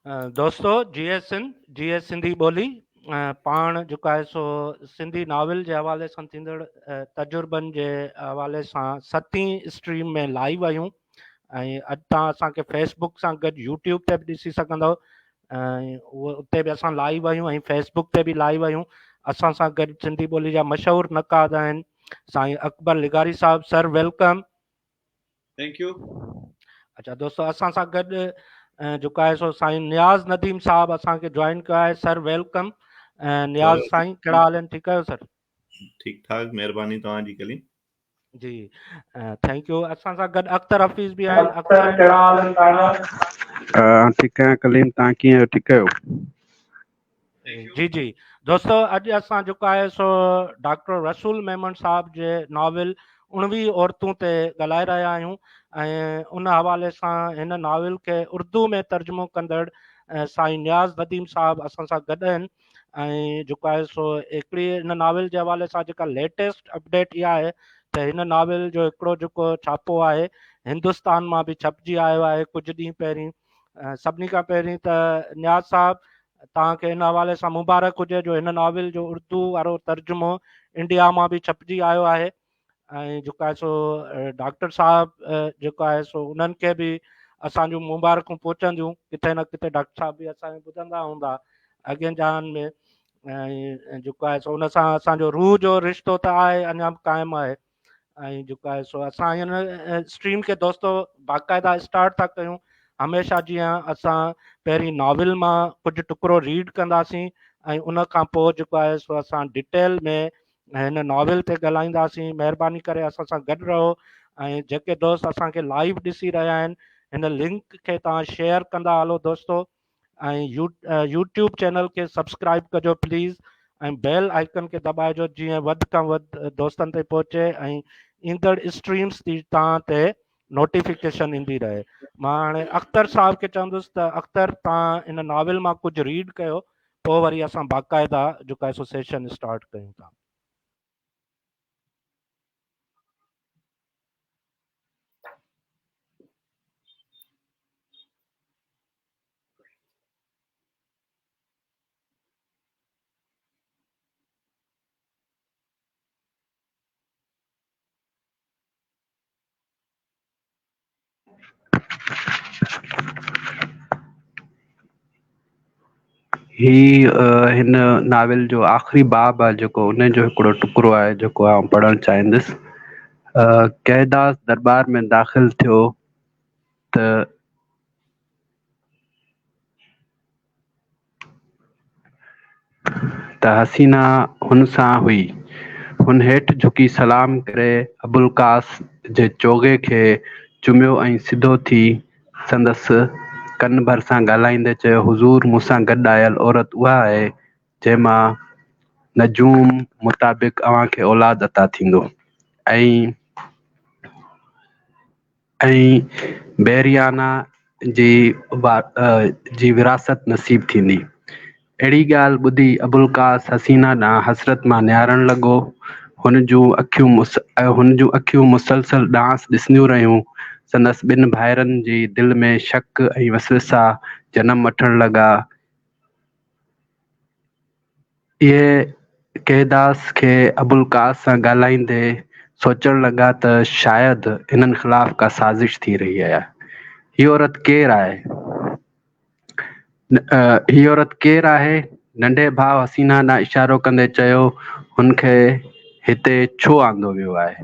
दोस्तो G S Sindhi ॿोली पाण जेको आहे सो सिंधी नाविल जे हवाले सां थींदड़ तजुर्बनि जे हवाले सां 7हीं स्ट्रीम में लाइव आहियूं ऐं अॼु तव्हां असांखे फेसबुक सां गॾु यूट्यूब ते बि ॾिसी सघंदव ऐं उते बि असां लाइव आहियूं ऐं फेसबुक ते बि लाइव आहियूं। असां सां गॾु सिंधी ॿोली जा मशहूरु नक़ाद आहिनि साईं अकबर लिगारी साहब। Sir welcome. Thank you. अच्छा दोस्तो, असां सां गॾु जेको आहे सो साईं नियाज़ नदीम साहब असांखे ज्वाइन कयो आहे। Sir welcome. नियाज़ साईं कहिड़ा हाल आहिनि? ठीकु आहियो सर? ठीकु ठाक, महिरबानी तव्हांजी कली जी। Thank U. असां सां गॾु अख्तर हफ़ीज़ बि आहिनि। अख्तर कहिड़ा हाल आहिनि तव्हांजा? ठीकु आहियां कलीम, तव्हां कीअं आहियो? ठीकु आहियो? जी जी दोस्तो, अॼु असां जेको आहे सो डॉक्टर रसूल मेमन साहब जे नाविल 19 औरतूं ते ॻाल्हाए रहिया आहियूं ऐं उन हवाले सां हिन नाविल खे उर्दू में तर्जुमो कंदड़ साईं नियाज़ नदीम साहब असां सां गॾु आहिनि ऐं जेको आहे सो हिकिड़ी हिन नाविल जे हवाले सां जेका लेटेस्ट अपडेट इहा आहे त हिन नाविल जो हिकिड़ो जेको छापो आहे हिंदुस्तान मां बि छपजी आयो आहे कुझु ॾींहं पहिरीं। सभिनी खां पहिरीं त नियाज़ साहब तव्हांखे हिन हवाले सां मुबारक हुजे जो हिन नाविल जो उर्दू वारो तर्जुमो इंडिया मां बि छपजी आयो आहे ऐं जेको आहे सो डॉक्टर साहब जेको आहे सो उन्हनि खे बि असांजूं मुबारकूं पहुचंदियूं। किथे न किथे डॉक्टर साहब बि असांखे ॿुधंदा हूंदा अॻियनि जहान में ऐं जेको आहे सो उन सां असांजो रूह जो रिश्तो त आहे, अञा बि क़ाइमु आहे। ऐं जेको आहे सो असां हिन स्ट्रीम खे दोस्तो बाक़ाइदा स्टार्ट था कयूं। हमेशह जीअं असां पहिरीं नाविल मां कुझु टुकड़ो रीड कंदासीं ऐं उन खां पोइ जेको आहे सो असां डिटेल में हिन नाविल ते ॻाल्हाईंदासीं। महिरबानी करे असां सां गॾु रहो ऐं जेके दोस्त असांखे लाइव ॾिसी रहिया आहिनि हिन लिंक खे तव्हां शेयर कंदा हलो दोस्तो ऐं यूट्यूब चैनल खे सब्सक्राइब कजो प्लीज़ ऐं बेल आइकन खे दॿाइजो जीअं वधि खां वधि दोस्तनि ते पहुचे ऐं ईंदड़ स्ट्रीम्स थी तव्हां ते नोटिफिकेशन ईंदी रहे। मां हाणे अख्तर साहब खे चवंदुसि त अख्तर तव्हां हिन नाविल मां कुझु रीड कयो, पोइ वरी असां बाक़ाइदा जेको आहे सो सेशन स्टार्ट कयूं था। हिन नाविल जो आख़िरी बाब आहे जेको उन जो हिकिड़ो टुकड़ो आहे जेको आउं पढ़णु चाहींदुसि। कैदास दरबार में दाख़िल थियो त हसीना हुन सां हुई। हुन हेठि झुकी सलाम करे अबुल कास जे चोगे खे चुमियो ऐं सिधो थी संदसि कन भर सां ॻाल्हाईंदे चयो, हुज़ूर, मूंसां गॾु आयल औरत उहा आहे जंहिंमां नजूम मुताबिक़ अव्हांखे औलाद अता थींदो ऐं बेरियाना जी विरासत नसीब थींदी। अहिड़ी ॻाल्हि ॿुधी अबुल कास हसीना ॾांहुं हसरत मां निहारण लॻो। हुन जूं अखियूं मुसलसल डांस ॾिसंदियूं रहियूं। संदसि ॿिनि भाइरनि जी दिलि में शक ऐं वसवसा जनम वठण लॻा। इहे कैदास खे अबुल कास सां ॻाल्हाईंदे सोचण लॻा त शायदि इन्हनि ख़िलाफ़ का साज़िश थी रही आहे। हीअ औरत केरु आहे? नंढे भाउ हसीना ॾांहुं इशारो कंदे चयो, हुनखे हिते छो आंदो वियो आहे?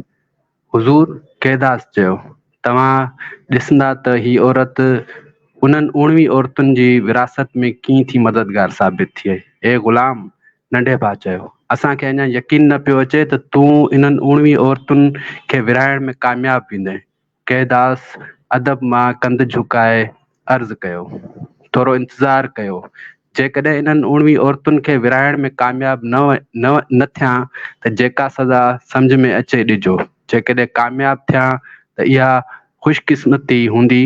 हुज़ूर, कैदास चयो, तव्हां ॾिसंदा त हीअ औरत उन्हनि 19 औरतुनि जी विरासत में कीअं थी मददगार साबित थिए। ए ग़ुलाम, नंढे भाउ चयो, असांखे अञा यकीन न पियो अचे त तूं इन्हनि 19 औरतुनि खे विराइण में कामयाब थींदे। कैदास अदब मां कंध झुकाए अर्ज़ु कयो, थोरो इंतज़ारु कयो। जेकॾहिं इन्हनि 19 औरतुनि खे विराइण में कामयाब न थियां त जेका सज़ा सम्झ में अचे ॾिजो। जेकॾहिं कामयाब थियां त इहा ख़ुशकिस्मती हूंदी।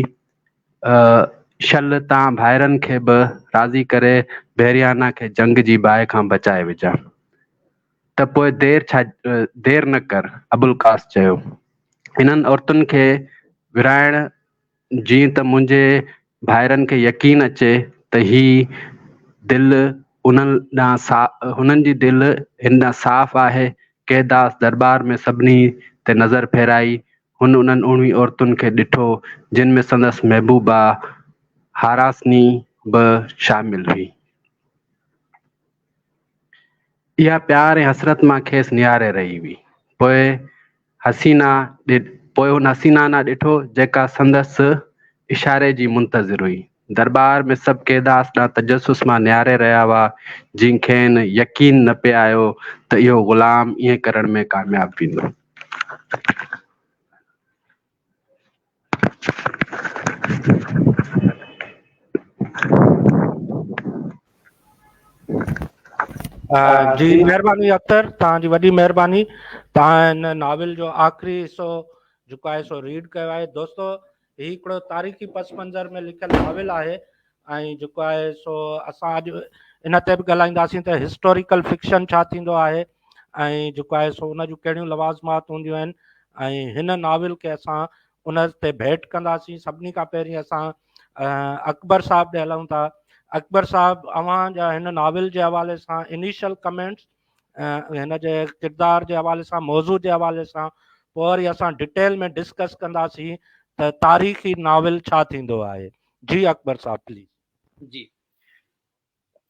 शल तव्हां भाइरनि खे बि राज़ी करे बेरियाना खे जंग जी बाहि खां बचाए विझां। त पोइ देर न कर, अबुल कास चयो। इन्हनि औरतुनि खे विराइण जीअं त मुंहिंजे भाइरनि खे यकीन अचे त ही दिलि हुननि जी दिलि हिन ॾांहुं साफ़ आहे। कैदास दरबार में सभिनी ते नज़र फेराई। हुन उन्हनि 19 औरतुनि खे ॾिठो जिन में संदसि महबूबा हारासनी बि शामिल हुई। इहा प्यार ऐं हसरत मां खेसि निहारे रही हुई। पोइ हुन हसीना ॾांहुं ॾिठो जेका संदसि इशारे जी मुंतज़िर हुई। दरबार में सभु कैदास ॾांहुं तजसुस मां निहारे रहिया हुआ, जंहिंखें यकीन न पिए आयो त इहो ग़ुलाम ईअं करण में कामयाबु थींदो। जी महिरबानी अख्तर, तव्हांजी वॾी महिरबानी। तव्हां हिन नॉविल जो आख़िरी हिसो जेको आहे सो रीड कयो आहे। दोस्तो, ही हिकिड़ो तारीख़ी पस मंज़र में लिखियलु नॉविल आहे ऐं जेको आहे सो असां अॼु इन ते बि ॻाल्हाईंदासीं त हिस्टोरिकल फिक्शन छा थींदो आहे ऐं जेको आहे सो उन जूं कहिड़ियूं लवाज़मात हूंदियूं आहिनि ऐं हिन नॉविल खे असां उन ते भेट कंदासीं। सभिनी खां पहिरीं असां अकबर साहब ॾे हलूं था। अकबर साहब, अव्हांजा हिन नॉविल जे हवाले सां इनिशियल कमेंट्स, हिन जे किरदार जे हवाले सां, मौज़ू जे हवाले सां, पोइ वरी असां डिटेल में डिस्कस कंदासीं त तारीख़ी नॉविल छा थींदो आहे। जी अकबर साहब प्लीज़। जी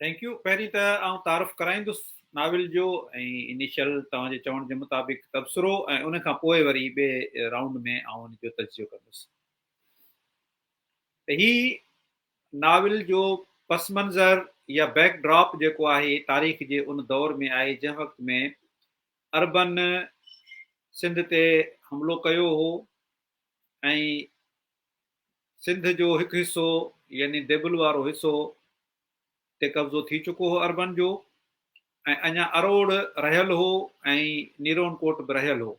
थैंक यू। पहिरीं त आउं तारुफ़ कराईंदुसि नाविल जो ऐं इनिशियल तव्हांजे चवण जे मुताबिक़ तबसरो, ऐं उन खां पोइ वरी ॿिए राउंड में आउं उन जो तजियो कंदुसि। त ही नाविल जो पस मंज़र या बैकड्रॉप जेको आहे तारीख़ जे उन दौर में आहे जंहिं वक़्त में अरबन सिंध ते हमिलो कयो हो ऐं सिंध जो हिकु हिसो यानी देबुल वारो हिसो ते कब्ज़ो थी चुको हो अरबन जो, ऐं अञा अरोड़ रहियल हो ऐं नीरोन कोट बि रहियल हो।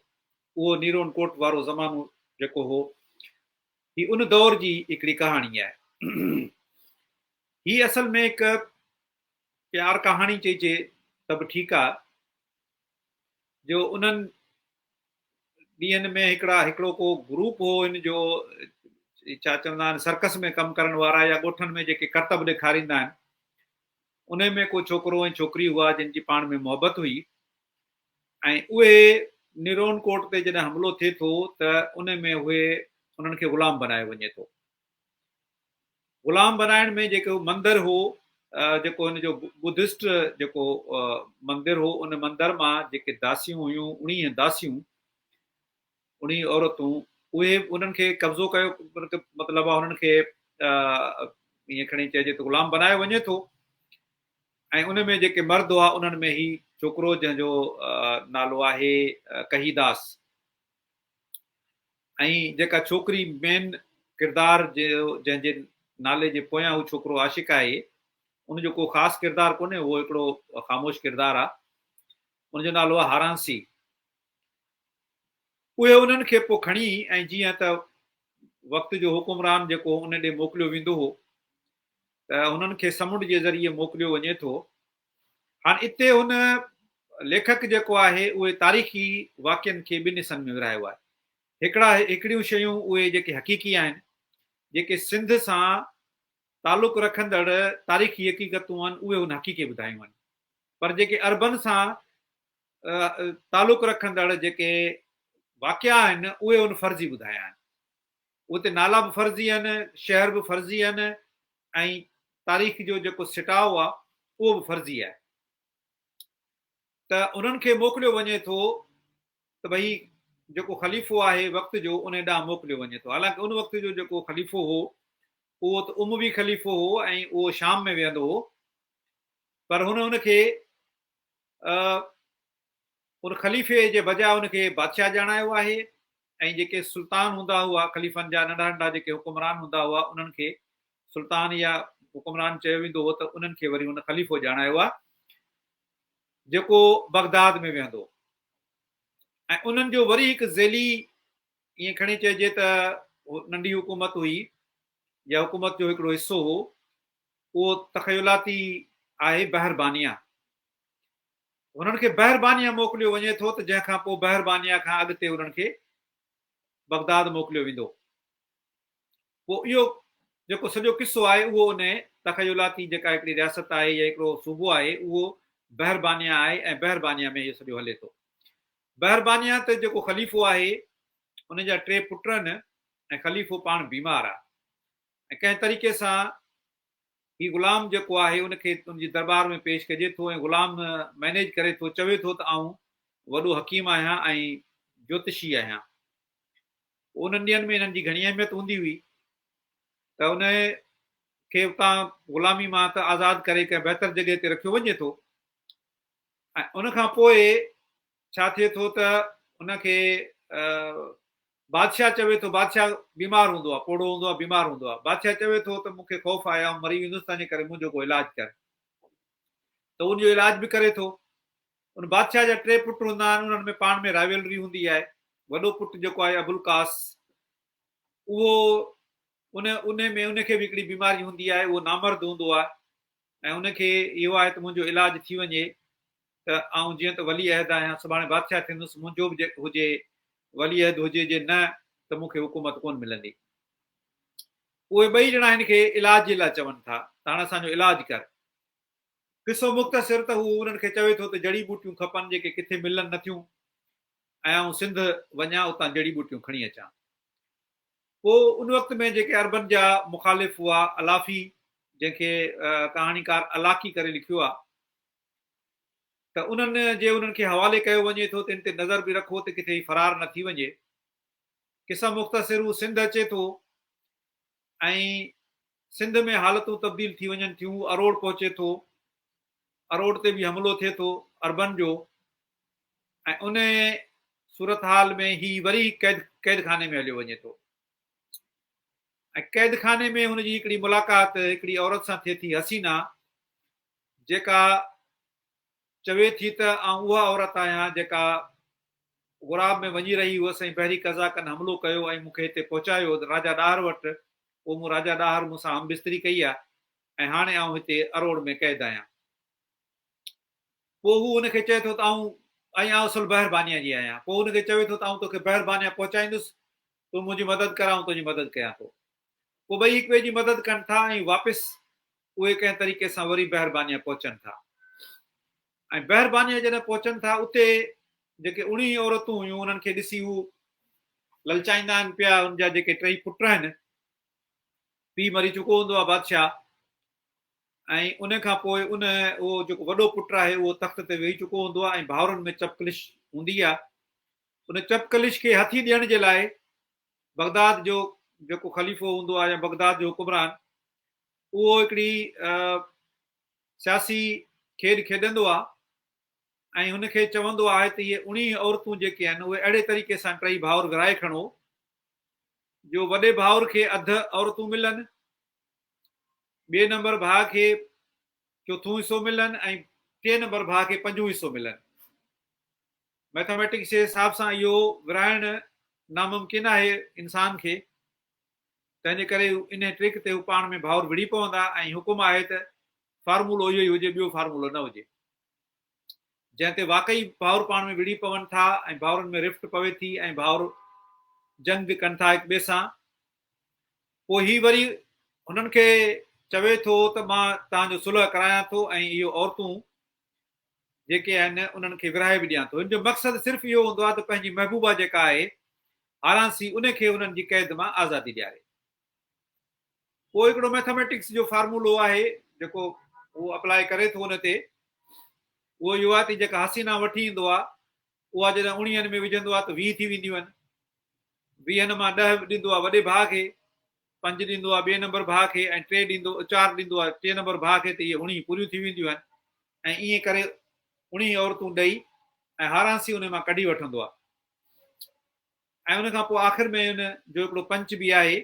उहो नीरोन कोट वारो ज़मानो जेको हो ही उन दौर जी हिकिड़ी कहाणी आहे। ही असल में हिकु प्यार कहाणी चइजे त बि ठीकु आहे, जो उन्हनि ॾींहंनि में हिकिड़ो को ग्रुप हो हिन जो छा चवंदा आहिनि सर्कस में कमु करण वारा या ॻोठनि में जेके करतब ॾेखारींदा आहिनि, उन में को छोकिरो ऐं छोकिरी हुआ जिन जी पाण में मोहबत हुई, ऐं उहे निरोन कोट ते जॾहिं हमिलो थिए थो त उन में उन्हनि खे ग़ुलाम बनायो वञे थो। ग़ुलाम बनाइण में जेको मंदरु हो, जेको हिन जो बुद्धिस्ट जेको मंदरु हो, उन मंदर मां जेके दासियूं हुयूं, 19 दासियूं, 19 औरतूं, उहे उन्हनि खे कब्ज़ो कयो, मतिलबु आहे उन्हनि खे ईअं खणी चइजे त ग़ुलाम बनायो वञे थो। ऐं उन में जेके मर्द हुआ उन्हनि में ही छोकिरो जंहिंजो नालो आहे कहीदास, ऐं जेका छोकिरी मेन किरदार जंहिंजे नाले जे पोयां हू छोकिरो आशिक आहे, उनजो को ख़ासि किरदारु कोन्हे, उहो हिकिड़ो ख़ामोश किरदारु आहे, उनजो नालो आहे हारांसी। उहे उन्हनि खे पोइ खणी, ऐं जीअं त वक़्त जो हुकुमरान जेको उन ॾे मोकिलियो वेंदो हो त हुननि खे समुंड जे ज़रिए मोकिलियो वञे थो। हाणे इते हुन लेखक जेको आहे उहे तारीख़ी वाक़िअनि खे ॿिनि हिसनि में विरायो आहे। हिकिड़ियूं शयूं उहे जेके हक़ीक़ी आहिनि, जेके सिंध सां तालुक़ु रखंदड़ तारीख़ी हक़ीक़तूं आहिनि, उहे हुन हक़ीक़ी ॿुधायूं आहिनि। पर जेके अरबन सां तालुक़ु रखंदड़ जेके वाक़िआ आहिनि उहे हुन फर्ज़ी ॿुधाया आहिनि। उते नाला बि फर्ज़ी आहिनि, शहर बि फर्ज़ी आहिनि, ऐं तारीख़ जो जेको सिटाव आहे उहो बि फर्ज़ी आहे। त उन्हनि खे मोकिलियो वञे थो त भई जेको ख़लीफ़ो आहे वक़्त जो उन ॾांहुं मोकिलियो वञे थो। हालांकि उन वक़्त जो जेको ख़लीफ़ो हो उहो त उमवी ख़लीफ़ो हो ऐं उहो शाम में वेहंदो हो, पर हुनखे उन ख़लीफ़े जे बजाय उनखे बादशाह ॼाणायो आहे, ऐं जेके सुल्तान हूंदा हुआ ख़लीफ़नि जा नंढा नंढा जेके हुकुमरान हूंदा हुआ उन्हनि खे सुल्तान या हुकुमरान चयो वेंदो हो, त उन्हनि खे वरी उन ख़लीफ़ो ॼाणायो आहे जेको बगदाद में वेहंदो। ऐं उन्हनि जो वरी हिकु ज़ैली ईअं खणी चइजे त नंढी हुकूमत हुई या हुकूमत जो हिकिड़ो हिसो हो, उहो तख़युलाती आहे बहरबानिया। उन्हनि खे बहरबानिया मोकिलियो वञे थो, त जंहिंखां पोइ बहरबानिया खां अॻिते उन्हनि खे बगदाद मोकिलियो वेंदो। पोइ इहो जेको सॼो किस्सो आहे उहो उन तखयुलाती जेका हिकिड़ी रियासत आहे या हिकिड़ो सूबो आहे उहो बहरबानिया आहे ऐं बहरबानिया में इहो सॼो हले थो। बहरबानिया ते जेको ख़लीफ़ो आहे उन जा 3 पुट आहिनि ऐं ख़लीफ़ो पाण बीमार आहे ऐं कंहिं तरीक़े सां ही ग़ुलाम जेको आहे उनखे उनजी दरबार में पेश कजे थो ऐं ग़ुलाम मैनेज करे थो, चवे थो त आऊं वॾो हकीम आहियां ऐं ज्योतिषी आहियां। उन्हनि ॾींहंनि में हिननि जी घणी अहमियत हूंदी हुई त उन खे उतां ग़ुलामी मां त आज़ादु करे कंहिं बहितर जॻह ते रखियो वञे थो ऐं उनखां पोइ छा थिए थो त उनखे बादशाह चवे थो, बादशाह बीमार हूंदो आहे, पोड़ो हूंदो आहे, बीमार हूंदो आहे, बादशाह चवे थो त मूंखे ख़ौफ़ आहे ऐं मरी वेंदुसि तंहिंजे करे मुंहिंजो को इलाजु कर, त उनजो इलाज बि करे थो। उन बादशाह जा 3 पुट हूंदा आहिनि, उन्हनि में पाण में राइवलरी हूंदी आहे। वॾो पुटु जेको आहे अबुल कास, उहो उन में उनखे बि हिकिड़ी बीमारी हूंदी आहे, उहो नामर्द हूंदो आहे ऐं उनखे इहो आहे त मुंहिंजो इलाजु थी वञे त आउं जीअं त वली अहद आहियां, सुभाणे बादशाह थींदुसि, मुंहिंजो बि हुजे वली अहद हुजे, जे न त मूंखे हुकूमत कोन मिलंदी। उहे 2 ॼणा हिन खे इलाज जे लाइ चवनि था त हाणे असांजो इलाजु कर। किसो मुख़्तसिर त हू उन्हनि खे चवे थो त जड़ी बूटियूं खपनि जेके किथे मिलनि नथियूं ऐं आउं सिंध वञा उतां जड़ी बूटियूं खणी अचां। पोइ उन वक़्त में जेके अरबन जा मुखालिफ़ हुआ, अलाफी जंहिंखे कहाणीकार अलाकी करे लिखियो आहे, त उन्हनि खे हवाले कयो वञे थो त इन ते नज़र बि रखो त किथे फरार न थी वञे। किसा मुख़्तसिर हू सिंध अचे थो ऐं सिंध में हालतूं तब्दील थी वञनि थियूं, अरोड़ पहुचे थो, अरोड़ ते बि हमिलो थिए थो अरबन जो ऐं उन सूरत हाल में ही वरी क़ैदखाने में हलियो वञे थो ऐं क़ैदखाने में हुनजी हिकिड़ी मुलाक़ात हिकिड़ी औरत सां थिए थी, हसीना, जेका चवे थी त आउं उहा औरत आहियां जेका गुराब में वञी रही हुअसि ऐं पहिरीं कज़ाकनि हमिलो कयो ऐं मूंखे हिते पहुचायो राजा ॾाहर वटि। पोइ मूं राजा ॾाहर मूंसां हमबिस्तरी कई आहे ऐं हाणे आउं हिते अरोड़ में क़ैद आहियां। पोइ हू हुनखे चए थो त आउं असुल बहरबानिया जी आहियां। पोइ हुनखे चवे थो त आउं तोखे बहरबानिया पहुचाईंदुसि, तूं मुंहिंजी मदद कर, आउं तुंहिंजी मदद कयां थो। पोइ 2 हिक ॿिए जी मदद कनि था ऐं वापसि उहे कंहिं तरीक़े सां वरी बहरबानिया पहुचनि था ऐं बहरबानिया जॾहिं पहुचनि था उते जेके 19 औरतूं हुयूं उन्हनि खे ॾिसी हू ललचाईंदा आहिनि पिया। उनजा जेके 3 पुट आहिनि, पीउ मरी चुको हूंदो आहे बादशाह, ऐं उन खां पोइ उहो जेको वॾो पुटु आहे उहो तख़्त ते वेही चुको हूंदो आहे ऐं भाउरनि में चपकलिश हूंदी आहे। उन चपकलिश खे हथी ॾियण जे लाइ बगदाद जो जेको ख़लीफ़ो हूंदो आहे या बगदाद जो हुकुमरान, उहो हिकिड़ी सियासी खेॾ खेॾंदो आहे ऐं हुनखे चवंदो आहे त इहे 19 औरतूं जेके आहिनि उहे अहिड़े तरीक़े सां 3 भाउर विराए खणो जो वॾे भाउर खे अधु औरतूं मिलनि, ॿिए नंबर भाउ खे 4थों हिसो मिलनि ऐं 3 नंबर भाउ खे 5 हिसो मिलनि। मैथमेटिक्स जे हिसाब सां इहो विराइण नामुमकिन आहे इंसान खे, तंहिंजे करे इन ट्रिक ते हू पाण में भाउर विड़ी पवंदा ऐं हुकुम आहे त फार्मूलो इहो ई हुजे, ॿियो फार्मूलो न हुजे, जंहिं ते वाकई भाउर पाण में विड़ी पवनि था ऐं भाउरनि में रिफ्ट पवे थी ऐं भाउर जंग बि कनि था हिक ॿिए सां। पोइ ही वरी हुननि खे चवे थो त मां तव्हांजो सुलह करायां थो ऐं इहो औरतूं जेके आहिनि उन्हनि खे विराए बि ॾियां थो। हिन जो मक़सदु सिर्फ़ु इहो हूंदो आहे त पंहिंजी महबूबा जेका आहे हारांसी उनखे उन्हनि जी क़ैद मां आज़ादी ॾियारे। पोइ हिकिड़ो मैथमेटिक्स जो फार्मूलो आहे जेको उहो अप्लाई करे थो हुन ते, उहो इहो आहे त जेका हसीना वठी ईंदो आहे उहा जॾहिं 19 में विझंदो आहे त 20 थी वेंदियूं आहिनि, 20 मां 10 ॾींदो आहे वॾे भाउ खे, 5 ॾींदो आहे ॿिए नंबर भाउ खे ऐं 4 ॾींदो आहे 3 नंबर भाउ खे, त इहे 19 पूरियूं थी वेंदियूं आहिनि ऐं ईअं करे 19 औरतूं ॾेई ऐं हारांसी उन मां कढी वठंदो आहे। ऐं उन खां पोइ आख़िर में हुन जो हिकिड़ो पंच बि आहे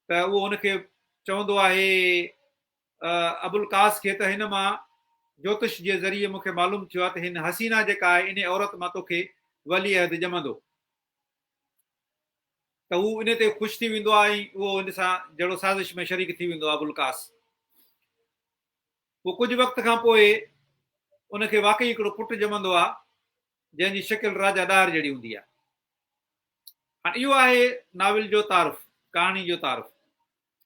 त उहो हुनखे चवंदो आहे अबुल कास खे त हिन मां ज्योतिष जे ज़रिए मूंखे मालूम थियो आहे त हिन हसीना जेका आहे इन औरत मां तोखे वली अहद ॼमंदो। त हू इन ते ख़ुशि थी वेंदो आहे ऐं उहो हिन सां जहिड़ो साज़िश में शरीक थी वेंदो आहे अबुल कास। पोइ कुझु वक़्त खां पोइ उनखे वाकई हिकिड़ो पुटु ॼमंदो आहे जंहिंजी शिकिल राजा ॾाहर जहिड़ी हूंदी आहे। हाणे इहो आहे नाविल जो तारुफ़, कहाणी जो तारुफ़।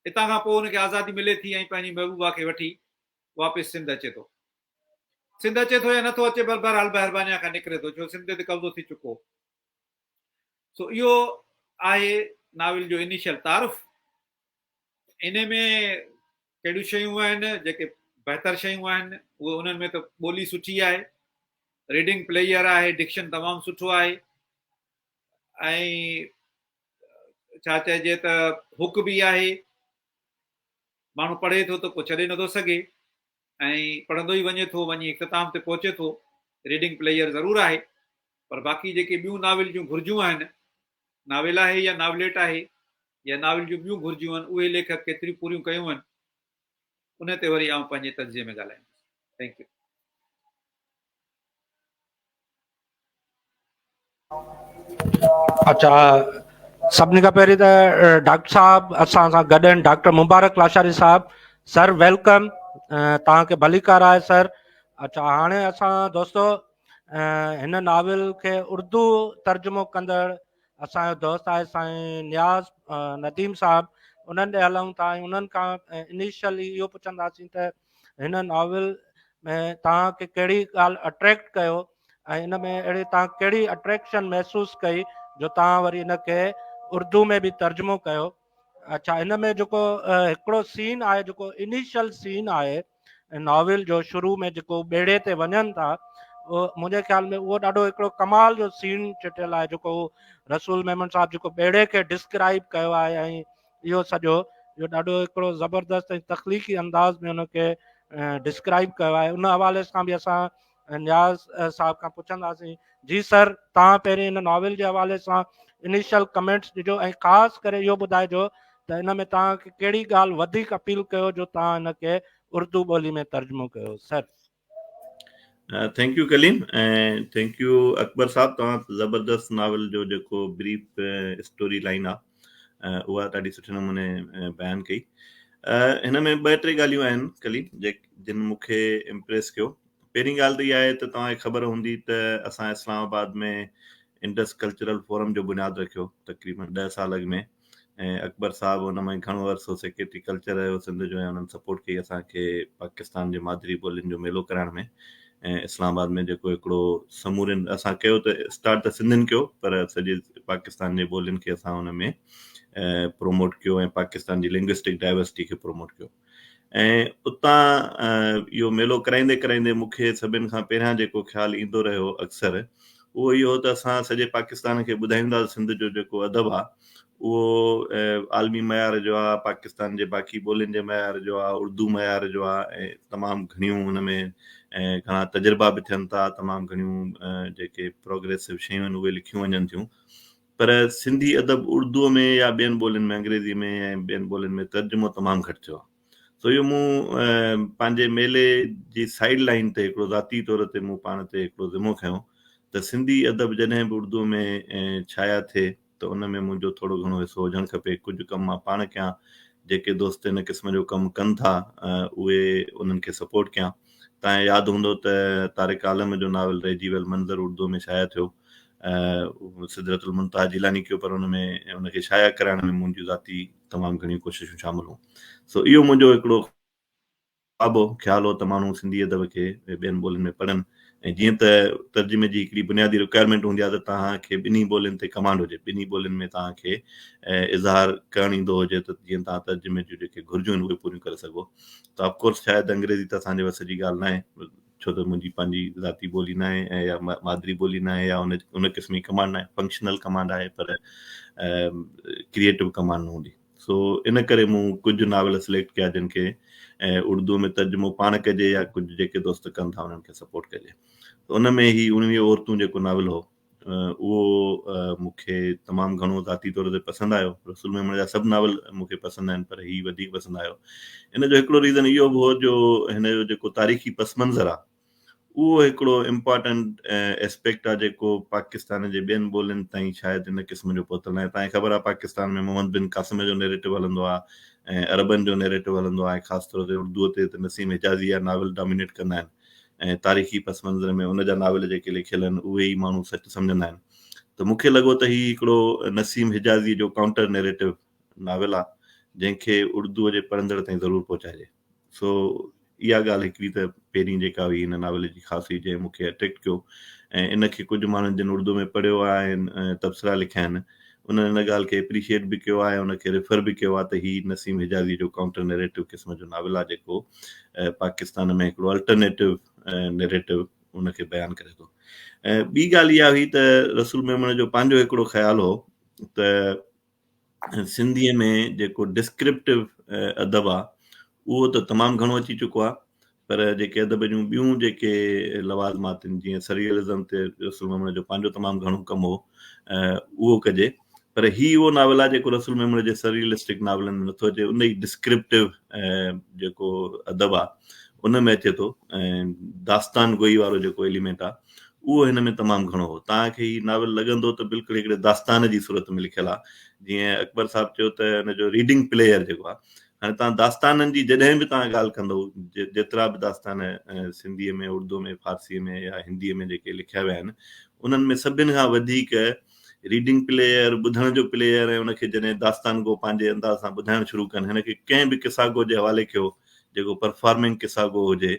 हितां खां पोइ हुनखे आज़ादी मिले थी ऐं पंहिंजी महबूबा खे वठी वापसि सिंध अचे थो। सिंध अचे थो या नथो अचे, पर बहरहाल महिरबानी खां निकिरे थो, छो सिंध ते कब्ज़ो थी चुको। सो इहो आहे नाविल जो इनिशियल तारुफ़। इन में कहिड़ियूं शयूं आहिनि जेके बहितर शयूं आहिनि, उहे उन्हनि में त ॿोली सुठी आहे, रीडिंग प्लेयर आहे, डिक्शन तमामु सुठो आहे, ऐं छा चइजे त हुक बि आहे, माण्हू पढ़े थो त पोइ छॾे नथो सघे ऐं पढ़ंदो ई वञे थो, वञी इख़्तिताम ते पहुचे थो। रीडिंग प्लेयर ज़रूरु आहे, पर बाक़ी जेके ॿियूं नाविल जूं घुरिजूं आहिनि, नाविल आहे या नाविलेट आहे या नाविल जूं ॿियूं घुरिजूं आहिनि, उहे लेखक केतिरियूं पूरियूं कयूं आहिनि, उन ते वरी आउं पंहिंजे तजिए में ॻाल्हाईंदुसि। Thank you. अच्छा, सभिनी खां पहिरीं त डॉक्टर साहब असां सां गॾु आहिनि, डॉक्टर मुबारक लाशारी साहब। सर वेलकम, तव्हांखे भलीकार आहे सर। अच्छा, हाणे असां दोस्तो हिन नाविल खे उर्दू तर्जुमो कंदड़ असांजो दोस्त आहे साईं नियाज़ नदीम साहब, उन्हनि ॾे हलूं था ऐं उन्हनि खां इनिशियली इहो पुछंदासीं त हिन नाविल में तव्हांखे कहिड़ी ॻाल्हि अट्रैक्ट कयो ऐं इन में अहिड़ी तव्हां कहिड़ी अट्रैक्शन महसूसु कई जो तव्हां वरी इनखे उर्दू में बि तर्जुमो कयो। अच्छा, हिन में जेको हिकिड़ो सीन आहे, जेको इनिशियल सीन आहे नाविल जो, शुरू में जेको ॿेड़े ते वञनि था, उहो मुंहिंजे ख़्याल में उहो ॾाढो हिकिड़ो कमाल जो सीन चिटियल आहे, जेको रसूल मेमन साहब जेको ॿेड़े खे डिस्क्राइब कयो आहे ऐं इहो सॼो इहो ॾाढो हिकिड़ो ज़बरदस्त ऐं तख़लीक़ी अंदाज़ में हुनखे डिस्क्राइब कयो आहे। उन हवाले सां बि असां नियाज़ साहब खां पुछंदासीं। जी सर, तव्हां पहिरीं हिन नाविल जे हवाले सां इनिशियल कमेंट्स ॾिजो ऐं ख़ासि करे इहो ॿुधाइजो त हिन में तव्हांखे कहिड़ी ॻाल्हि वधीक अपील कयो जो तव्हां हिनखे उर्दू ॿोली में तर्जुमो कयो। सर थैंक यू कलीम, ऐं थैंक यू अकबर साहब, तव्हां ज़बरदस्त नावल जो जेको ब्रीफ स्टोरी लाइन आहे उहा ॾाढी सुठे नमूने बयानु कई। हिन में ॿ टे ॻाल्हियूं आहिनि कलीम जिन मूंखे इम्प्रेस कयो। पहिरीं ॻाल्हि त इहा आहे त तव्हांखे ख़बर हूंदी त असां इस्लामाबाद में इंडस कल्चरल फोरम जो बुनियादु रखियो तक़रीबन 10 साल अॻु में, ऐं अकबर साहब हुन में घणो अरसो सेक्रेटरी कल्चर रहियो सिंध जो, ऐं उन्हनि सपोर्ट कई असांखे पाकिस्तान जे मादरी ॿोलियुनि जो मेलो कराइण में। ऐं इस्लामाबाद में जेको हिकिड़ो समूरनि असां कयो त स्टार्ट त सिंधियुनि कयो, पर सॼे पाकिस्तान जे ॿोलियुनि खे असां हुन में प्रोमोट कयो ऐं पाकिस्तान जी लिंग्विस्टिक डाइवर्सिटी खे प्रोमोट कयो। ऐं उतां इहो मेलो कराईंदे कराईंदे मूंखे सभिनि खां पहिरियां जेको ख़्यालु ईंदो रहियो अक्सर, उहो इहो त असां सॼे पाकिस्तान खे ॿुधाईंदासीं सिंध जो जेको अदब आहे उहो आलमी मयार जो आहे, पाकिस्तान जे बाक़ी ॿोलियुनि जे मयार जो आहे, उर्दू मयार जो आहे, ऐं तमामु घणियूं हुन में ऐं घणा तजुर्बा बि थियनि था, तमामु घणियूं जेके प्रोग्रेसिव शयूं आहिनि उहे लिखियूं वञनि थियूं। पर सिंधी अदब उर्दूअ में या ॿियनि ॿोलियुनि में, अंग्रेज़ी में ऐं ॿियनि ॿोलियुनि में तर्जुमो तमामु घटि थियो आहे। सो इहो मूं पंहिंजे मेले जी साइड लाइन ते हिकिड़ो ज़ाती तौर ते मूं पाण ते हिकिड़ो ज़िमो खयों त सिंधी अदब जॾहिं बि उर्दूअ में छाया थिए त उन में मुंहिंजो थोरो घणो हिसो हुजणु खपे। कुझु कमु मां पाण कयां, जेके दोस्त इन क़िस्म जो कमु कनि था उहे उन्हनि खे सपोर्ट कयां। तव्हांखे यादि हूंदो त तारिक आलम जो नावल रहिजी वियल मंज़र उर्दू में शाया थियो, सिदरतुल मुंतहा जिलानी कयो, पर हुन में उनखे शाया कराइण में मुंहिंजियूं ज़ाती तमामु घणियूं कोशिशूं शामिल हुयूं। सो इहो मुंहिंजो हिकिड़ो ख़्यालु हो त माण्हू सिंधी अदब खे ॿियनि ॿोलियुनि में पढ़नि, ऐं जीअं त तर्जुमे जी हिकिड़ी बुनियादी रिक्वायरमेंट हूंदी आहे त तव्हांखे ॿिन्ही ॿोलियुनि ते कमांड हुजे, ॿिन्ही ॿोलियुनि में तव्हांखे इज़हार करणु ईंदो हुजे त जीअं तव्हां तर्जुमे जूं जेके घुरिजूं आहिनि उहे पूरियूं करे सघो। त ऑफकोर्स शायदि अंग्रेज़ी त असांजे वस जी ॻाल्हि न आहे, छो त मुंहिंजी पंहिंजी ज़ाती ॿोली न आहे ऐं या मादरी ॿोली न आहे या उन क़िस्म जी कमांड न आहे। फंक्शनल कमांड आहे पर क्रिएटिव कमांड न हूंदी। सो इन करे मूं कुझु नावल सिलेक्ट कया जिन खे उर्दू में तर्जुमो पाण कजे या कुझु जेके दोस्त कनि था उन्हनि खे सपोर्ट कजे। उन में ई 19 औरतूं जेको नावल हो उहो मूंखे तमामु घणो ज़ाती तौर ते पसंदि आयो। रसूल मेमन जा सभु नावल मूंखे पसंदि आहिनि, पर हीउ वधीक पसंदि आयो। इन जो हिकिड़ो रीज़न इहो बि हो जो हिन जो जेको तारीख़ी पस मंज़र आहे उहो हिकिड़ो इम्पॉर्टेंट एस्पेक्ट आहे जेको पाकिस्तान जे ॿियनि ॿोलियुनि ताईं शायदि इन क़िस्म जो पहुतल आहे। तव्हांखे ख़बर आहे पाकिस्तान में मोहम्मद बिन कासिम जो नैरेटिव हलंदो आहे ऐं अरबनि जो नैरेटिव हलंदो आहे, ख़ासि तौर ते उर्दूअ ते त नसीम हिजाज़ी जा नावल डोमिनेट कंदा आहिनि, ऐं तारीख़ी पस मंज़र में उन जा नावल जेके लिखियल आहिनि उहे ई माण्हू सच सम्झंदा आहिनि। त मूंखे लॻो त हीउ हिकिड़ो नसीम हिजाज़ी जो काउंटर नैरेटिव नावल आहे जंहिंखे उर्दूअ जे पढ़ंदड़ ताईं ज़रूरु पहुचाइजे। सो इहा ॻाल्हि हिकिड़ी त पहिरीं जेका हुई हिन नावल जी ख़ासी जंहिं मूंखे अट्रैक्ट कयो, ऐं इनखे कुझु माण्हुनि जिन उर्दू में पढ़ियो आहे ऐं तबसरा लिखिया आहिनि उन्हनि हिन ॻाल्हि खे एप्रिशिएट बि कयो आहे, उनखे रिफर बि कयो आहे त हीउ नसीम हिजाज़ी जो काउंटर नैरेटिव क़िस्म जो नावल आहे जेको पाकिस्तान में हिकिड़ो अल्टरनेटिव नैरेटिव उनखे बयानु करे थो। ऐं ॿी ॻाल्हि इहा हुई त रसूल मेमण जो पंहिंजो हिकिड़ो ख़्यालु हो त सिंधीअ में जेको डिस्क्रिप्टिव अदब आहे उहो त तमामु घणो अची चुको आहे, पर जेके अदब जूं ॿियूं जेके लवाज़मात आहिनि जीअं सरियलिज़म ते रसूल मेमण जो पंहिंजो तमामु घणो कमु हो उहो कजे, पर ही उहो नावल आहे जेको रसूल मेमण जे सरियलिस्टिक नावलनि में नथो अचे। उन ई डिस्क्रिप्टिव जेको अदब आहे उन में अचे थो, ऐं दास्तान गोई वारो जेको एलिमेंट आहे उहो हिन में तमामु घणो हो। तव्हांखे हीउ नावल लॻंदो त बिल्कुलु हिकिड़े दास्तान जी सूरत में लिखियलु आहे, जीअं अकबर साहब चयो त हिनजो रीडिंग प्लेयर जेको आहे, हाणे तव्हां दास्ताननि जी जॾहिं बि तव्हां ॻाल्हि कंदो जेतिरा बि दास्तान सिंधीअ में उर्दू में फारसीअ में या हिंदीअ में जेके लिखिया विया आहिनि उन्हनि में सभिनि खां वधीक रीडिंग प्लेयर ॿुधण जो प्लेयर, ऐं उनखे जॾहिं दास्तान गो पंहिंजे अंदाज़ सां ॿुधाइणु शुरू कनि, हिनखे कंहिं बि किसागो जे हवाले कयो जेको परफॉर्मिंग किसागो हुजे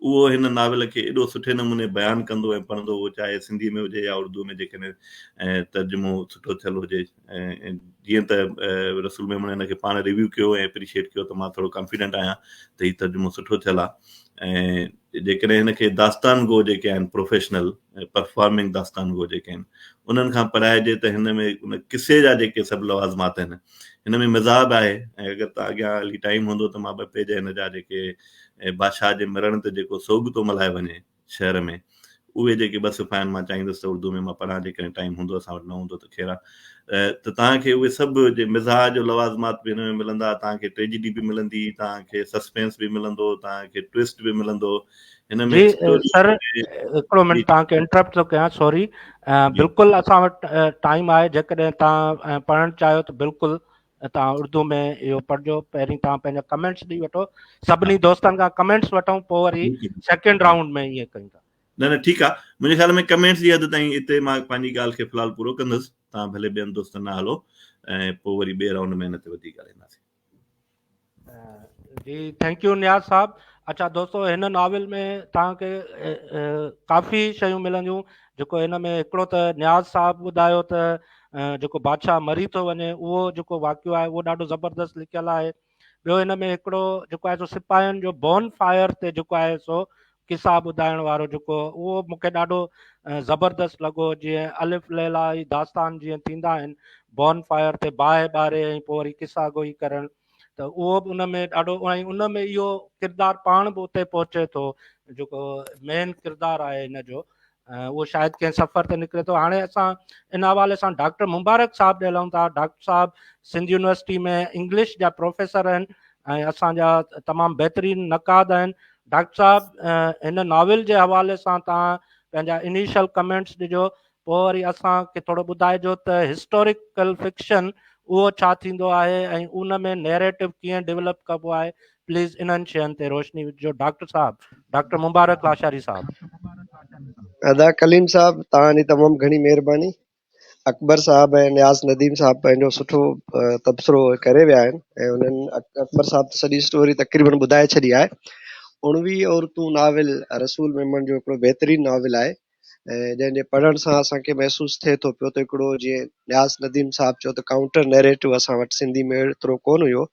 उहो हिन नावल खे एॾो सुठे नमूने बयानु कंदो ऐं पढ़ंदो, उहो चाहे सिंधी में हुजे या उर्दू में जेकॾहिं तर्जुमो सुठो थियल हुजे। ऐं जीअं त रसूल मेमण हिनखे पाण रिव्यू कयो ऐं एप्रिशिएट कयो त मां थोरो कॉन्फिडेंट आहियां त हीउ तर्जुमो सुठो थियल आहे। ऐं जेकॾहिं हिनखे दास्तान गो जेके आहिनि प्रोफेशनल परफॉर्मिंग दास्तान गो जेके आहिनि उन्हनि खां पढ़ाइजे त हिन में उन किसे जा जेके सभु लवाज़मात आहिनि हिन में मज़ाब आहे। ऐं अगरि तव्हां अॻियां हली टाइम हूंदो त मां 2 पेज हिन जा जेके बादशाह जे मरण ते जेको सोग थो मल्हाए वञे शहर में उहे जेके 2 सुफ़ा आहिनि, मां चाहींदुसि त उर्दू में मां पढ़ां जेकॾहिं टाइम हूंदो, असां वटि न हूंदो त ख़ैर आहे। त तव्हांखे उहे सभु जे मिज़ाज जो लवाज़मात बि हिन में मिलंदा, तव्हांखे ट्रेजिडी बि मिलंदी, तव्हांखे सस्पेंस बि मिलंदो, तव्हांखे ट्विस्ट बि मिलंदो। हिन में जी स्टोरी सर हिकिड़ो मिनट तव्हांखे इंटरप्ट थो कयां, सॉरी। बिल्कुलु असां वटि टाइम आहे, जेकॾहिं तव्हां पढ़णु चाहियो त बिल्कुलु तव्हां उर्दू में इहो पढ़िजो। पहिरीं तव्हां पंहिंजा कमेंट्स ॾेई वठो, सभिनी दोस्तनि खां कमेंट्स वठूं, पोइ वरी सेकेंड राउंड में ईअं कयूं था। न ठीकु आहे, मुंहिंजे ख़्याल में कमेंट्स जी हद ताईं हिते मां पंहिंजी ॻाल्हि खे फ़िलहालु पूरो कंदुसि, तव्हां भले ॿियनि दोस्तनि न हलो ऐं पोइ वरी ॿिए राउंड में हिन ते वधीक ॻाल्हाईंदासीं। जी थैंक यू नियाज़ साहब। अच्छा दोस्तो, हिन नावल में तव्हांखे काफ़ी शयूं मिलंदियूं, जेको हिन में हिकिड़ो त नियाज़ साहब ॿुधायो त जेको बादशाह मरी थो वञे उहो जेको वाक़ियो आहे उहो ॾाढो ज़बरदस्त लिखियलु आहे। ॿियो हिन में हिकिड़ो जेको आहे सो सिपाहियुनि जो बॉन फायर ते जेको आहे सो किसा ॿुधाइण वारो जेको उहो मूंखे ॾाढो ज़बरदस्त लॻो। जीअं अलिफ लैला ई दास्तान जीअं थींदा आहिनि, बॉन फायर ते बाहि ॿारे ऐं पोइ वरी किसा गोई करणु, त उहो बि उन में ॾाढो, ऐं उन में इहो किरदारु पाण बि उते पहुचे थो, जेको मेन किरदारु आहे हिन जो, उहो शायदि कंहिं सफ़र ते निकिरे थो। हाणे असां इन हवाले सां डॉक्टर मुबारक साहब ॾे हलूं था। डॉक्टर साहब सिंध यूनिवर्सिटी में इंग्लिश जा प्रोफेसर आहिनि ऐं असांजा तमामु बहितरीनु नक़ाद आहिनि। डॉक्टर साहब हिन नावल जे हवाले सां तव्हां पंहिंजा इनिशियल कमेंट्स ॾिजो, पोइ वरी असांखे थोरो ॿुधाइजो त हिस्टोरिकल फिक्शन उहो छा थींदो आहे ऐं उन में नैरेटिव कीअं डेवलप कबो आहे। प्लीज़ इन्हनि शयुनि ते रोशनी विझो। डॉक्टर साहब, डॉक्टर मुबारक लाशारी साहब। अदा कलीम साहब, तव्हांजी तमामु घणी महिरबानी। अकबर साहब ऐं नियाज़ नदीम साहब पंहिंजो सुठो तबसरो करे विया आहिनि ऐं उन्हनि अकबर साहब सॼी स्टोरी तक़रीबन ॿुधाए छॾी आहे। 19 औरतूं नाविल रसूल मेमन जो हिकिड़ो बहितरीनु नाविल आहे ऐं जंहिंजे पढ़ण सां असांखे महसूसु थिए थो पियो त हिकिड़ो, जीअं नियाज़ नदीम साहब चयो त काउंटर नैरेटिव असां वटि सिंधी में एतिरो कोन हुयो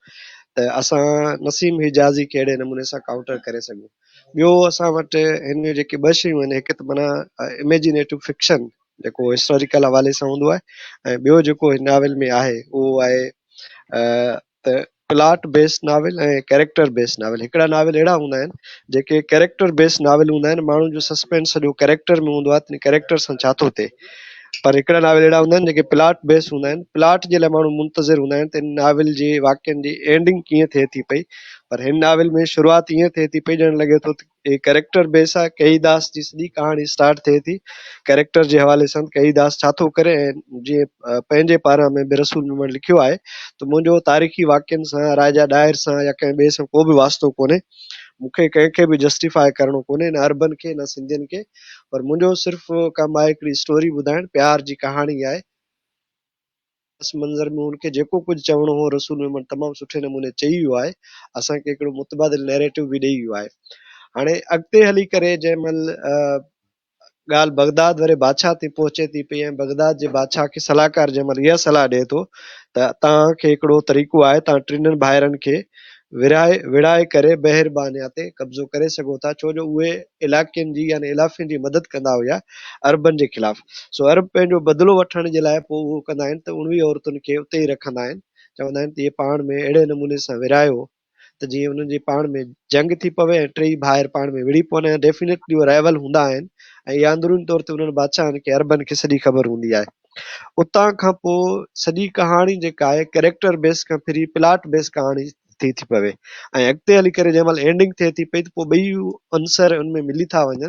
त असां नसीम हिजाज़ी कहिड़े नमूने सां काउंटर करे सघूं। ॿियो असां वटि हिन में जेके 2 शयूं आहिनि, हिकु त माना इमेजिनेटिव फिक्शन जेको हिस्टोरिकल हवाले सां हूंदो आहे, ऐं ॿियो जेको हिन नावल में आहे उहो आहे त प्लॉट बेस्ड नावल ऐं कैरेक्टर बेस्ड नावल। हिकिड़ा नावल अहिड़ा हूंदा आहिनि जेके कैरेक्टर बेस्ड नावल हूंदा आहिनि, माण्हुनि जो सस्पेंस सॼो कैरेक्टर में हूंदो आहे, कैरेक्टर सां छा थो थिए। पर हिकिड़ा नावल अहिड़ा हूंदा आहिनि जेके प्लॉट बेस्ड हूंदा आहिनि, प्लॉट जे लाइ माण्हू मुंतज़िर हूंदा आहिनि त हिन नावल जे वाक्यनि जी एंडिंग कीअं थिए थी पई। पर हिन नावल में शुरूआति ईअं थिए थी पई ॼण लॻे थो कैरेक्टर बेस आहे। कईदास जी सॼी कहाणी स्टार्ट थिए थी कैरेक्टर जे हवाले सां, कईदास छा थो करे। ऐं जीअं पंहिंजे पारां में बि रसूल मेमण लिखियो आहे त मुंहिंजो तारीख़ी वाक्यनि सां, राजा डायर सां या कंहिं ॿिए सां को बि वास्तो कोन्हे, मूंखे कंहिंखे बि जस्टिफाई करिणो कोन्हे, न अरबन खे न सिंधियुनि खे, पर मुंहिंजो सिर्फ़ु कमु आहे हिकिड़ी स्टोरी ॿुधाइणु, प्यार जी कहाणी आहे। पस मंज़र में उनखे जेको कुझु चवणो हो रसूल मेमन तमामु सुठे नमूने चई वियो आहे, असांखे हिकिड़ो मुतबादिल नैरेटिव बि ॾेई वियो आहे। हाणे अॻिते हली करे जंहिं महिल ॻाल्हि बगदाद वारे बादशाह ते पहुचे थी पई ऐं बगदाद जे बादशाह खे सलाहकार जंहिं महिल इहा सलाह ॾिए थो त तव्हांखे हिकिड़ो तरीक़ो आहे, तव्हां टिनि भाइरनि खे विड़ाए करे बहिरबानिया ते कब्ज़ो करे सघो था, छो जो उहे इलाइक़नि जी यानी इलाफ़नि जी मदद कंदा हुया अरबनि जे ख़िलाफ़। सो अरब पंहिंजो बदिलो वठण जे लाइ पोइ उहो कंदा आहिनि त उणिवीह औरतुनि खे उते ई रखंदा आहिनि, चवंदा आहिनि त इहे पाण में अहिड़े नमूने सां विरायो त जीअं उन्हनि जी पाण में जंग थी पवे ऐं टई भाइर पाण में विड़ी पवनि। ऐं डेफिनेटली उहे राइवल हूंदा आहिनि ऐं इहा अंदरूनी तौर ते उन्हनि बादशाहनि खे अरबनि खे सॼी ख़बर हूंदी आहे। उतां खां पोइ सॼी कहाणी जेका आहे कैरेक्टर बेस खां फिरी प्लाट बेस कहाणी थी पवे ऐं अॻिते हली करे जंहिं महिल एंडिंग थिए थी पई त पोइ ॿई अंसर उनमें मिली था वञनि।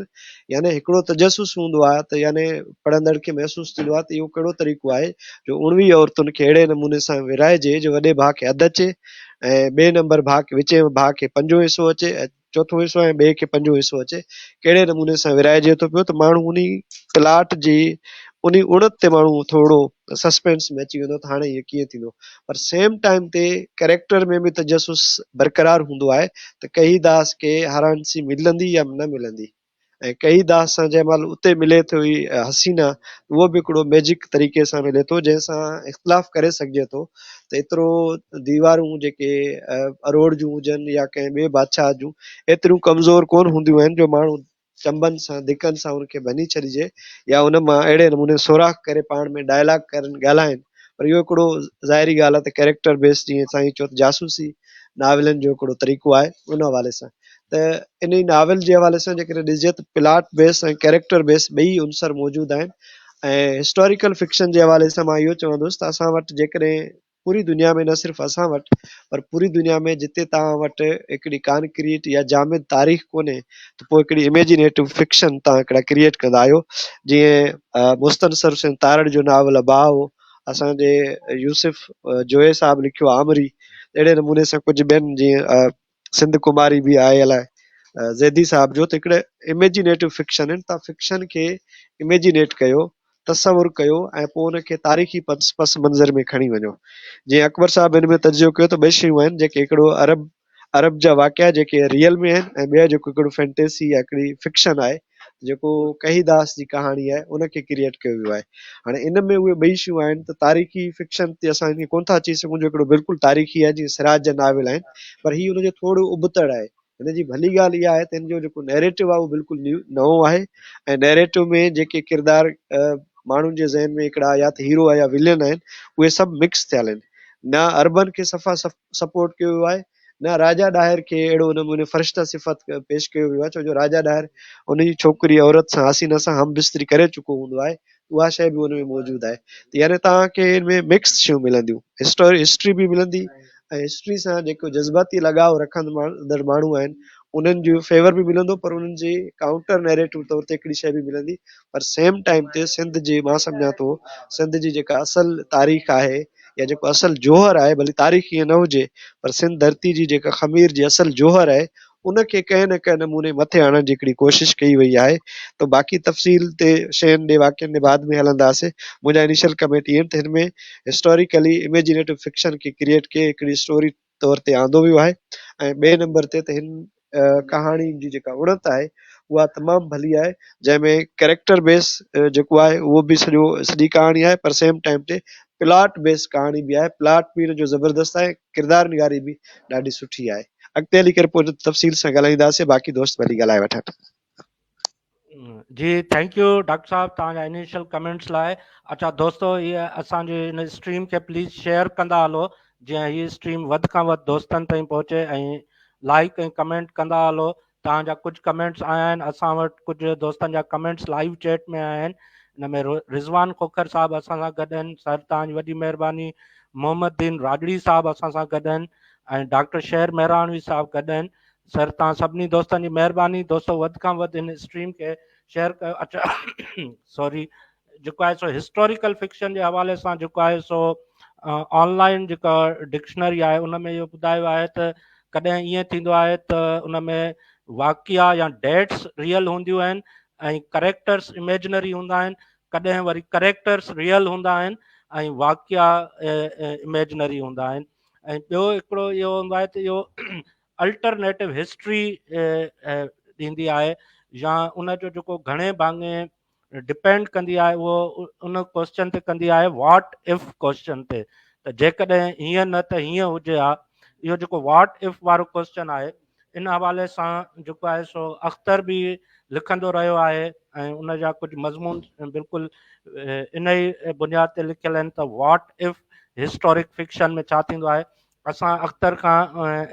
यानी हिकिड़ो तजसुस हूंदो आहे त यानी पढ़ंदड़ खे महसूसु थींदो आहे त इहो कहिड़ो तरीक़ो आहे जो 19 औरतुनि खे अहिड़े नमूने सां विराइजे जो वॾे भाउ खे अधु अचे ऐं ॿिए नंबर भाउ खे विचे भाउ खे 5 हिसो अचे ऐं चोथों हिसो ऐं ॿिए खे 5 हिसो अचे। कहिड़े नमूने सां विराइजे थो पियो त माण्हू उन प्लाट जी उन उणत ते माण्हू थोरो सस्पेंस में अची वेंदो त हाणे इहो कीअं थींदो। पर सेम टाइम ते कैरेक्टर में बि तजसुस बरक़रार हूंदो आहे त कही दास खे हारांसी मिलंदी या न मिलंदी ऐं कही दास सां जंहिं महिल उते मिले थो हसीना, उहो बि हिकिड़ो मैजिक तरीक़े सां मिले थो जंहिंसां इख़्तिलाफ़ करे सघिजे थो त एतिरो दीवारूं जेके अरोड़ जूं हुजनि या कंहिं ॿिए बादशाह जूं एतिरियूं कमज़ोर कोन हूंदियूं आहिनि जो माण्हू चंबनि सां धिकनि सां उनखे भञी छॾिजे या उन मां अहिड़े नमूने सोराख़ करे पाण में डायलॉग करनि ॻाल्हाइनि। पर इहो हिकिड़ो ज़ाहिरी ॻाल्हि आहे त कैरेक्टर बेस जीअं साईं चयो जासूसी नावलनि जो हिकिड़ो तरीक़ो आहे उन हवाले सां। त इन ई नावल जे हवाले सां जेकॾहिं ॾिसिजे त प्लाट बेस ऐं कैरेक्टर बेस ॿई अंसर मौजूदु आहिनि। ऐं हिस्टोरिकल फिक्शन जे हवाले सां मां इहो चवंदुसि त असां वटि जेकॾहिं पूरी दुनिया में न सिर्फ़ु असां वटि पर पूरी दुनिया में जिते तव्हां वटि हिकिड़ी कॉन्क्रीट या जामिद तारीख़ कोन्हे त पोइ हिकिड़ी इमेजिनेटिव फिक्शन तव्हां हिकिड़ा क्रिएट कंदा आहियो। जीअं मुस्तनसर हुसैन तारड़ जो नावल बाहो, असांजे यूसुफ जोए साहब लिखियो आमरी, अहिड़े नमूने सां कुझु ॿियनि जीअं सिंध कुमारी बि आयल आहे ज़ैदी साहब जो, त हिकिड़े इमेजिनेटिव फिक्शन आहिनि। तव्हां फिक्शन खे इमेजिनेट कयो, तस्वुरु कयो ऐं पोइ उनखे तारीख़ी पस मंज़र में खणी वञो। जीअं अकबर साहब हिन में तर्जुमो कयो त ॿ शयूं आहिनि जेके हिकिड़ो अरब जा वाक़िया जेके रियल में आहिनि ऐं ॿिया जेको हिकिड़ो फैंटेसी या हिकिड़ी फिक्शन आहे जेको कही दास जी कहाणी आहे उनखे क्रिएट कयो वियो आहे। हाणे इन में उहे ॿई शयूं आहिनि त तारीख़ी फिक्शन ते असां ईअं कोन था अची सघूं जो हिकिड़ो बिल्कुलु तारीख़ी आहे जीअं सिराज जा नाविल आहिनि, पर हीउ हुनजो थोरो उबतड़ आहे। हिन जी भली ॻाल्हि इहा आहे त हिन जो जेको नैरेटिव आहे उहो बिल्कुलु नओं आहे ऐं नैरेटिव में जेके किरदार माण्हुनि जे ज़हन में हिकिड़ा या त हीरो आहे या विलियन आहिनि उहे सभु मिक्स थियल आहिनि। न अरबन खे सफ़ा सपोर्ट कयो वियो आहे, न राजा ॾाहिर खे अहिड़ो नमूने फ़रिश्ता सिफ़त पेश कयो वियो आहे, छो जो राजा ॾाहिर उनजी छोकिरी औरत सां हसीना सां हम बिस्तरी करे चुको हूंदो आहे, उहा शइ बि हुन में मौजूदु आहे। त यानी तव्हांखे हिन में मिक्स शयूं मिलंदियूं, हिस्ट्री बि मिलंदी ऐं हिस्ट्री सां जेको जज़्बाती लॻाव रखंदड़ माण्हू आहिनि उन्हनि जो फेवर बि मिलंदो, पर उन्हनि जे काउंटर नैरेटिव तौर ते हिकिड़ी शइ बि मिलंदी। पर सेम टाइम ते सिंध जी मां सम्झां थो सिंध जी जेका असल तारीख़ आहे या जेको असल जोहर आहे, भली तारीख़ ईअं न हुजे पर सिंध धरती जी जेका ख़मीर जी असल जोहर आहे उनखे कंहिं न कंहिं नमूने मथे आणण जी हिकिड़ी कोशिशि कई वई आहे। त बाक़ी तफ़सील ते शयुनि ॾे वाक्यनि ॾे बाद में हलंदासीं। मुंहिंजा इनिशियल कमेंट इहे आहिनि त हिन में हिस्टोरिकली इमेजिनेटिव फिक्शन खे क्रिएट के हिकिड़ी स्टोरी तौर ते आंदो वियो आहे ऐं ॿिए नंबर ते त हिन कहाणी जी जेका उणत आहे उहा तमामु भली आहे जंहिंमें कैरेक्टर बेस जेको आहे उहो बि सॼी कहाणी आहे, पर सेम टाइम ते प्लाट बेस कहाणी बि आहे। प्लाट बि हिन जो ज़बरदस्त आहे, किरदार निगारी बि ॾाढी सुठी आहे। अॻिते हली करे पोइ तफ़सील सां ॻाल्हाईंदासीं, बाक़ी दोस्त वरी ॻाल्हाए वठनि। जी थैंक यू डॉक्टर साहब तव्हांजा इनिशियल कमेंट्स लाइ। अच्छा दोस्तो, ये असांजे हिन स्ट्रीम खे प्लीज़ शेयर कंदा हलो जीअं हीअ स्ट्रीम वधि खां वधि दोस्तनि ताईं पहुचे ऐं लाइक ऐं कमेंट कंदा हलो। तव्हांजा कुझु कमेंट्स आया आहिनि, असां वटि कुझु दोस्तनि जा कमेंट्स लाइव चैट में आया आहिनि। हिन में रिज़वान खोखर साहब असां सां गॾु आहिनि, सर तव्हांजी वॾी महिरबानी। मोहम्मदीन राजड़ी साहब असां सां गॾु आहिनि ऐं डॉक्टर शेर मेहरानवी साहब गॾु आहिनि। सर तव्हां सभिनी दोस्तनि जी महिरबानी। दोस्तो वधि खां वधि हिन स्ट्रीम खे शेयर कयो। अच्छा सॉरी, जेको आहे सो हिस्टोरिकल फिक्शन जे हवाले सां जेको आहे सो ऑनलाइन जेका डिक्शनरी आहे उन में इहो ॿुधायो आहे त कॾहिं ईअं थींदो आहे त उन में वाक़िया या डेट्स रियल हूंदियूं आहिनि ऐं करेक्टर्स इमेजिनरी हूंदा आहिनि, कॾहिं वरी करेक्टर्स रियल हूंदा आहिनि। ऐं वाक़िया इमेजनरी हूंदा आहिनि। ऐं ॿियो हिकिड़ो इहो हूंदो आहे त इहो अल्टरनेटिव हिस्ट्री ॾींदी आहे, या उनजो जेको घणे भाङे डिपेंड कंदी आहे उहो उन क्वेश्चन ते कंदी आहे, वॉट इफ क्वेश्चन ते। त जेकॾहिं हीअं न त हीअं हुजे हा, इहो जेको वॉट इफ वारो क्वेश्चन आहे, इन हवाले सां जेको आहे सो अख़्तर बि लिखंदो रहियो आहे ऐं उन जा कुझु मज़मून बिल्कुलु इन ई बुनियाद ते लिखियल आहिनि त वॉट इफ हिस्टोरिक फिक्शन में छा थींदो आहे। असां अख़्तर खां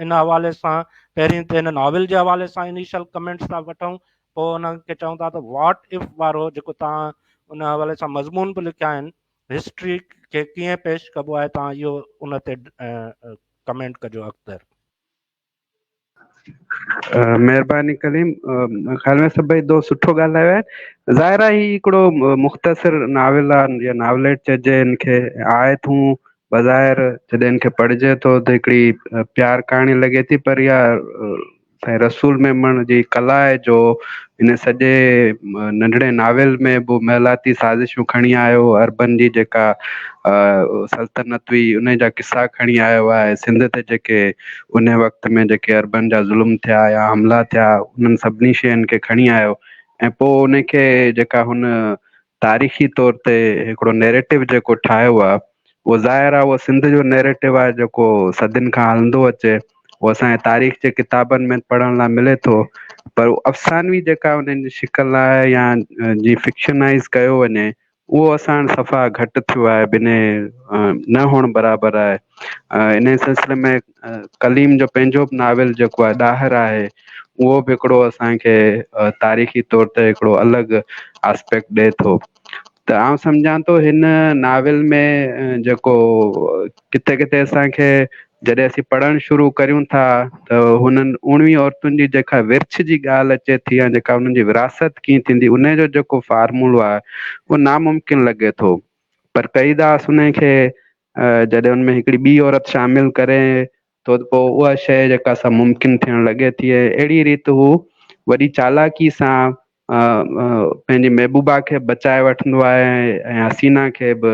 इन हवाले सां पहिरीं त हिन नॉवल जे हवाले सां इनिशियल कमेंट्स था वठूं, पोइ उनखे चऊं था त वॉट इफ वारो जेको तव्हां उन हवाले सां मज़मून बि लिखिया आहिनि, हिस्ट्री खे कीअं पेश कबो आहे, तव्हां इहो उन ते कमेंट कजो अख़्तर। महिरबानी कलीम, ख़्याल में सभई दोस्त सुठो ॻाल्हायो आहे। ज़ाहिर आहे ही हिकिड़ो मुख़्तसिर नाविल आहे या नावलेट चइजे हिनखे। आहे तूं बज़ाहिर जॾहिं हिनखे पढ़िजे थो त हिकिड़ी प्यार कहाणी लॻे थी, पर इहा साईं रसूल मेमण जी कला आहे जो हिन सॼे नंढड़े नाविल में बि महिलाती साज़िशूं खणी आयो, अरबन जी जेका सल्तनत हुई उन जा किसा खणी आयो आहे, सिंध ते जेके उन वक़्त में जेके अरबन जा ज़ुल्म थिया या हमला थिया, उन्हनि सभिनी शयुनि खे खणी आयो ऐं पोइ उनखे जेका हुन तारीख़ी तौर ते हिकिड़ो नैरेटिव जेको ठाहियो आहे, उहो ज़ाहिर आहे उहो सिंध जो नैरेटिव आहे जेको सदियुनि खां हलंदो अचे। उहो असांजे तारीख़ जे किताबनि में पढ़ण लाइ मिले थो, पर अफ़सानवी जेका उन्हनि जी शिकल आहे या जी फिक्शनाइज़ कयो वञे, उहो असां वटि सफ़ा घटि थियो आहे, बिने न हुअणु बराबरि आहे। इन सिलसिले में कलीम जो पंहिंजो बि नाविल जेको आहे ॾाहिर आहे, उहो बि हिकिड़ो असांखे तारीख़ी तौर ते हिकिड़ो अलॻि आस्पेक्ट ॾिए थो। त आउं सम्झां थो हिन नाविल में जेको किथे किथे असांखे जॾहिं असीं पढ़णु शुरू करियूं था त हुननि 19 औरतुनि जी जेका विर्छ जी ॻाल्हि अचे थी या जेका हुननि जी विरासत कीअं थींदी, उन जो जेको फार्मूलो आहे उहो नामुमकिन लॻे थो। पर कईदास उनखे जॾहिं उनमें हिकिड़ी ॿी औरत शामिलु करे तो पोइ उहा शइ जेका सा मुमकिन थियणु लॻे थी। अहिड़ी रीति हू वॾी चालाकी सां पंहिंजी महबूबा खे बचाए वठंदो आहे ऐं हसीना खे बि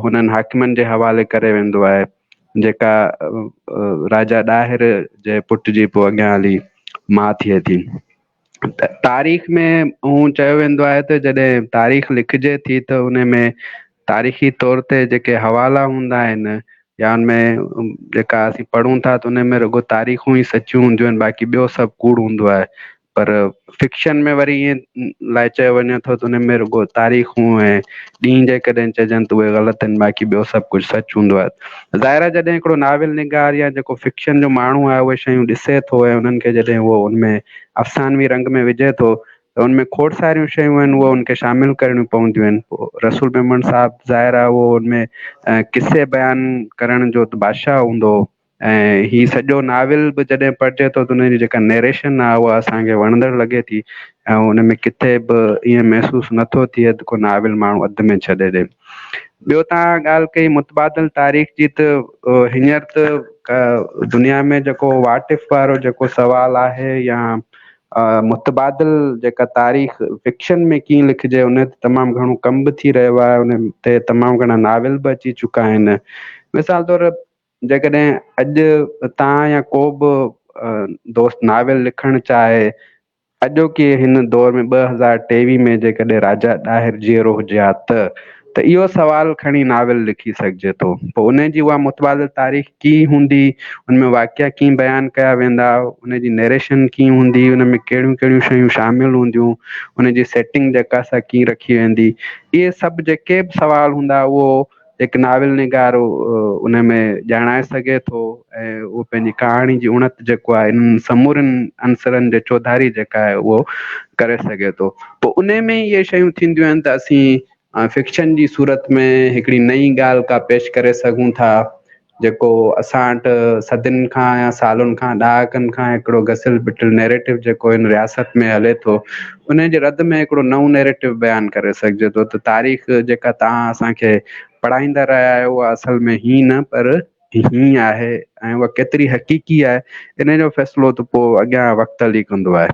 हुननि हाकिमनि जे हवाले करे वेंदो आहे, जेका राजा ॾाहिर जे पुट जी पोइ अॻियां हली मां थिए थी। तारीख़ में हू चयो वेंदो आहे त जॾहिं तारीख़ लिखिजे थी त उन में तारीख़ी तौर ते जेके हवाला हूंदा आहिनि या उनमें जेका असीं पढ़ूं था त उन में रुॻो तारीख़ूं ई सचियूं हूंदियूं आहिनि, बाक़ी ॿियो सभु कूड़ हूंदो आहे। पर फिक्शन में वरी ईअं लाइ चयो वञे थो त उन में रुॻो तारीख़ूं ऐं ॾींहं जेकॾहिं चइजनि त उहे ग़लति आहिनि, बाक़ी ॿियो सभु कुझु सच हूंदो आहे। ज़ाहिर आहे जॾहिं हिकिड़ो नाविल निगार या जेको फिक्शन जो माण्हू आहे उहे शयूं ॾिसे थो ऐं उन्हनि खे जॾहिं उहो उनमें अफ़सानवी रंग में विझे थो त उनमें खोड़ सारियूं शयूं आहिनि उहे उनखे शामिलु करणियूं पवंदियूं आहिनि। पोइ रसूल मेमन साहिबु ज़ाहिर आहे उहो उनमें किसे बयान करण जो त बादशाह हूंदो, ऐं हीउ सॼो नाविल बि जॾहिं पढ़िजे थो त उनजी जेका नरेशन आहे उहा असांखे वणंदड़ लॻे थी ऐं उनमें किथे बि ईअं महसूसु नथो थिए त को नाविल माण्हू अध में छॾे ॾे। ॿियो तव्हां ॻाल्हि कई मुतबादिल तारीख़ जी, त हींअर त दुनिया में जेको वाटिफ़ वारो जेको सुवालु आहे या मुतबादिल जेका तारीख़ फिक्शन में कीअं लिखिजे उन ते तमामु घणो कम बि थी रहियो आहे, उन ते तमामु घणा नाविल बि अची चुका आहिनि। मिसाल तौरु जेकॾहिं अॼु तव्हां या को बि दोस्त नाविल लिखणु चाहे, अॼोके हिन दौर में 2023 में जेकॾहिं राजा ॾाहिर जीअरो हुजे हा त इहो सवाल खणी नाविल लिखी सघिजे थो। पोइ उन जी उहा मुतबादिल तारीख़ कीअं हूंदी, उनमें वाक़िया कीअं बयानु कया वेंदा, उनजी नरेशन कीअं हूंदी, उनमें कहिड़ियूं कहिड़ियूं शयूं शामिलु हूंदियूं, उनजी सेटिंग जेका सा कीअं रखी वेंदी, इहे सभु जेके बि सवाल हूंदा उहो हिकु नाविल निगार उन में ॼाणाए सघे थो ऐं उहो पंहिंजी कहाणी जी उणत जेको आहे इन्हनि समूरनि अंसरनि जे चौधारी जेका आहे उहो करे सघे थो। पोइ उन में इहे शयूं थींदियूं आहिनि त असीं फिक्शन जी सूरत में हिकिड़ी नई ॻाल्हि का पेश करे सघूं था, जेको असां वटि सदियुनि खां या सालुनि खां ॾहाकनि खां हिकिड़ो घसियल पिटियल नैरेटिव जेको हिन रियासत में हले थो, उन जे रद में हिकिड़ो नओं नैरेटिव बयानु करे सघिजे थो। त तारीख़ जेका तव्हां असांखे पढ़ाईंदा रहिया आहियो उहा असल में हीअं न पर हीअं आहे, ऐं उहा केतिरी हक़ीक़ी आहे इन जो फ़ैसिलो त पोइ अॻियां वक़्तु हली कंदो आहे।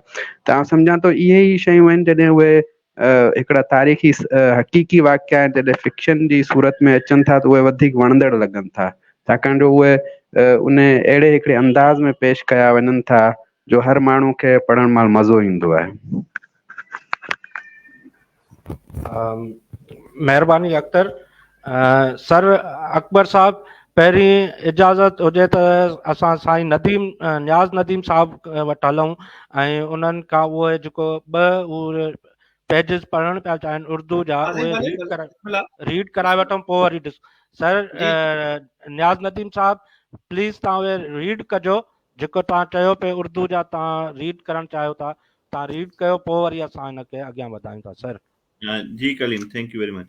त आउं सम्झां थो इहे ई शयूं आहिनि जॾहिं उहे हिकिड़ा तारीख़ी हक़ीक़ी वाक़िया आहिनि जॾहिं फिक्शन जी सूरत में अचनि था त उहे वधीक वणंदड़ लॻनि था, छाकाणि जो उहे उन अहिड़े हिकिड़े अंदाज़ में पेश कया वञनि था जो हर माण्हू खे पढ़ण महिल मज़ो ईंदो आहे। महिरबानी अख्तर। सर अकबर साहब, पहिरीं इजाज़त हुजे त असां साईं नदीम न्याज़ नदीम साहब वटि हलूं ऐं उन्हनि खां उहे जेको उहे पेजिस पढ़णु पिया चाहिनि उर्दू जा, उहे रीड कराए वठूं, पोइ वरी sir Niyaz Nadeem Sahib please तव्हां उहे रीड कजो, जेको तव्हां चयो पिए उर्दू जा तव्हां रीड करणु चाहियो था, तव्हां रीड कयो, पोइ वरी असां हिनखे अॻियां वधायूं था। सर जी Kaleem, thank you very much.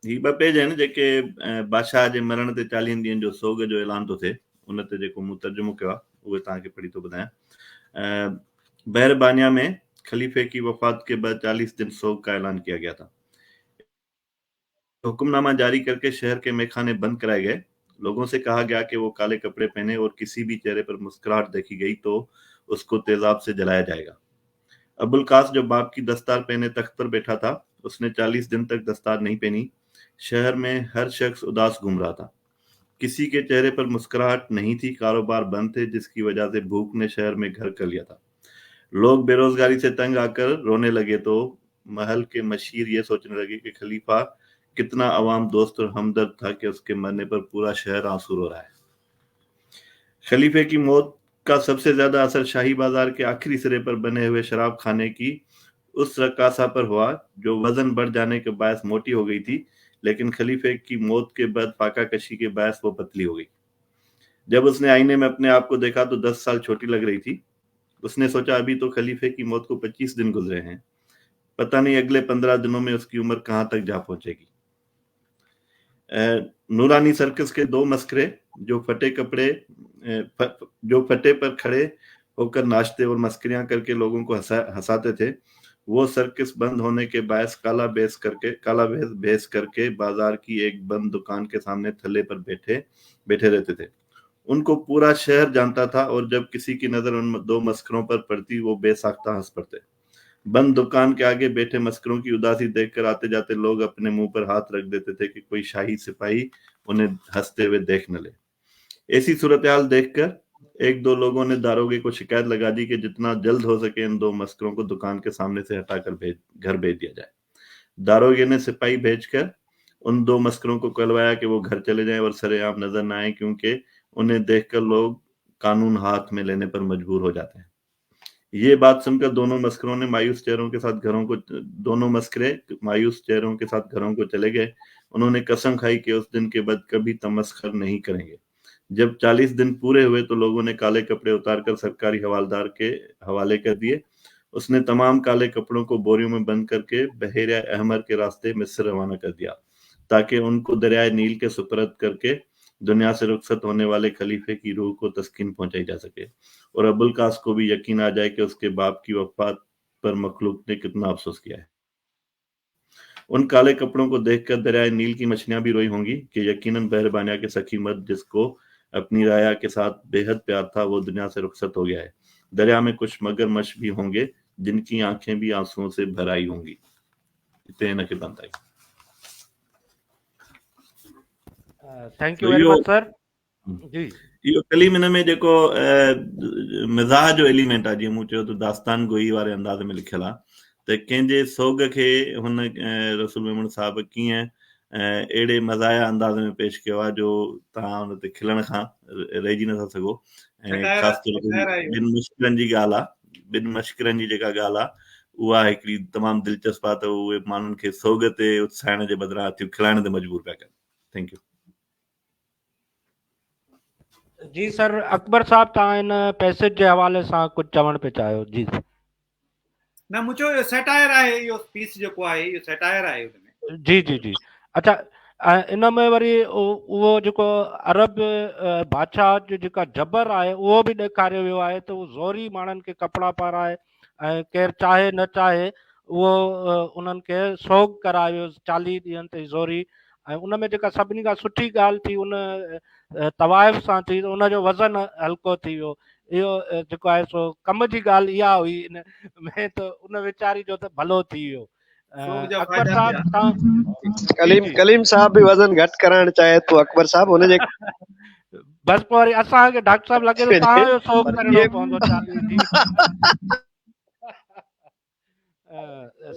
ही ॿ पेज आहिनि जेके बादशाह जे मरण ते 40 ॾींहंनि जो सोग जो ऐलान थो थिए, उन ते जेको मूं तर्जुमो कयो आहे उहे तव्हांखे पढ़ी थो ॿुधायां। बहरबानिया में खलीफे की वफात के बाद 40 दिन सोग का ऐलान किया गया था। हुक्मनामा जारी करके शहर के मैखाने बंद कराए गए। लोगों से कहा गया कि वो काले कपड़े पहने और किसी भी चेहरे पर मुस्कुराहट देखी गई तो उसको तेजाब से जलाया जाएगा। अबुल कास जो बाप की दस्तार पहने तख्त पर बैठा था, उसने 40 दिन तक दस्तार नहीं पहनी। शहर में हर शख्स उदास घूम रहा था, किसी के चेहरे पर मुस्कुराहट नहीं थी, कारोबार बंद थे, जिसकी वजह से भूख ने शहर में घर कर लिया था। लोग बेरोजगारी से तंग आकर रोने लगे तो महल के मशीर ये सोचने लगे कि खलीफा कितना अवाम दोस्त और हमदर्द था कि उसके मरने पर पूरा शहर आंसू रो रहा है। खलीफे की मौत का सबसे ज्यादा असर शाही बाजार के आखिरी सिरे पर बने हुए शराब खाने की उस रकासा पर हुआ जो वजन बढ़ जाने के बायस मोटी हो गई थी, लेकिन खलीफे की मौत के बाद फाका कशी के बायस वो पतली हो गई। जब उसने आईने में अपने आप को देखा तो 10 साल छोटी लग रही थी। उसने सोचा अभी तो खलीफे की मौत को 25 दिन गुजरे हैं, पता नहीं अगले 15 दिनों में उसकी उम्र कहां तक जा पहुंचेगी। नूरानी सर्कस के 2 मस्करे जो फटे पर खड़े होकर नाचते और मस्करियां करके लोगों को हंसाते थे, वो सर्कस बंद होने के बायस काला भेस करके बाजार की एक बंद दुकान के सामने थल्ले पर बैठे रहते थे। उनको पूरा शहर जानता था और जब किसी की नजर उन 2 मस्करों पर पड़ती वो बेसाख्ता हंस पड़ते। बंद दुकान के आगे बैठे मस्करों की उदासी देखकर आते जाते लोग अपने मुंह पर हाथ रख देते थे कि कोई शाही सिपाही उन्हें हंसते हुए देख न ले। ऐसी सूरत हाल देखकर 1-2 लोगों ने दारोगे को शिकायत लगा दी कि जितना जल्द हो सके इन 2 मस्करों को दुकान के सामने से हटाकर घर भेज दिया जाए। दारोगे ने सिपाही भेजकर उन 2 मस्करों को कहलवाया कि वो घर चले जाएं और सरेआम नजर न आए, क्योंकि उन्हें देखकर लोग कानून हाथ में लेने पर मजबूर हो जाते हैं। ये बात सुनकर दोनों मस्करे मायूस चेहरों के साथ घरों को चले गए। उन्होंने कसम खाई कि उस दिन के बाद कभी तमस्खर नहीं करेंगे। जब 40 दिन पूरे हुए तो लोगों ने काले कपड़े उतारकर सरकारी हवालदार के हवाले कर दिए। उसने तमाम काले कपड़ों को बोरियों में बंद करके बहरिया अहमर के रास्ते मिस्र रवाना कर दिया, ताकि उनको दरियाए नील के सुपुर्द करके दुनिया से रुखसत होने वाले खलीफे की रूह को तस्कीन पहुंचाई जा सके और अबुल कास को भी यकीन आ जाए कि उसके बाप की वफात पर मखलूक ने कितना अफसोस किया है। उन काले कपड़ों को देखकर दरियाए नील की मछलियां भी रोई होंगी कि यकीनन बहरबानिया के सखी मर्द जिसको अपनी राया के साथ बेहद प्यार था वो दुनिया से रुखसत हो गया है। दरिया में कुछ मगरमच्छ भी होंगे जिनकी आंखें भी आंसुओं से भर आई होंगी। इतने न के बनता है। Thank you very much sir. जी इहो कलीम हिन में जेको मिज़ाह जो एलिमेंट आहे, जीअं मूं चयो त दास्तान गोई वारे अंदाज़ में लिखियल आहे त कंहिंजे सोग खे हुन रसूल मेमन साहब कीअं अहिड़े मज़ाया अंदाज़ में पेश कयो आहे जो तव्हां हुन ते खिलण खां रहिजी नथा सघो। ऐं ख़ासि तौर ते ॿिनि मुश्किलनि जी जेका ॻाल्हि आहे उहा हिकिड़ी तमामु दिलचस्प आहे त उहे माण्हुनि खे सोग ते उत्साहण जे बदिरां खिलाइण ते मजबूर पिया कनि। थैंक यू जी सर। अकबर साहब तव्हां इन पैसेज जे हवाले सां कुझु चवण पिया चाहियो? जी न, मुंहिंजो इहो सेटायर आहे, इहो पीस जेको आहे इहो सेटायर आहे हुन में। जी जी जी अच्छा, इन में वरी उहो जेको अरब बादशाह जो जेका जबर आहे उहो बि ॾेखारियो वियो आहे त उहो ज़ोरी माण्हुनि खे कपिड़ा पाराए ऐं केरु चाहे न चाहे उहो उन्हनि खे सोग करायो 40 ॾींहंनि ते ज़ोरी। ऐं उन में जेका सभिनी खां सुठी ॻाल्हि थी उन तवाइफ सां थी, उनजो वज़न हल्को थी वियो। इहो जेको आहे सो कम जी ॻाल्हि इहा हुई इन में, त उन वीचारी जो त भलो थी वियो। शौक़ जा अकबर फ़ाइदा साहब थिया। तव्हां कलीम जी जी कलीम साहब बि वज़न घटि कराइण चाहे थो अकबर साहब हुनजे बसि पोइ वरी असांखे डॉक्टर साहब लॻे थो तव्हांजो शौक़ु पर करिणो इहे पवंदो चालू जी।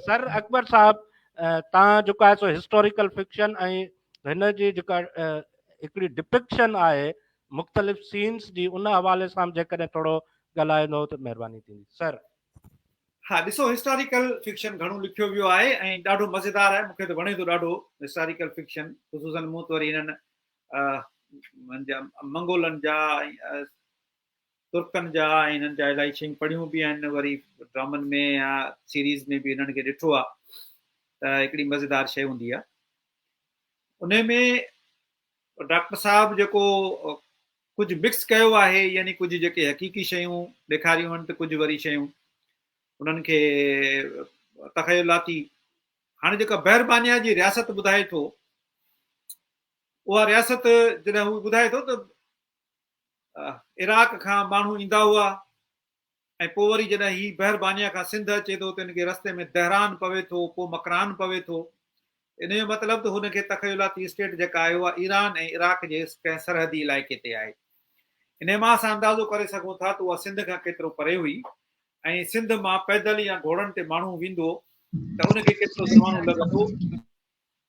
सर अकबर साहब, तव्हां जेको आहे सो हिस्टोरिकल फिक्शन ऐं हिन जी जेका हिकिड़ी डिपिक्शन आहे मुख़्तलिफ़ सीन्स जी, उन हवाले सां जेकॾहिं थोरो ॻाल्हाईंदो त महिरबानी थींदी सर। हा, ॾिसो हिस्टोरिकल फिक्शन घणो लिखियो वियो आहे ऐं ॾाढो मज़ेदार आहे, मूंखे त वणे थो ॾाढो हिस्टोरिकल फिक्शन, ख़ुसूसन मूं त वरी हिननि मंगोलनि जा ऐं तुर्कनि जा ऐं हिननि जा इलाही शयूं पढ़ियूं बि आहिनि, वरी ड्रामनि में या सीरीज़ में बि हिननि खे ॾिठो आहे, त हिकिड़ी मज़ेदार शइ हूंदी आहे। उन में डॉक्टर साहब जेको कुझु मिक्स कयो आहे, यानी कुझु जेके हक़ीक़ी शयूं ॾेखारियूं आहिनि, त कुझु वरी शयूं उन्हनि खे तख़यलाती। हाणे जेका बहरबानिया जी रियासत ॿुधाए थो, उहा रियासत जॾहिं हू ॿुधाए थो त इराक खां माण्हू ईंदा हुआ, ऐं पोइ वरी जॾहिं ही बहरबानिया खां सिंध अचे थो त हिनखे रस्ते में दहरान पवे थो, पोइ मकरान पवे थो। इन जो मतिलबु त हुनखे तख़यलाती स्टेट जेका आहे उहा ईरान ऐं इराक जे कंहिं सरहदी इलाइक़े ते आहे। इन मां असां अंदाज़ो करे सघूं था त उहा सिंध खां केतिरो परे हुई, ऐं सिंध मां पैदल या घोड़नि ते माण्हू वेंदो त उनखे केतिरो ज़मानो लॻंदो,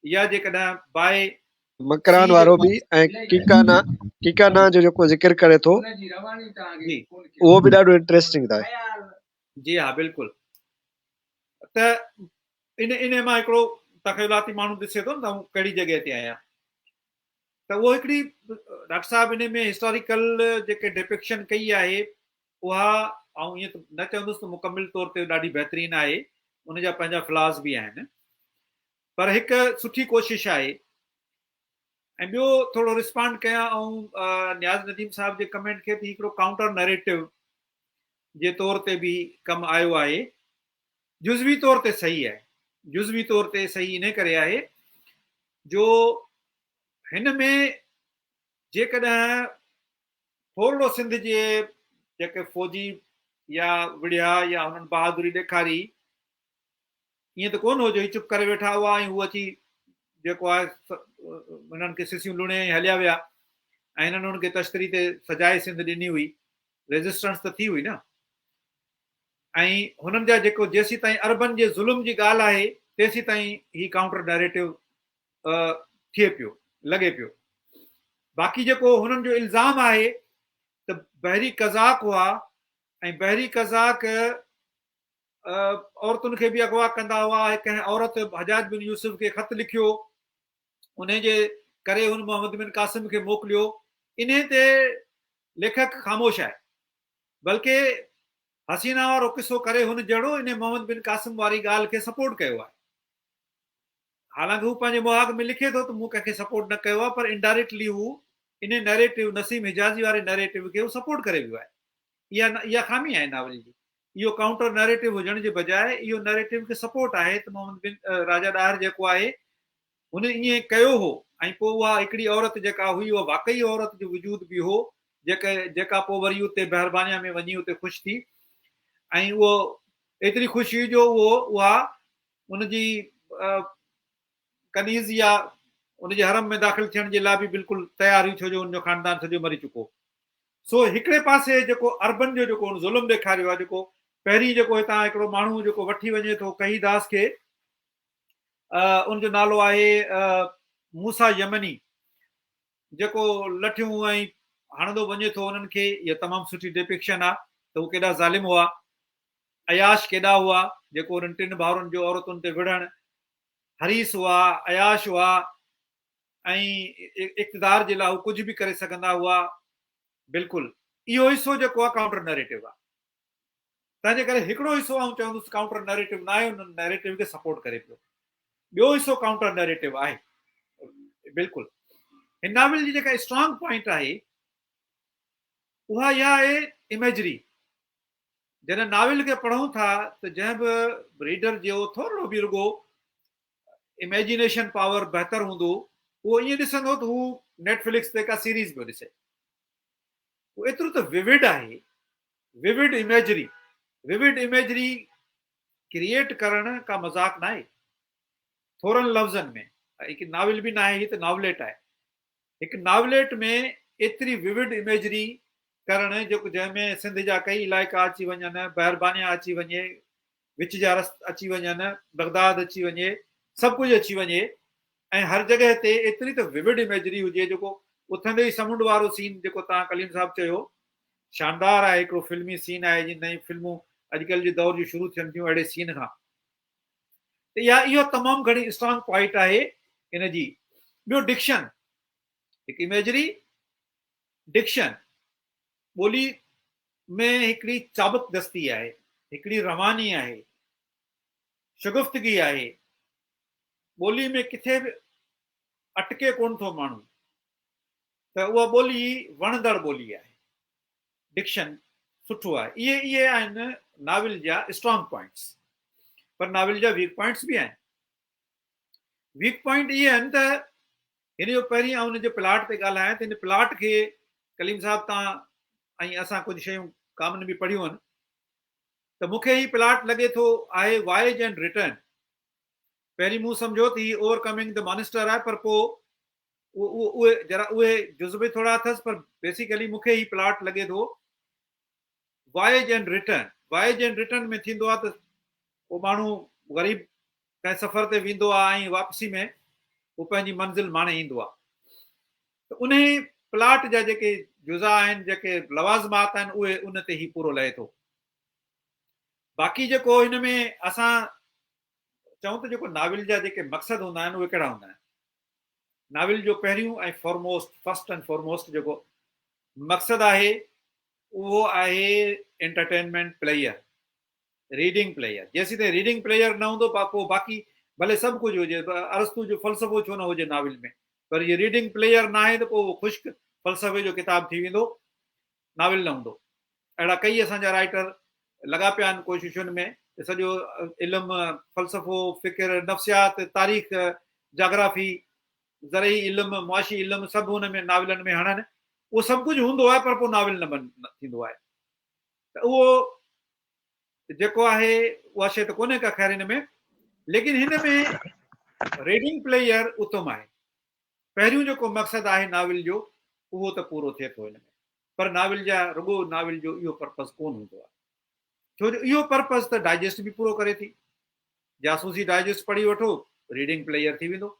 या जेकॾहिं बाए मकरान सी वारो जेको बि ऐं कीकाना जो जेको ज़िक्र करे थो जी उहो बि ॾाढो इंटरेस्टिंग आहे। जी हा बिल्कुलु। त इन मां हिकिड़ो तख़यलाती माण्हू ॾिसे थो न त कहिड़ी जॻह ते आहियां, त उहो हिकिड़ी डॉक्टर साहब इन में हिस्टोरिकल जेके डिपिक्शन कई आहे उहा, ऐं ईअं त न चवंदुसि त मुकमिल तौर ते ॾाढी बहितरीनु आहे, उनजा पंहिंजा फ्लास बि आहिनि, पर हिकु सुठी कोशिश आहे। ऐं ॿियो थोरो रिस्पॉन्ड कयां ऐं न्याज़ नदीम साहब जे कमेंट खे, हिकिड़ो काउंटर नैरेटिव जे तौर ते बि कमु आयो आहे, जुज़वी तौर ते सही आहे। जुज़वी तौर ते सही इन करे आहे जो हिन में जेकॾहिं थोरो सिंध जे जेके फ़ौजी या विढ़िया या हुननि बहादुरी ॾेखारी, ईअं त कोन हो जो ही चुप करे वेठा हुआ ऐं हू अची जेको आहे हुननि खे सिसियूं लुणे हलिया विया ऐं हिननि हुननि खे तश्तरी ते सजाए सिंध ॾिनी हुई। रेज़िस्टेंस त थी हुई न। ऐं हुननि जा जेको जेसीं ताईं अरबन जे ज़ुल्म जी ॻाल्हि आहे तेसीं ताईं ही काउंटर नैरेटिव थिए पियो, लॻे पियो। बाक़ी जेको हुननि जो इल्ज़ाम आहे त बहरी कज़ाक हुआ ऐं बहरी कज़ाक औरतुनि खे बि अगवा कंदा हुआ, कंहिं औरत हजाज बिन यूसुफ खे ख़त लिखियो, उन जे करे हुन मोहम्मद बिन कासिम खे मोकिलियो, इन ते लेखक ख़ामोश आहे। बल्कि हसीना वारो किसो करे हुन जहिड़ो इन मोहम्मद बिन कासिम वारी ॻाल्हि खे सपोर्ट कयो आहे। हालांकि हू पंहिंजे मुहाग में लिखे थो त मूं कंहिंखे सपोर्ट न कयो आहे, पर इनडायरेक्टली हू इन नैरेटिव नसीम हिजाज़ी वारे नैरेटिव खे हू सपोर्ट करे वियो आहे। इहा ख़ामी आहे नावल जी। इहो काउंटर नैरेटिव हुजण जे बजाए इहो नैरेटिव खे सपोर्ट आहे त मोहम्मद बिन राजा ॾाहिर जेको आहे हुन ईअं कयो हो, ऐं पोइ उहा हिकिड़ी औरत जेका हुई उहा वाक़ई औरत जो वजूद बि हो, जेका पोइ वरी उते बहरबानिया में वञी उते ख़ुशि थी, ऐं उहो एतिरी ख़ुशि हुई जो उहा उनजी कनीज़ या उनजे हरम में दाख़िल थियण जे लाइ बि बिल्कुलु तयार हुई, छो जो हुनजो ख़ानदान सॼो मरी चुको। सो हिकिड़े पासे जेको अरबन जो जेको ज़ुल्म ॾेखारियो आहे, जेको पहिरीं जेको हितां हिकिड़ो माण्हू जेको वठी वञे थो कहीदास खे, उनजो नालो आहे मूसा यमनी, जेको लठियूं ऐं हणंदो वञे थो उन्हनि खे, इहा तमामु सुठी डिपिक्शन आहे त उहे केॾा ज़ालिम हुआ। अयाश केॾा हुआ जेको उन्हनि टिनि भाउरनि जो औरतुनि ते विढ़ण, हरीस हुआ, अयाश हुआ, ऐं इक़्तिदार जे लाइ हू कुझु बि करे सघंदा हुआ। बिल्कुलु इहो हिसो जेको आहे काउंटर नैरेटिव आहे। तंहिंजे करे हिकिड़ो हिसो आउं चवंदुसि काउंटर नैरेटिव न आहे, हुन नैरेटिव खे सपोर्ट करे पियो। ॿियो हिसो काउंटर नैरेटिव आहे। बिल्कुलु हिन नावल जी जेका स्ट्रॉन्ग पॉइंट आहे उहा इहा आहे इमेजरी। जॾहिं नावल खे पढ़ूं था त जंहिं बि रीडर जो थोरो बि रुगो इमेजिनेशन पावर बहितर हूंदो, उहो ईअं ॾिसंदो त हू नेटफ्लिक्स ते का सीरीज़ पियो ॾिसे। उहो एतिरो त विविड आहे विविड इमेजरी क्रिएट करण का मज़ाक ना आहे, थोरनि लफ़्ज़नि में। हिकु नाविल बि न आहे, हीअ त नॉवलेट आहे। हिकु नॉवलेट में एतिरी विविड इमेजरी करण जेको जंहिंमें सिंध जा कई इलाइक़ा अची वञनि, बहरबानिया अची वञे, विच जा रस्त अची वञनि, बगदाद अची वञे, सभु कुझु अची वञे, ऐं हर जॻह ते एतिरी त विविड इमेजरी हुजे। जेको उथंदे ई समुंड वारो सीन जेको तव्हां कलीम साहब चयो, शानदार आहे। हिकिड़ो फिल्मी सीन आहे, जीअं नई फिल्मूं अॼुकल्ह जे दौर जूं शुरू थियनि थियूं अहिड़े सीन खां। त इहो तमामु घणी स्ट्रॉन्ग पॉइंट आहे इन जी। ॿियो डिक्शन, हिकु इमेजरी, डिक्शन, ॿोली में हिकिड़ी चाबक दस्ती आहे, हिकिड़ी रवानी आहे, शगुफ़्तगी आहे। ॿोली में किथे बि अटके कोन थो माण्हू, त उहा ॿोली वणंदड़ ॿोली आहे। डिक्शन सुठो आहे। इहे आहिनि नाविल जा स्ट्रॉन्ग पॉइंट्स। पर नाविल जा वीक पॉइंट्स बि आहिनि। वीक पॉइंट इहे आहिनि त हिन जो पहिरीं ऐं हुनजे प्लाट ते ॻाल्हायां त हिन प्लाट खे कलीम साहब तव्हां ऐं असां कुझु शयूं कामन बि पढ़ियूं आहिनि, त मूंखे ही प्लाट लॻे थो आहे वाइज एंड रिटर्न। पहिरीं मूं सम्झो त ही ओवरकमिंग द मॉन्स्टर आहे, पर पोइ उहे जुज़ बि थोरा अथसि, पर बेसिकली मूंखे ही प्लाट लॻे थो wise and return. Wise and return में थींदो आहे त पोइ माण्हू ग़रीब कंहिं सफ़र ते वेंदो आहे ऐं वापसी में उहो पंहिंजी मंज़िल माणे ईंदो आहे। त उन प्लाट जा जेके जुज़ा आहिनि, जेके लवाज़मात आहिनि, उहे उन ते ई पूरो लहे थो। बाक़ी जेको हिन में असां चऊं त जेको नाविल जा जेके मक़सद हूंदा आहिनि, उहे कहिड़ा हूंदा आहिनि? नाविल जो पहिरियों ऐं फर्स्ट एंड फॉरमोस्ट जेको मक़सदु आहे, उहो आहे एंटरटेनमेंट प्लेयर, रीडिंग प्लेयर। जेसीं ताईं रीडिंग प्लेयर न हूंदो, पोइ बाक़ी भले सभु कुझु हुजे, अरस्तू जो फ़लसफ़ो छो न हुजे नाविल में, पर इहे रीडिंग प्लेयर न आहे त पोइ उहो ख़ुश्क फ़लसफ़े जो किताब थी वेंदो, नाविल न हूंदो। अहिड़ा कई असांजा राइटर लॻा पिया आहिनि कोशिशुनि में त सॼो इल्मु, फ़लसफ़ो, फ़िक्र, नफ़्सियात, तारीख़, जाग्राफ़ी, ज़रई इल्मु, मुआशी इल्मु, सभु हुन में नाविलनि में हणनि। उहो सभु कुझु हूंदो आहे, पर पोइ नाविल न थींदो आहे। त उहो जेको आहे उहा शइ त कोन्हे का ख़ैर हिन में, लेकिन हिन में रीडिंग प्लेयर उत्तम आहे। पहिरियों जेको मक़सदु आहे नाविल जो, उहो त पूरो थिए थो हिन में। पर नाविल जा रुगो नाविल जो इहो पर्पज़ कोन हूंदो आहे, छो जो इहो पर्पज़ त डाइजेस्ट बि पूरो करे थी। जासूसी डाइजेस्ट पढ़ी वठो, रीडिंग प्लेयर थी वेंदो।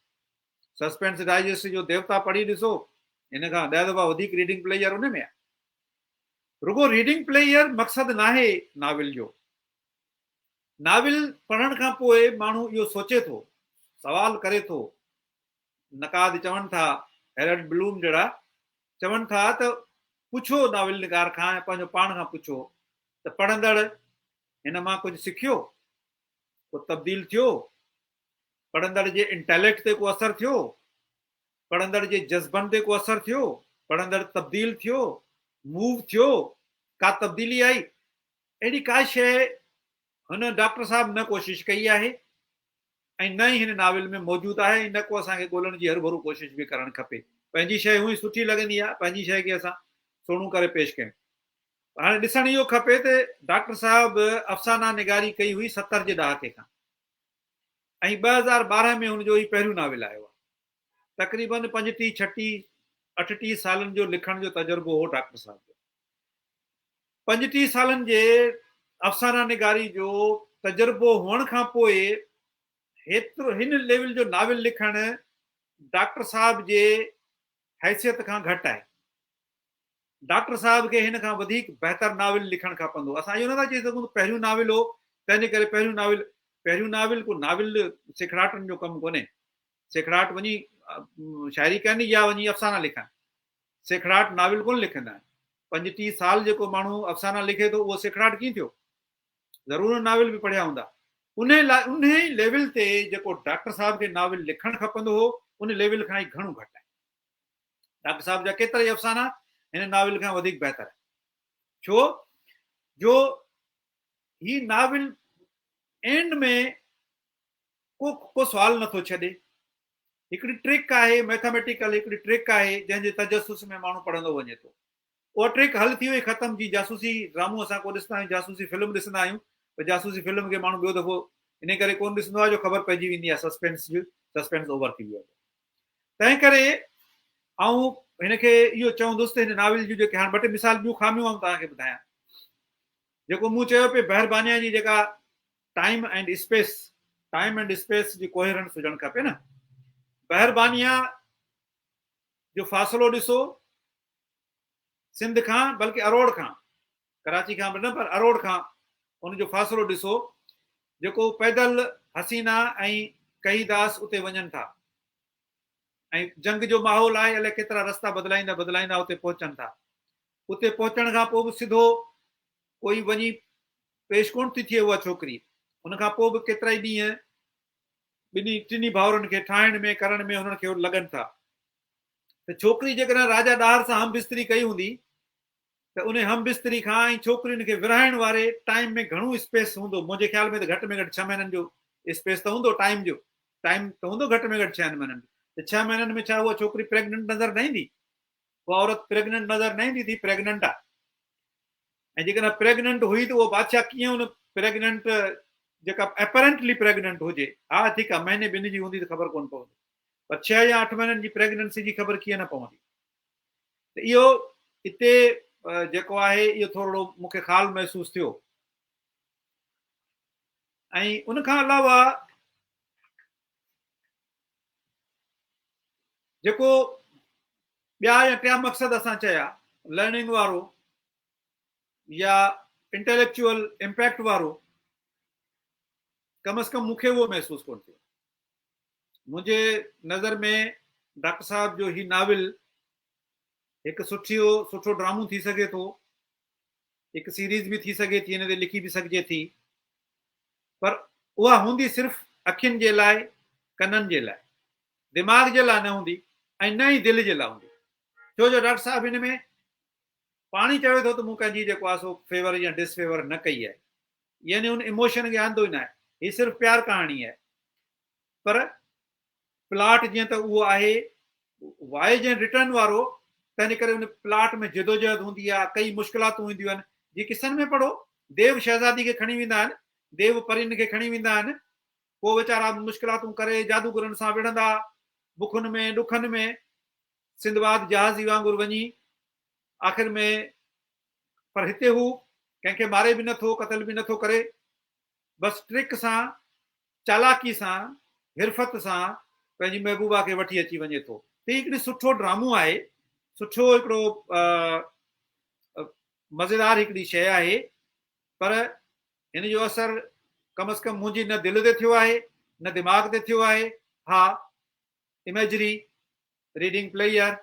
सस्पेंस डाइजेस्ट जो देवता पढ़ी ॾिसो, हिन खां 10 दफ़ा वधीक रीडिंग प्लेयर उन में आहे। रुगो रीडिंग प्लेयर मक़सदु न आहे नाविल जो। नाविल पढ़ण खां पोइ माण्हू इहो सोचे थो, सवाल करे थो। नकाद चवनि था, हेरल्ड ब्लूम जहिड़ा चवनि था त पुछो नाविल निगार खां ऐं पंहिंजो पाण खां पुछो त पढ़ंदड़ हिन मां कुझु सिखियो, को तब्दील थियो, पढ़ंदड़ जे इंटेलेक्ट ते को असरु थियो, पढ़ंदड़ जे जज़्बनि ते को असरु थियो, पढ़ंदड़ तब्दील थियो, मूव थियो, का तब्दीली आई। अहिड़ी का शइ हुन डॉक्टर साहब न कोशिशि कई आहे ऐं न ई हिन नाविल में मौजूदु आहे। न को असांखे ॻोल्हण जी हरू भरू कोशिशि बि करणु खपे। पंहिंजी शइ हुई सुठी लॻंदी आहे, पंहिंजी शइ खे असां सुहिणो करे पेश कयूं। हाणे ॾिसणु इहो खपे त डॉक्टर साहब अफ़साना निगारी कई हुई 70 जे ॾहाके खां, ऐं 2012 में हुनजो ही पहिरियों नाविल आयो आहे। तक़रीबन 35, 36, 38 सालनि जो लिखण जो तजुर्बो हो डॉक्टर साहब जो। 35 सालनि जे अफ़साना निगारी जो तजुर्बो हुअण खां पोइ हेतिरो हिन लेवल जो नाविल लिखणु डॉक्टर साहब जे हैसियत खां घटि आहे। डॉक्टर साहब खे हिन खां वधीक बहितर नाविल लिखणु खपंदो। असां इहो नथा चई सघूं त पहिरियों नाविल हो तंहिंजे करे पहिरियों नाविल को नाविल सिखड़ाटनि जो कमु कोन्हे। सिखड़ाट वञी शाइरी कनि या वञी अफ़साना लिखनि, सिखड़ाट नाविल कोन लिखंदा आहिनि। 35 साल जेको माण्हू अफ़साना लिखे थो, उहो सिखड़ाट कीअं थियो? ज़रूरु नाविल बि पढ़िया हूंदा। उन ई लेवल ते जेको डॉक्टर साहब खे नाविल लिखणु खपंदो हो, उन लेवल खां ई घणो घटि आहे। डॉक्टर साहब जा केतिरा ई अफ़साना हिन नाविल खां वधीक बहितर आहे। छो जो ही नाविल एंड में को सवाल नथो छॾे। हिकिड़ी ट्रिक आहे, मैथमेटिकल हिकिड़ी ट्रिक आहे, जंहिंजे तजसुस में माण्हू पढ़ंदो वञे थो। उहा ट्रिक हल थी वई ख़तम जी जासूसी ड्रामो असां को ॾिसंदा आहियूं जासूसी फिल्म ॾिसंदा आहियूं पर जासूसी फिल्म खे माण्हू ॿियो दफ़ो इन करे कोन ॾिसंदो आहे जो ख़बर पइजी वेंदी आहे सस्पेंस ओवर थी वियो आहे तंहिं करे ऐं हिनखे इहो चवंदुसि त हिन नाविल जूं जेके हाणे ॿ टे मिसाल ॿियूं खामियूं आऊं तव्हांखे ॿुधायां जेको मूं चयो पिए बहरबानिया जी जेका टाइम एंड स्पेस जी कोहेरेंस हुजणु खपे न बहरबानिया जो फ़ासिलो ॾिसो सिंध खां बल्कि अरोड़ खां कराची खां न पर अरोड़ खां उनजो फ़ासिलो ॾिसो जेको पैदल हसीना ऐं कईदास उते वञनि था ऐं जंग जो माहौल आहे अलाए केतिरा रस्ता बदिलाईंदा उते पहुचनि था उते पहुचण खां पोइ बि सिधो कोई वञी पेश कोन थी थिए उहा छोकिरी उनखां पोइ बि केतिरा ई ॾींहं ॿिन्ही टिनी भाउरनि खे ठाहिण में करण में हुननि खे लॻनि था त छोकिरी जेकॾहिं राजा ॾाहर सां हम बिस्तरी कई हूंदी त उन हम बिस्तरी खां ऐं छोकिरियुनि खे विरहाइण वारे टाइम में घणो स्पेस हूंदो मुंहिंजे ख़्याल में त घटि में घटि 6 महीननि जो स्पेस त हूंदो टाइम त हूंदो घटि में घटि 6 महीननि त 6 महीननि में छा उहा छोकिरी प्रेग्नेंट नज़र न ईंदी उहा औरत प्रेग्नेंट नज़र न ईंदी थी प्रेग्नेंट आहे ऐं जेकॾहिं प्रेग्नेंट हुई त उहो बादशाह कीअं उन प्रेग्नेंट जेका एपरेंटली प्रेग्नेंट हुजे हा ठीकु आहे महीने ॿिनि जी हूंदी त ख़बर कोन पवंदी पर 6 या 8 महीननि जी प्रेग्नेंसी जी ख़बर कीअं न पवंदी त इहो हिते जेको आहे इहो थोरो मूंखे ख़ाल महसूसु थियो ऐं उनखां अलावा जेको ॿिया या टिया मक़सद असां चया लर्निंग वारो या इंटेलेक्चुअल इम्पैक्ट वारो कम अज़ कम मूंखे उहो महसूसु कोन थियो मुंहिंजे नज़र में डॉक्टर साहब जो ही नाविल हिकु सुठो ड्रामो थी सघे थो हिकु सीरीज़ बि थी सघे थी हिन ते लिखी बि सघिजे थी पर उहा हूंदी सिर्फ़ु अखियुनि जे लाइ कननि जे लाइ दिमाग़ जे लाइ न हूंदी ऐं न ई दिलि जे लाइ हूंदी छो जो डॉक्टर साहब हिन में पाणी चवे थो त मूं कंहिंजी जेको आहे सो फेवर या डिसफेवर न कई आहे यानी उन इमोशन खे आंदो ई न आहे हीअ सिर्फ़ु प्यार कहाणी आहे पर प्लॉट जीअं त उहो आहे वाइज ऐं रिटर्न वारो तंहिं करे उन प्लॉट में जिदोजहद हूंदी आहे कई मुश्किलातूं ईंदियूं आहिनि जीअं किसनि में पढ़ो देव शहज़ादी खे खणी वेंदा आहिनि देव परीन खे खणी वेंदा आहिनि पोइ वीचारा मुश्किलातूं करे जादूगरनि सां विढ़ंदा बुखुनि में ॾुखनि में सिंधबाद जहाज़ी वांगुरु वञी आख़िर में पर हिते हू कंहिंखे मारे बि नथो क़तल बि नथो करे बसि ट्रिक सां चालाकी सां हिरफत सां पंहिंजी महबूबा खे वठी अची वञे थो त हिकिड़ी सुठो ड्रामो आहे सुठो हिकिड़ो मज़ेदार हिकिड़ी शइ आहे पर हिन जो असरु कम अज़ कम मुंहिंजी न दिलि ते थियो आहे न दिमाग़ ते थियो आहे हा इमेजरी रीडिंग प्लेयर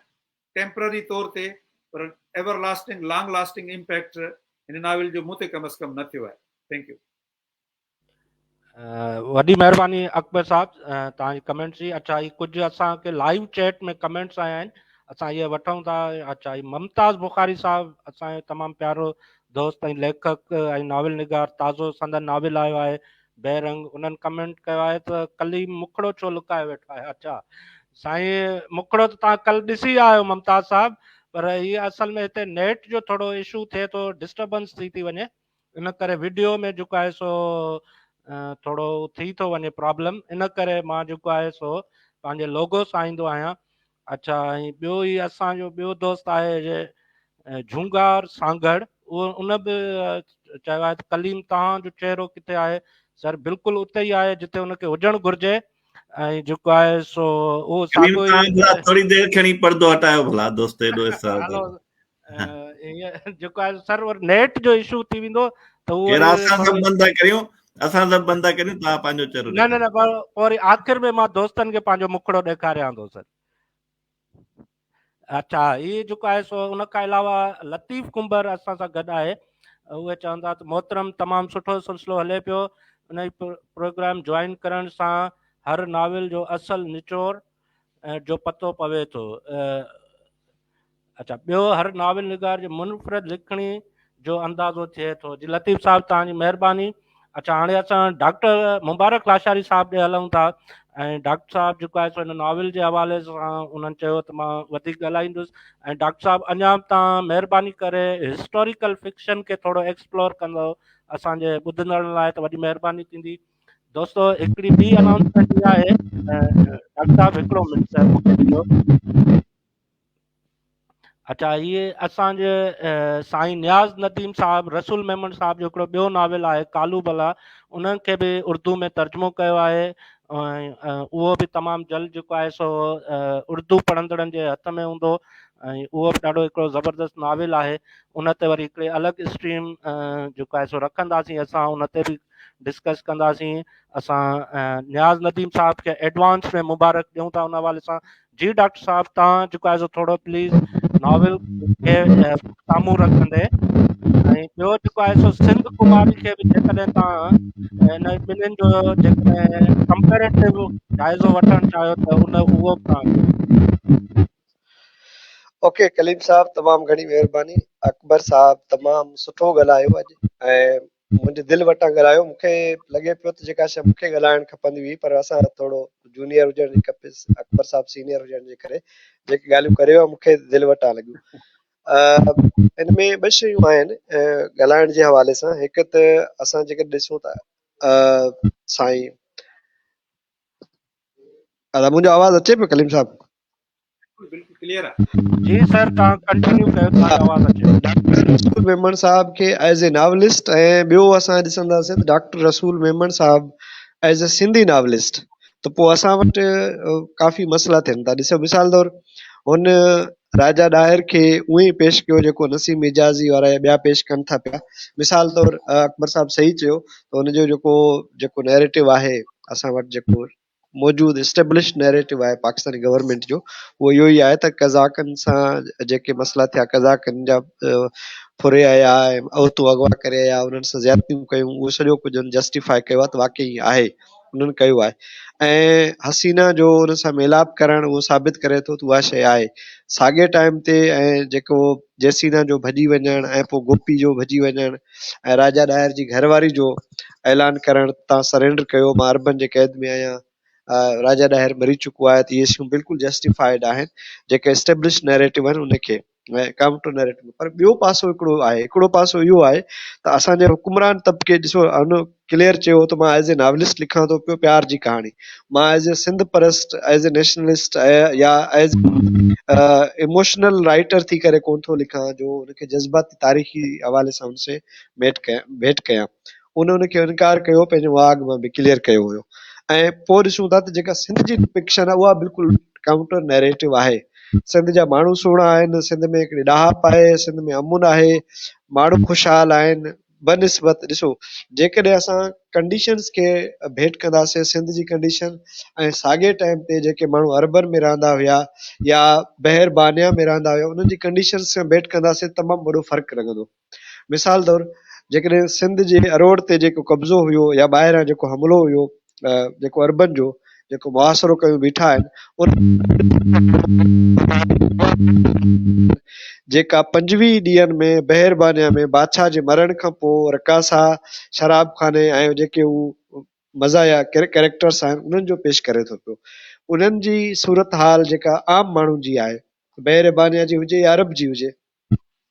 टेम्पररी तौर ते पर ever lasting long lasting impact हिन नाविल जो मूं ते कम अज़ कम न थियो आहे थैंक यू वॾी महिरबानी अकबर साहब तव्हांजी कमेंट्स जी अच्छा ही कुझु असांखे लाइव चैट में कमेंट्स आया आहिनि असां इहे वठूं था अच्छा ही मुमताज़ बुखारी साहब असांजो तमामु प्यारो दोस्त ऐं लेखक ऐं नाविल निगार ताज़ो संदन नाविल आयो आहे बेरंग उन्हनि कमेंट कयो आहे त कली मुखड़ो छो लुकाए वेठो आहे अच्छा साईं मुखड़ो त तव्हां कल्ह ॾिसी आयो मुमताज़ साहब पर हीअ असल में हिते नेट जो थोरो इशू थिए थो डिस्टर्बेंस थी वञे इन करे वीडियो में जेको आहे सो थोरो थी थो वञे प्रॉब्लम इन करे मां जेको आहे सो पंहिंजे लोगो सां ईंदो आहियां अच्छा ऐं ॿियो ई असांजो ॿियो दोस्त आहे झूंगार सांगड़ उहो उन बि चयो आहे त कलीम तव्हांजो चहिरो किथे आहे सर बिल्कुलु उते ई आहे जिते हुनखे हुजणु घुरिजे ऐं जेको आहे सो उहो साॻियो ई थोरी देरि खणी पर्दो हटायो भला दोस्त हलो जेको आहे सर्वर नेट जो इशू थी वेंदो त उहो असां सभु बंदि था करियूं तव्हां पंहिंजो चहिरो न वरी आख़िर में मां दोस्तनि खे पंहिंजो मुखड़ो ॾेखारियां थो सर अच्छा ये जेको आहे सो उन खां अलावा लतीफ़ कुंबर असां सां गॾु आहे उहे चवंदा त मोहतरम तमामु सुठो सिलसिलो हले पियो उन प्रोग्राम ज्वाइन करण सां हर नाविल जो असुलु निचोड़ जो पतो पवे थो अच्छा ॿियो हर नाविल निगार जे मुनफ़रद लिखणी जो अंदाज़ो थिए थो जी लतीफ़ साहब तव्हांजी महिरबानी अच्छा हाणे असां डॉक्टर मुबारक लाशारी साहब ॾे हलूं था ऐं डॉक्टर साहब जेको आहे सो हिन नॉवल जे हवाले सां उन्हनि चयो त मां वधीक ॻाल्हाईंदुसि। ऐं डॉक्टर साहब अञा तव्हां महिरबानी करे हिस्टोरिकल फिक्शन खे थोरो एक्सप्लोर कंदो असांजे ॿुधंदड़ लाइ त वॾी महिरबानी थींदी। दोस्तो हिकिड़ी ॿी अनाउंसमेंट इहा आहे, डॉक्टर साहब हिकिड़ो मिनट मूंखे ॾिजो। अच्छा, इहे असांजे साईं नियाज़ नदीम साहब रसूल मेमन साहब जो हिकिड़ो ॿियो नॉवल आहे कालू बला, उन्हनि खे बि उर्दू में तर्जुमो कयो आहे ऐं उहो बि तमामु जल्द जेको आहे सो उर्दू पढ़ंदड़नि जे हथ में हूंदो ऐं उहो बि ॾाढो हिकिड़ो ज़बरदस्त नॉवल आहे। उन ते वरी हिकिड़ी अलॻि स्ट्रीम जेको आहे सो रखंदासीं, असां उन ते बि डिस्कस कंदासीं। असां नियाज़ नदीम साहब खे एडवांस में मुबारक ॾियूं था उन हवाले सां। जी डॉक्टर साहब, तव्हां जेको आहे सो थोरो प्लीज़ नॉवल खे साम्हूं रखंदे, ऐं ॿियो जेको आहे सो सिंध कुमारी खे बि जेकॾहिं तव्हां हिन ॿिन्हिनि जो जेकॾहिं कंपेरेटिव जाइज़ो वठणु चाहियो त उहो बि तव्हां कयो। ओके कलीम साहब, तमामु घणी महिरबानी। अकबर साहब तमामु सुठो ॻाल्हायो अॼु ऐं मुंहिंजे दिलि वटां ॻाल्हायो। मूंखे लॻे पियो त जेका शइ मूंखे ॻाल्हाइणु खपंदी हुई, पर असां थोरो जूनियर हुजण जी खपे, अकबर साहब सीनियर हुजण जे करे जेके ॻाल्हियूं करियो मूंखे दिलि वटां लॻियूं। हिन में ॿ शयूं आहिनि ॻाल्हाइण जे हवाले सां। हिकु त असां जेके ॾिसूं था साईं, मुंहिंजो आवाज़ अचे पियो कलीम साहब? बिल्कुलु क्लियर आहे। जी सर, तव्हां कंटिन्यू कयो, तव्हांजी आवाज़ अचे। डॉक्टर रसूल मेमन साहब खे एज ए नॉवलिस्ट, ऐं ॿियो असां ॾिसंदासीं त डॉक्टर रसूल मेमन साहब एज ए सिंधी नॉवलिस्ट, त पोइ असां वटि काफ़ी मसइला थियनि था। ॾिसो, मिसाल तौरु हुन राजा ॾाहिर खे उहो ई पेश कयो जेको नसीम इजाज़ी वारा या ॿिया पेश कनि था पिया। मिसाल तौरु अकबर साहब सही चयो त हुनजो जेको नैरेटिव आहे असां वटि, जेको मौजूदु एस्टेब्लिश नैरेटिव आहे पाकिस्तानी गवर्नमेंट जो, उहो इहो ई आहे त कज़ाकनि सां जेके मसइला थिया, कज़ाकनि जा फुरे आया ऐं औरतूं अगवा करे आया, उन्हनि सां ज़्यादतियूं कयूं, उहो सॼो कुझु जस्टिफाई कयो आहे त वाक़ई आहे, उन्हनि कयो आहे। ऐं हसीना जो उन सां मेलाप करणु उहो साबित करे थो त उहा शइ आहे। साॻे टाइम ते ऐं जेको जैसीना जो भॼी वञणु ऐं पोइ गोपी जो भॼी वञणु ऐं राजा ॾाहिर जी घरवारी जो ऐलान करणु, तव्हां सरेंडर कयो, मां अरबन जे क़ैद में आहियां, राजा ॾाहिर मरी चुको आहे, त इहे शयूं बिल्कुलु जस्टिफाइड आहिनि जेके एस्टेब्लिश नैरेटिव आहिनि उनखे काउंटर नैरेटिव। पर ॿियो पासो हिकिड़ो आहे, हिकिड़ो पासो इहो आहे त असांजे हुकुमरान तबिके, ॾिसो अनु क्लियर चयो त मां एज़ ए नॉवलिस्ट लिखां थो पियो प्यार जी कहाणी, मां एज़ ए सिंध परस्त, एज़ ए नेशनलिस्ट या एज़ इमोशनल राइटर थी करे कोन थो लिखां जो हुनखे जज़्बाती तारीख़ी हवाले सां हुनसे भेट कयां। उनखे इनकार कयो, पंहिंजो वाग मां बि क्लियर कयो हुयो। ऐं पोइ ॾिसूं था त जेका सिंध जी डिपिक्शन आहे उहा बिल्कुलु काउंटर नैरेटिव आहे। सिंध जा माण्हू सुहिणा आहिनि, सिंध में हिकिड़ी ॾाहप आहे, सिंध में अमुन आहे, माण्हू ख़ुशहाल आहिनि बनिस्बत। ॾिसो, जेकॾहिं असां कंडीशन्स खे भेट कंदासीं, सिंध जी कंडीशन ऐं साॻे टाइम ते जेके माण्हू अरबन में रहंदा हुया या बहर बानिया में रहंदा हुया, उन्हनि जी कंडीशन्स खे भेट कंदासीं, तमामु वॾो फ़र्क़ु लॻंदो। मिसाल तौरु जेकॾहिं सिंध जे अरोड़ ते जेको कब्ज़ो हुयो या ॿाहिरां जेको हमिलो हुयो, जेको अरबन जो जेको मुआसिरो कयूं बीठा आहिनि, जेका 25 ॾींहंनि में बहरबानिया में बादशाह जे मरण खां पोइ रकासा, शराब खाने ऐं जेके उहे मज़ाया कैरेक्टर्स आहिनि उन्हनि जो पेश करे थो पियो। उन्हनि जी सूरत हाल जेका आम माण्हुनि जी आहे, बहरबानिया जी हुजे या अरब जी हुजे,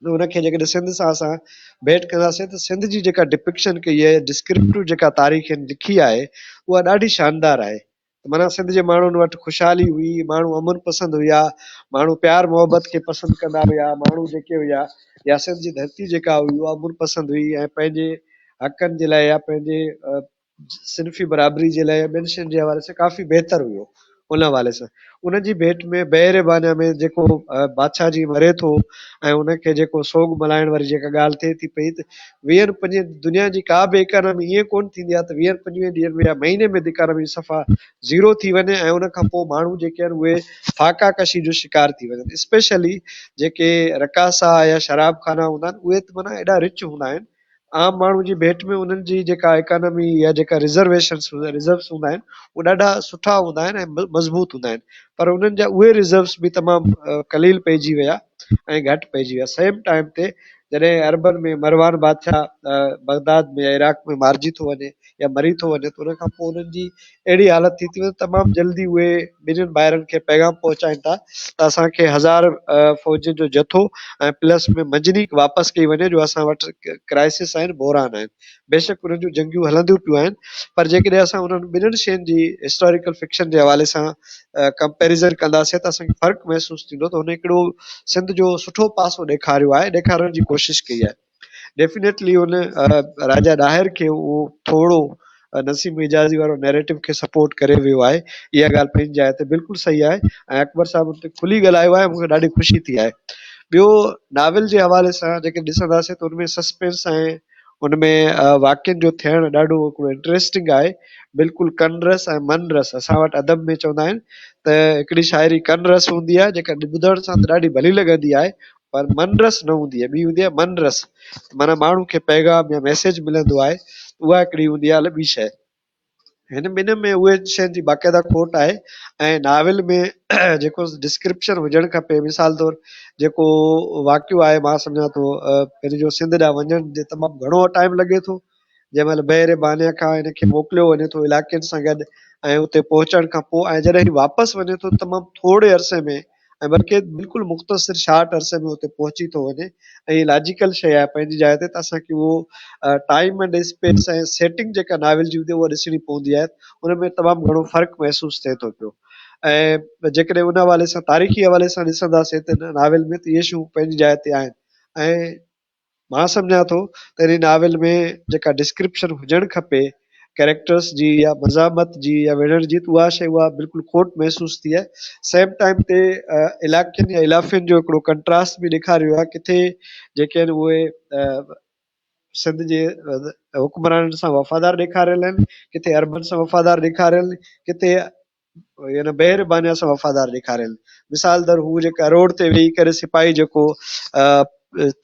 उनखे जेकॾहिं सिंध सां असां भेट कंदासीं त सिंध जी जेका डिपिक्शन कई आहे, डिस्क्रिप्टिव जेका तारीख़ लिखी आहे, उहा ॾाढी शानदार आहे। माना सिंध जे माण्हुनि वटि ख़ुशहाली हुई, माण्हू अमन पसंदि हुया, माण्हू प्यार मोहबत खे पसंदि कंदा हुया, माण्हू जेके हुया या सिंध जी धरती जेका हुई उहा अमन पसंदि हुई ऐं पंहिंजे हक़नि जे लाइ या पंहिंजे सिन्फ़ी बराबरी जे लाइ ॿियनि शयुनि जे हवाले सां काफ़ी बहितर हुयो। उन हवाले सां उन जी भेट में बहरबानिया में जेको बादशाह जी मरे थो ऐं उनखे जेको सोग मल्हाइण वारी जेका ॻाल्हि थिए थी पई, त 20-25 दुनिया जी का बि इकानमी ईअं कोन थींदी आहे त 20-25 ॾींहंनि में या महीने में इकानमी सफ़ा ज़ीरो थी वञे ऐं उन खां पोइ माण्हू जेके आहिनि उहे फाका कशी जो शिकार थी वञनि। स्पेशली जेके रकासा या शराब खाना हूंदा आहिनि उहे त माना एॾा रिच हूंदा आहिनि, आम माण्हू जी भेट में उन्हनि जी जेका इकानमी या जेका रिजर्वेशन्स रिजर्व्स हूंदा आहिनि उहे ॾाढा सुठा हूंदा आहिनि ऐं मज़बूत हूंदा आहिनि, पर उन्हनि जा उहे रिजर्व्स बि तमामु कलील पइजी विया ऐं घटि पइजी विया। सेम टाइम ते जॾहिं अरबन में मरवान बादशाह बगदाद में या इराक में मारिजी थो वञे या मरी थो वञे, त उन खां पोइ उन्हनि जी अहिड़ी हालत थी वञे तमामु जल्दी उहे ॿिन्हिनि ॿाहिरनि खे पैगाम पहुचाइनि था त असांखे 1000 फ़ौजियुनि जो जथो ऐं प्लस में मंजनीक वापसि कई वञे जो असां वटि क्राइसिस आहिनि, बहरान आहिनि। बेशक उन्हनि जूं जंगियूं हलंदियूं पियूं आहिनि, पर जेकॾहिं असां उन्हनि ॿिन्हिनि शयुनि जी हिस्टोरिकल फिक्शन जे हवाले सां कंपेरिज़न कंदासीं त असांखे फ़र्क़ु महसूसु थींदो त हुन हिकिड़ो सिंध जो सुठो पासो ॾेखारियो आहे, ॾेखारण जी कोशिशि कई आहे। डेफिनेटली हुन राजा ॾाहिर खे उहो थोरो नसीम इजाज़ी वारो नैरेटिव खे सपोर्ट करे वियो आहे, इहा ॻाल्हि पंहिंजी जाइ ते बिल्कुलु सही आहे ऐं अकबर साहिब हुन ते खुली ॻाल्हायो आहे, मूंखे ॾाढी ख़ुशी थी आहे। ॿियो नाविल जे हवाले सां जेके ॾिसंदासीं त हुनमें सस्पेंस ऐं हुनमें वाक्यनि जो थियणु ॾाढो हिकिड़ो इंट्रस्टिंग आहे, बिल्कुलु कन रस ऐं मन रस। असां वटि अदब में चवंदा आहिनि त हिकिड़ी शाइरी कन रस हूंदी आहे जेका ॿुधण सां त ॾाढी भली लॻंदी आहे, पर मन रस न हूंदी आहे, ॿी हूंदी आहे मन रस, माना माण्हू खे पैगाम या मैसेज मिलंदो आहे, उहा हिकिड़ी हूंदी आहे ॿी शइ। हिन ॿिनि में उहे शयुनि जी बाक़ाइदा खोट आहे। ऐं नाविल में जेको डिस्क्रिप्शन हुजणु खपे, मिसाल तौरु जेको वाक़ियो आहे, मां सम्झां थो पहिरीं जो सिंध ॾांहुं वञण जे तमामु घणो टाइम लॻे थो, जंहिं महिल बहिरे बानिया खां हिनखे मोकिलियो वञे थो इलाइक़नि सां गॾु, ऐं उते पहुचण खां पोइ ऐं जॾहिं वापसि वञे थो तमामु थोरे अरसे में, ऐं बल्कि बिल्कुलु मुख़्तसिर शार्ट अरसे में उते पहुची थो वञे, ऐं हीअ लॉजिकल शइ आहे पंहिंजी जाइ ते, त असांखे उहो टाइम एंड स्पेस ऐं सेटिंग जेका नाविल जी हूंदी आहे उहा ॾिसणी पवंदी आहे, उनमें तमामु घणो फ़र्क़ु महसूसु थिए थो पियो। ऐं जेकॾहिं उन हवाले सां तारीख़ी हवाले सां ॾिसंदासीं त नाविल में त इहे शयूं पंहिंजी जाइ ते आहिनि। ऐं मां सम्झां थो त हिन नाविल में जेका डिस्क्रिप्शन हुजणु खपे कैरेक्टर्स जी या मज़ामत जी या विढ़ण जी, त उहा शइ उहा बिल्कुलु खोट महसूसु थी आहे। सेम टाइम ते इलाइक़नि या इलाफ़नि जो हिकिड़ो कंट्रास्ट बि ॾेखारियो आहे, किथे जेके आहिनि उहे सिंध जे हुक्मराननि सां वफ़ादार ॾेखारियल आहिनि, किथे अरबन सां वफ़ादार ॾेखारियल, किथे यानी बहिर बानिया सां वफ़ादार ॾेखारियल। मिसाल दर हू जेका रोड ते वेही करे सिपाही जेको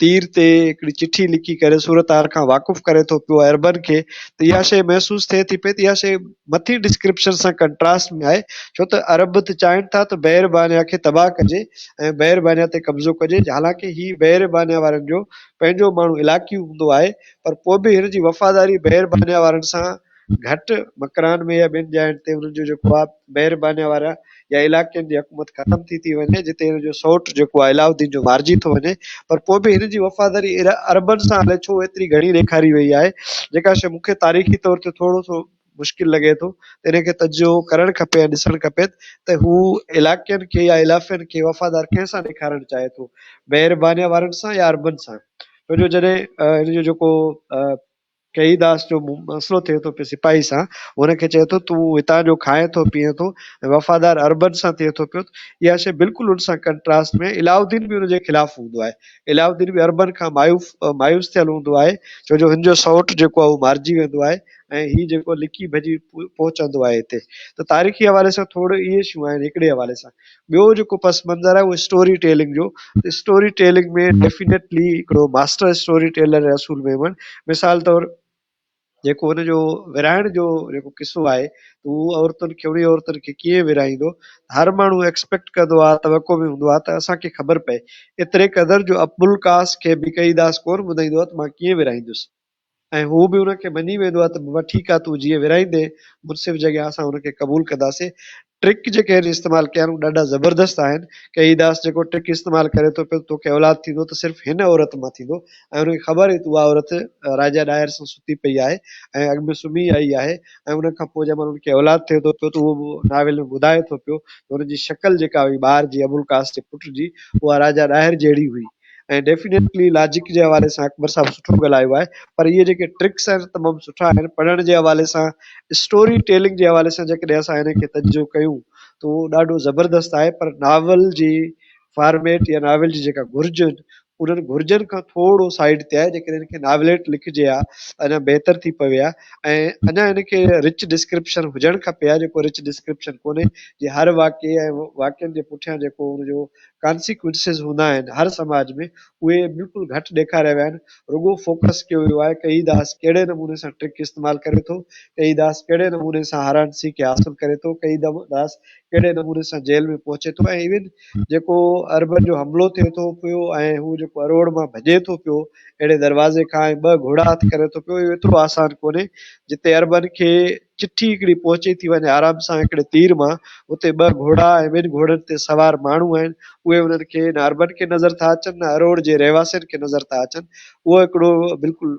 तीर ते हिकिड़ी चिठी लिखी करे सूरतार खां वाक़ुफ़ु करे थो पियो अरबन खे, त इहा शइ महसूसु थिए थी पई त इहा शइ मथी डिस्क्रिप्शन सां कंट्रास्ट में आहे, छो त अरब त चाहिनि था त बहिर बानिया खे तबाह कजे ऐं बहिर बानिया ते कब्ज़ो कजे, हालांकि ही बहिर बानिया वारनि जो पंहिंजो माण्हू इलाइक़ी हूंदो आहे, पर पोइ बि हिन जी वफ़ादारी बहिर बानिया वारनि सां घटि मकरान में या ॿियनि जायुनि ते हुननि जो जेको आहे बहिर बानिया वारा या इलाइक़नि जी हुकूमत ख़तमु थी वञे, जिते हिन जो सौट जेको आहे अलाउद्दीन जो मारिजी थो वञे, पर पोइ बि हिन जी वफ़ादारी अरबनि सां हले छो एतिरी घणी ॾेखारी वई आहे, जेका शइ मूंखे तारीख़ी तौर ते थोरो सो मुश्किल लॻे थो, त हिनखे तजुर्बो करणु खपे ऐं ॾिसणु खपे त हू इलाइक़नि खे या इलाफ़नि खे वफ़ादार कंहिंसां ॾेखारणु चाहे थो, बहिर बानिया वारनि सां या अरबन सां। छो जो जॾहिं हिन जो जेको कईदास जो मसइलो थिए थो पियो सिपाही सां, हुनखे चए थो तूं हितां जो खाए थो पीए थो ऐं वफ़ादार अरबन सां थिए थो पियो, इहा शइ बिल्कुलु हुन सां कंट्रास्ट में। इलाउद्दीन बि हुनजे ख़िलाफ़ु हूंदो आहे, इलाउद्दीन बि अरबन खां मायूस थियल हूंदो आहे, छो जो हिन जो सौट जेको आहे उहो मारिजी वेंदो आहे ऐं हीउ जेको लिकी भॼी पहुचंदो आहे हिते। त तारीख़ी हवाले सां थोरो इहे शयूं आहिनि हिकिड़े हवाले सां। ॿियो जेको पस मंज़र आहे उहो स्टोरी टेलिंग जो, स्टोरी टेलिंग में डेफिनेटली हिकिड़ो मास्टर स्टोरी टेलर रसूल मेमन, मिसाल तौरु जेको हुनजो विराइण जो जेको किस्सो आहे, उहो औरतुनि खे उन औरतुनि खे कीअं विराईंदो, हर माण्हू एक्सपेक्ट कंदो आहे, तवको बि हूंदो आहे त असांखे ख़बर पए एतिरे क़दुरु जो अब्दुल कास खे बि कईदास कोन ॿुधाईंदो आहे त मां कीअं विराईंदुसि, ऐं हू बि हुनखे मञी वेंदो आहे त बाबा ठीकु आहे तूं जीअं विराईंदे मुंसिफ़ जॻह असां हुनखे क़बूल कंदासीं। ट्रिक जेके आहिनि इस्तेमालु कया आहिनि ॾाढा ज़बरदस्त आहिनि। कईदास जेको ट्रिक इस्तेमालु करे थो पियो, तोखे औलाद थींदो त सिर्फ़ु हिन औरत मां थींदो, ऐं हुनखे ख़बर हुई त उहा औरत राजा ॾाहिर सां सुती पई आहे ऐं अॻु में सुम्ही आई आहे, ऐं उन खां पोइ जंहिं महिल हुनखे औलाद थिए थो पियो त उहो नाविल में ॿुधाए थो पियो त हुनजी शकल जेका हुई ॿार जी अबुल कास जे पुट जी, उहा राजा ॾाहिर जहिड़ी हुई। ऐं डेफिनेटली लॉजिक जे हवाले सां अकबर साहिबु सुठो ॻाल्हायो आहे, पर इहे जेके ट्रिक्स आहिनि तमामु सुठा आहिनि। पढ़ण जे हवाले सां, स्टोरी टेलिंग जे हवाले सां जेकॾहिं असां हिनखे तवजो कयूं त उहो ॾाढो ज़बरदस्त आहे, पर नावल जी फॉर्मेट या नाविल जी जेका घुरिज, उन्हनि घुरिजनि खां थोरो साइड ते आहे। जेकॾहिं हिनखे नाविलेट लिखिजे हा अञा बहितर थी पवे हा, ऐं अञा हिनखे रिच डिस्क्रिप्शन हुजणु खपे हा, जेको रिच डिस्क्रिप्शन कोन्हे, जे हर वाक्य ऐं वाक्यनि जे पुठियां जेको हुनजो कॉन्सिक्वेंसिस हूंदा आहिनि हर समाज में, उहे बिल्कुलु घटि ॾेखारिया विया आहिनि। रुॻो फोकस कयो वियो आहे कईदास कहिड़े नमूने सां ट्रिक इस्तेमालु करे थो, कईदास कहिड़े नमूने सां हारानसी खे हासिलु करे थो, कईदास कहिड़े नमूने सां जेल में पहुचे थो, ऐं इवन जेको अरबन जो हमिलो थिए थो पियो ऐं हू जेको अरोड़ मां भॼे थो पियो अहिड़े दरवाज़े खां ऐं 2 घोड़ा हथ करे थो पियो, इहो एतिरो आसान कोन्हे। जिते अरबन खे चिठी हिकिड़ी पहुची थी वञे आराम सां हिकिड़े तीर मां, उते 2 घोड़ा ऐं 2 घोड़नि ते सवार माण्हू आहिनि, उहे उन्हनि खे न अरबन खे नज़र था अचनि न अरोड़ जे रहवासियुनि खे नज़र था अचनि। उहो हिकिड़ो बिल्कुलु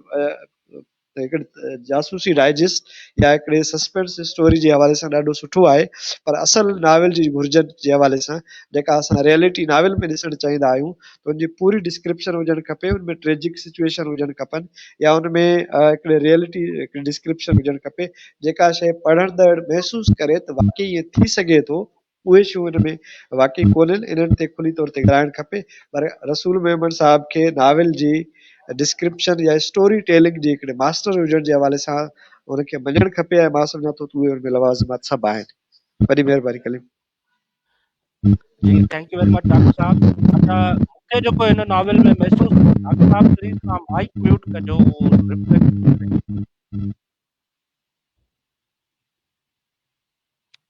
हिकिड़े जासूसी डाइजेस्ट या हिकिड़े सस्पेंस स्टोरी जे हवाले सां ॾाढो सुठो आहे, पर असल नावल जी घुरिजनि जे हवाले सां जेका असां रियलिटी नावल में ॾिसणु चाहींदा आहियूं त उनजी पूरी डिस्क्रिप्शन हुजणु खपे, उनमें ट्रेजिक सिचुएशन हुजणु खपनि या उनमें हिकिड़े रियलिटी हिकिड़ी डिस्क्रिप्शन हुजणु खपे, जेका शइ पढ़ंदड़ महसूसु करे त वाकई ईअं थी सघे थो, उहे शयूं हिन में वाकई कोन्हनि, इन्हनि ते खुली तौर ते ॻाल्हाइणु खपे। पर रसूल मेमन साहब खे नावल जी डिस्क्रिप्शन या स्टोरी टेलिंग जे हिकिड़े मास्टर हुजण जे हवाले सां उनखे मञणु खपे, ऐं मां सम्झां थो त उहे उनमें लवाज़िमात सभु आहिनि। वॾी महिरबानी कलीम। जी thank you very much doctor साहब। अच्छा मूंखे जेको हिन नॉवल में महसूस थियो, डॉक्टर साहब प्लीज तव्हां माइक म्यूट कजो, उहो रिफ्लेक्ट।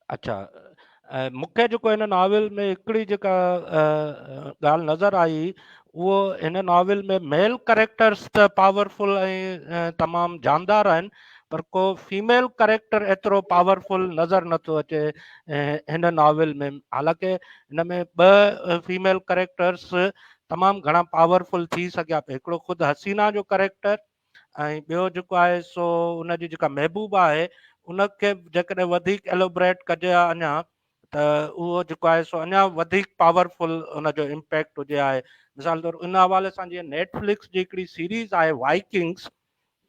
अच्छा मूंखे जेको हिन नॉवल में हिकिड़ी जेका ॻाल्हि नज़र आई, उहो हिन नॉवल में मेल कैरेक्टर्स त पावरफुल ऐं तमामु जानदार आहिनि, पर को फीमेल कैरेक्टर एतिरो पावरफुल नज़र नथो अचे हिन नॉवल में। हालांकि हिन में 2 फीमेल कैरेक्टर्स तमामु घणा पावरफुल थी सघिया पिया, हिकिड़ो ख़ुदि हसीना जो कैरेक्टर ऐं ॿियो जेको आहे सो उनजी जेका महबूबा आहे उनखे जेकॾहिं वधीक एलोबरेट कजे हा अञा त उहो जेको आहे सो अञा वधीक पावरफुल उनजो इम्पैक्ट हुजे आहे। मिसाल तौरु इन हवाले सां जीअं नेटफ्लिक्स जी हिकिड़ी सीरीज़ आहे वाइकिंग्स,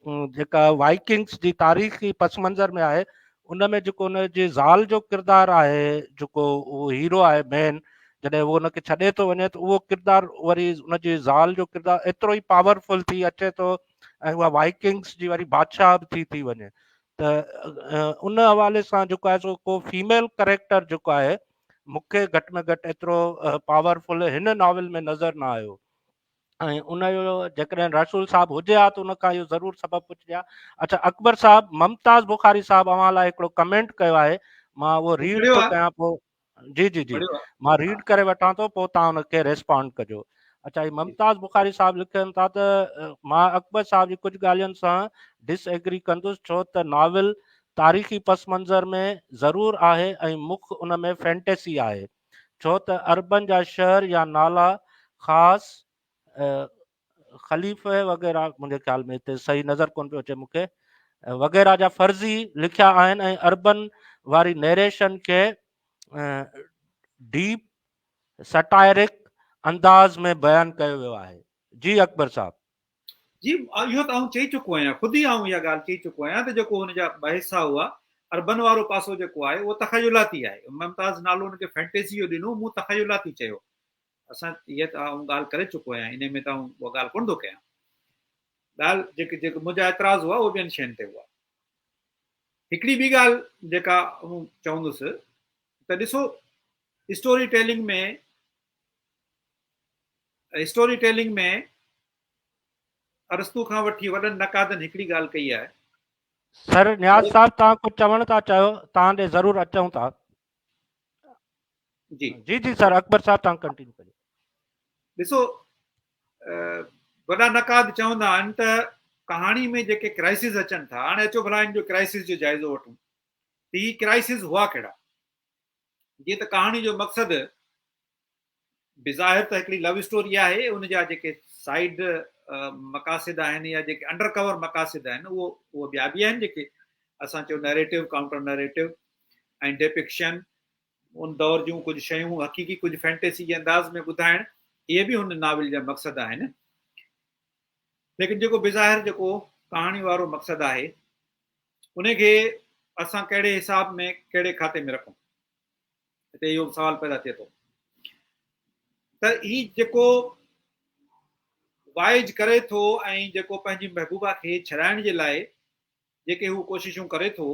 जेका वाइकिंग्स जी तारीख़ी पस मंज़र में आहे, उन में जेको उनजे ज़ाल जो किरदारु आहे, जेको उहो हीरो आहे मेन, जॾहिं उहो उनखे छॾे थो वञे त उहो किरदारु वरी उनजी ज़ाल जो किरदारु एतिरो ई पावरफुल थी अचे थो ऐं उहा वाइकिंग्स जी वरी बादशाह बि थी वञे। त उन हवाले सां जेको आहे सो को फीमेल कैरेक्टर जेको आहे मूंखे घटि में घटि एतिरो पावरफुल हिन नॉवल में नज़र न आयो। ऐं उनजो जेकॾहिं रसूल साहब हुजे हा त उनखां इहो ज़रूरु सबबु पुछिजे हा। अच्छा अकबर साहब, मुमताज़ बुखारी साहब अव्हां लाइ हिकिड़ो कमेंट कयो आहे, मां उहो रीड पढ़ियो थो आहे कयां, पोइ जी जी जी पढ़ियो आहे मां रीड करे वठां थो, पोइ तव्हां उनखे रेस्पॉन्ड कजो। अच्छा ही मुमताज़ बुखारी साहब लिखनि था त मां अकबर साहब जी कुझु ॻाल्हियुनि सां डिसएग्री कंदुसि, छो त नॉवल तारीख़ी पस मंज़र में ज़रूरु आहे ऐं मुख्य उन में फैंटेसी आहे, छो त अरबन जा शहर या नाला ख़ासि ख़लीफ़े वग़ैरह, मुंहिंजे ख़्याल में हिते सही नज़र कोन पियो अचे मूंखे, वग़ैरह जा फर्ज़ी लिखिया आहिनि ऐं अरबन वारी नरेशन खे डीप सटायरिक अंदाज़ में बयानु कयो वियो आहे। जी अकबर साहब। जी इहो त आउं चई चुको आहियां, ख़ुदि ई आउं इहा ॻाल्हि चई चुको आहियां त जेको हुनजा 2 हिसा हुआ, अरबन वारो पासो जेको आहे उहो तख़युलाती आहे। मुमताज़ नालो हुनखे फैंटेसी जो ॾिनो, मूं तख़युलाती चयो। असां इहा त आउं ॻाल्हि करे चुको आहियां, इन में त आउं उहा ॻाल्हि कोन थो कयां। ॻाल्हि जेके मुंहिंजा एतिराज़ हुआ उहे ॿियनि शयुनि ते हुआ। हिकिड़ी ॿी ॻाल्हि जेका आउं चवंदुसि त ॾिसो, स्टोरी टेलिंग में अरस्तू खां वठी वॾनि नक़ादनि हिकिड़ी ॻाल्हि कई आहे। सर न्याज़ साहब तव्हां कुझु चवणु था चाहियो, तव्हां ॾे ज़रूरु अचूं था। जी जी जी सर, अकबर साहब तव्हां कंटिन्यू करियो। ॾिसो, वॾा नक़ाद चवंदा आहिनि त कहाणी में जेके क्राइसिस अचनि था, हाणे अचो भला हिन जो क्राइसिस जो जाइज़ो वठूं त ही क्राइसिस हुआ कहिड़ा। जीअं त कहाणी जो मक़सदु बिज़ाहिर त हिकिड़ी लव स्टोरी आहे, उनजा जेके साइड मक़ासिद आहिनि या जेके अंडर कवर मक़ासिद आहिनि उहो ॿिया बि आहिनि, जेके असां चयो नैरेटिव, काउंटर नैरेटिव ऐं डिपिक्शन, उन दौर जूं कुझु शयूं हक़ीक़ी कुझु फैंटेसी जे अंदाज़ में ॿुधाइणु, इहे बि हुन नावल जा मक़सद आहिनि। लेकिन जेको बिज़ाहिर जेको कहाणी वारो मक़सदु आहे उनखे असां कहिड़े हिसाब में कहिड़े खाते में रखूं, हिते इहो सवाल पैदा थिए थो। त ही जेको वाइज करे थो ऐं जेको पंहिंजी महबूबा खे छॾाइण जे लाइ जेके हू कोशिशूं करे थो,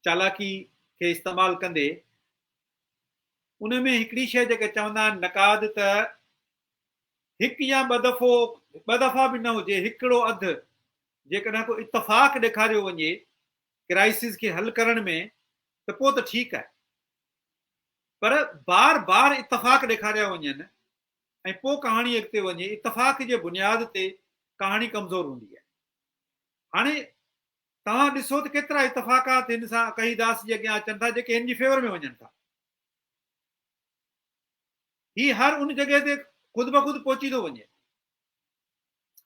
चालाकी खे इस्तेमालु कंदे, उन में हिकिड़ी शइ जेके चवंदा आहिनि नक़ाद त हिकु या ॿ दफ़ा बि न हुजे, हिकिड़ो अधु जेकॾहिं को इतफ़ाक़ ॾेखारियो वञे क्राइसिस खे हल करण में, त पोइ त ठीकु आहे। पर बार बार इतफ़ाक़ ॾेखारिया वञनि ऐं पोइ कहाणी अॻिते वञे, इतफ़ाक़ जे बुनियाद ते कहाणी कमज़ोर हूंदी आहे। हाणे तव्हां ॾिसो त केतिरा इतफ़ाक़ात हिन सां कहीदास जे अॻियां अचनि था जेके हिन जी फेवर में वञनि था। ही हर उन जॻह ते ख़ुदि ब ख़ुदि पहुची थो वञे।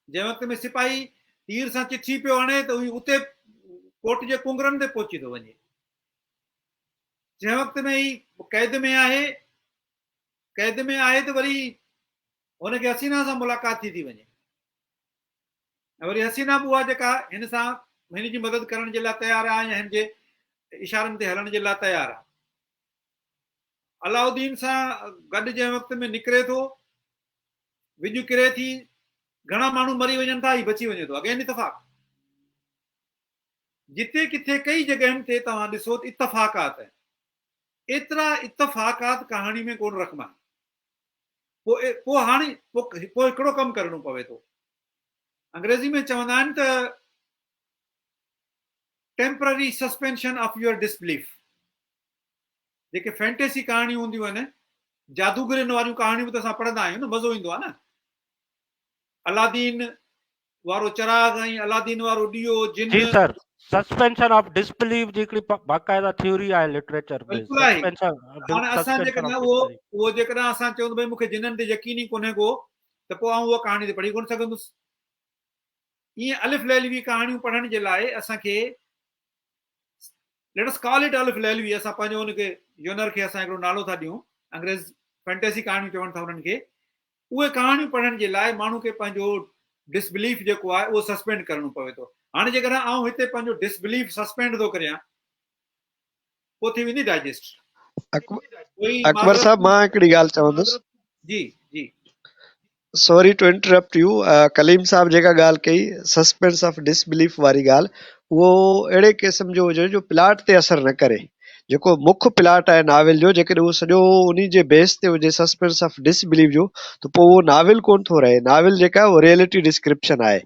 जंहिं वक़्त में सिपाही तीर सां चिठी पियो हणे त उते कोट जे कुंगरनि ते पहुची थो वञे। जंहिं वक़्त में ही कैद में आहे त वरी हुनखे हसीना सां मुलाक़ात थी वञे, ऐं वरी हसीना बि उहा जेका हिन सां हिन जी मदद करण जे लाइ तयारु आहे या हिन जे इशारनि ते हलण जे लाइ तयारु आहे। अलाउद्दीन सां गॾु जंहिं वक़्त में निकिरे थो, विझ किरे थी, घणा माण्हू मरी वञनि था, ही बची वञे थो। अगेन इतफ़ाक़। जिते किथे कई जॻहियुनि ते तव्हां ॾिसो त इतफ़ाक़ात आहिनि, एतिरा इतफ़ाक़ात कहाणी में कोन रखंदा आहिनि। पोइ हाणे पोइ हिकिड़ो कमु करणो पवे थो। अंग्रेज़ी में चवंदा आहिनि त temporary suspension of your disbelief. जेके फैंटेसी कहाणियूं हूंदियूं आहिनि, जादूगरनि वारियूं कहाणियूं बि त असां पढ़ंदा आहियूं न, मज़ो ईंदो आहे न। अलादीन वारो चिराग ऐं अलादीन वारो ॾीओ, जिन। जी सर, सस्पेंशन ऑफ डिसबिलीफ जी हिकिड़ी बाक़ाइदा थ्योरी आहे लिटरेचर में। बिल्कुलु आहे। हाणे असां सस्पेंशन जेकॾहिं ऑफ उहो जेकॾहिं असां चऊं त भई मूंखे जिननि ते यकीन ई कोन्हे को, त पोइ आउं उहा कहाणी ते पढ़ी कोन सघंदुसि। ईअं अलिफ लैलवी कहाणियूं पढ़ण जे लाइ असांखे लेट अस कॉल इट अलिफ लैलवी, असां पंहिंजो हुनखे यूनर खे असां हिकिड़ो नालो था ॾियूं, अंग्रेज़ फैंटेसी कहाणियूं चवनि था उन्हनि खे। उहे कहाणियूं पढ़ण जे लाइ माण्हू खे पंहिंजो डिसबिलीफ जेको आहे उहो सस्पेंड करणो पवे थो। हाणे जेकॾहिं आउं हिते पंहिंजो डिसबिलीफ सस्पेंड थो करियां, पोइ थी वेंदी डाइजेस्ट। अकबर साहब, मां हिकिड़ी ॻाल्हि चवंदुसि। जी जी, sorry to interrupt you. Kaleem साहब जेका ॻाल्हि कई सस्पेंस ऑफ डिसबिलीफ वारी ॻाल्हि, उहो अहिड़े क़िस्म जो हुजे जो प्लाट ते असरु न करे। जेको मुख्य प्लाट आहे नाविल जो, जेकॾहिं उहो सॼो उन जे बेस ते हुजे सस्पेंस ऑफ डिसबिलीफ जो, त पोइ उहो नाविल कोन थो रहे। नाविल जेका आहे उहो रियलिटी डिस्क्रिप्शन आहे,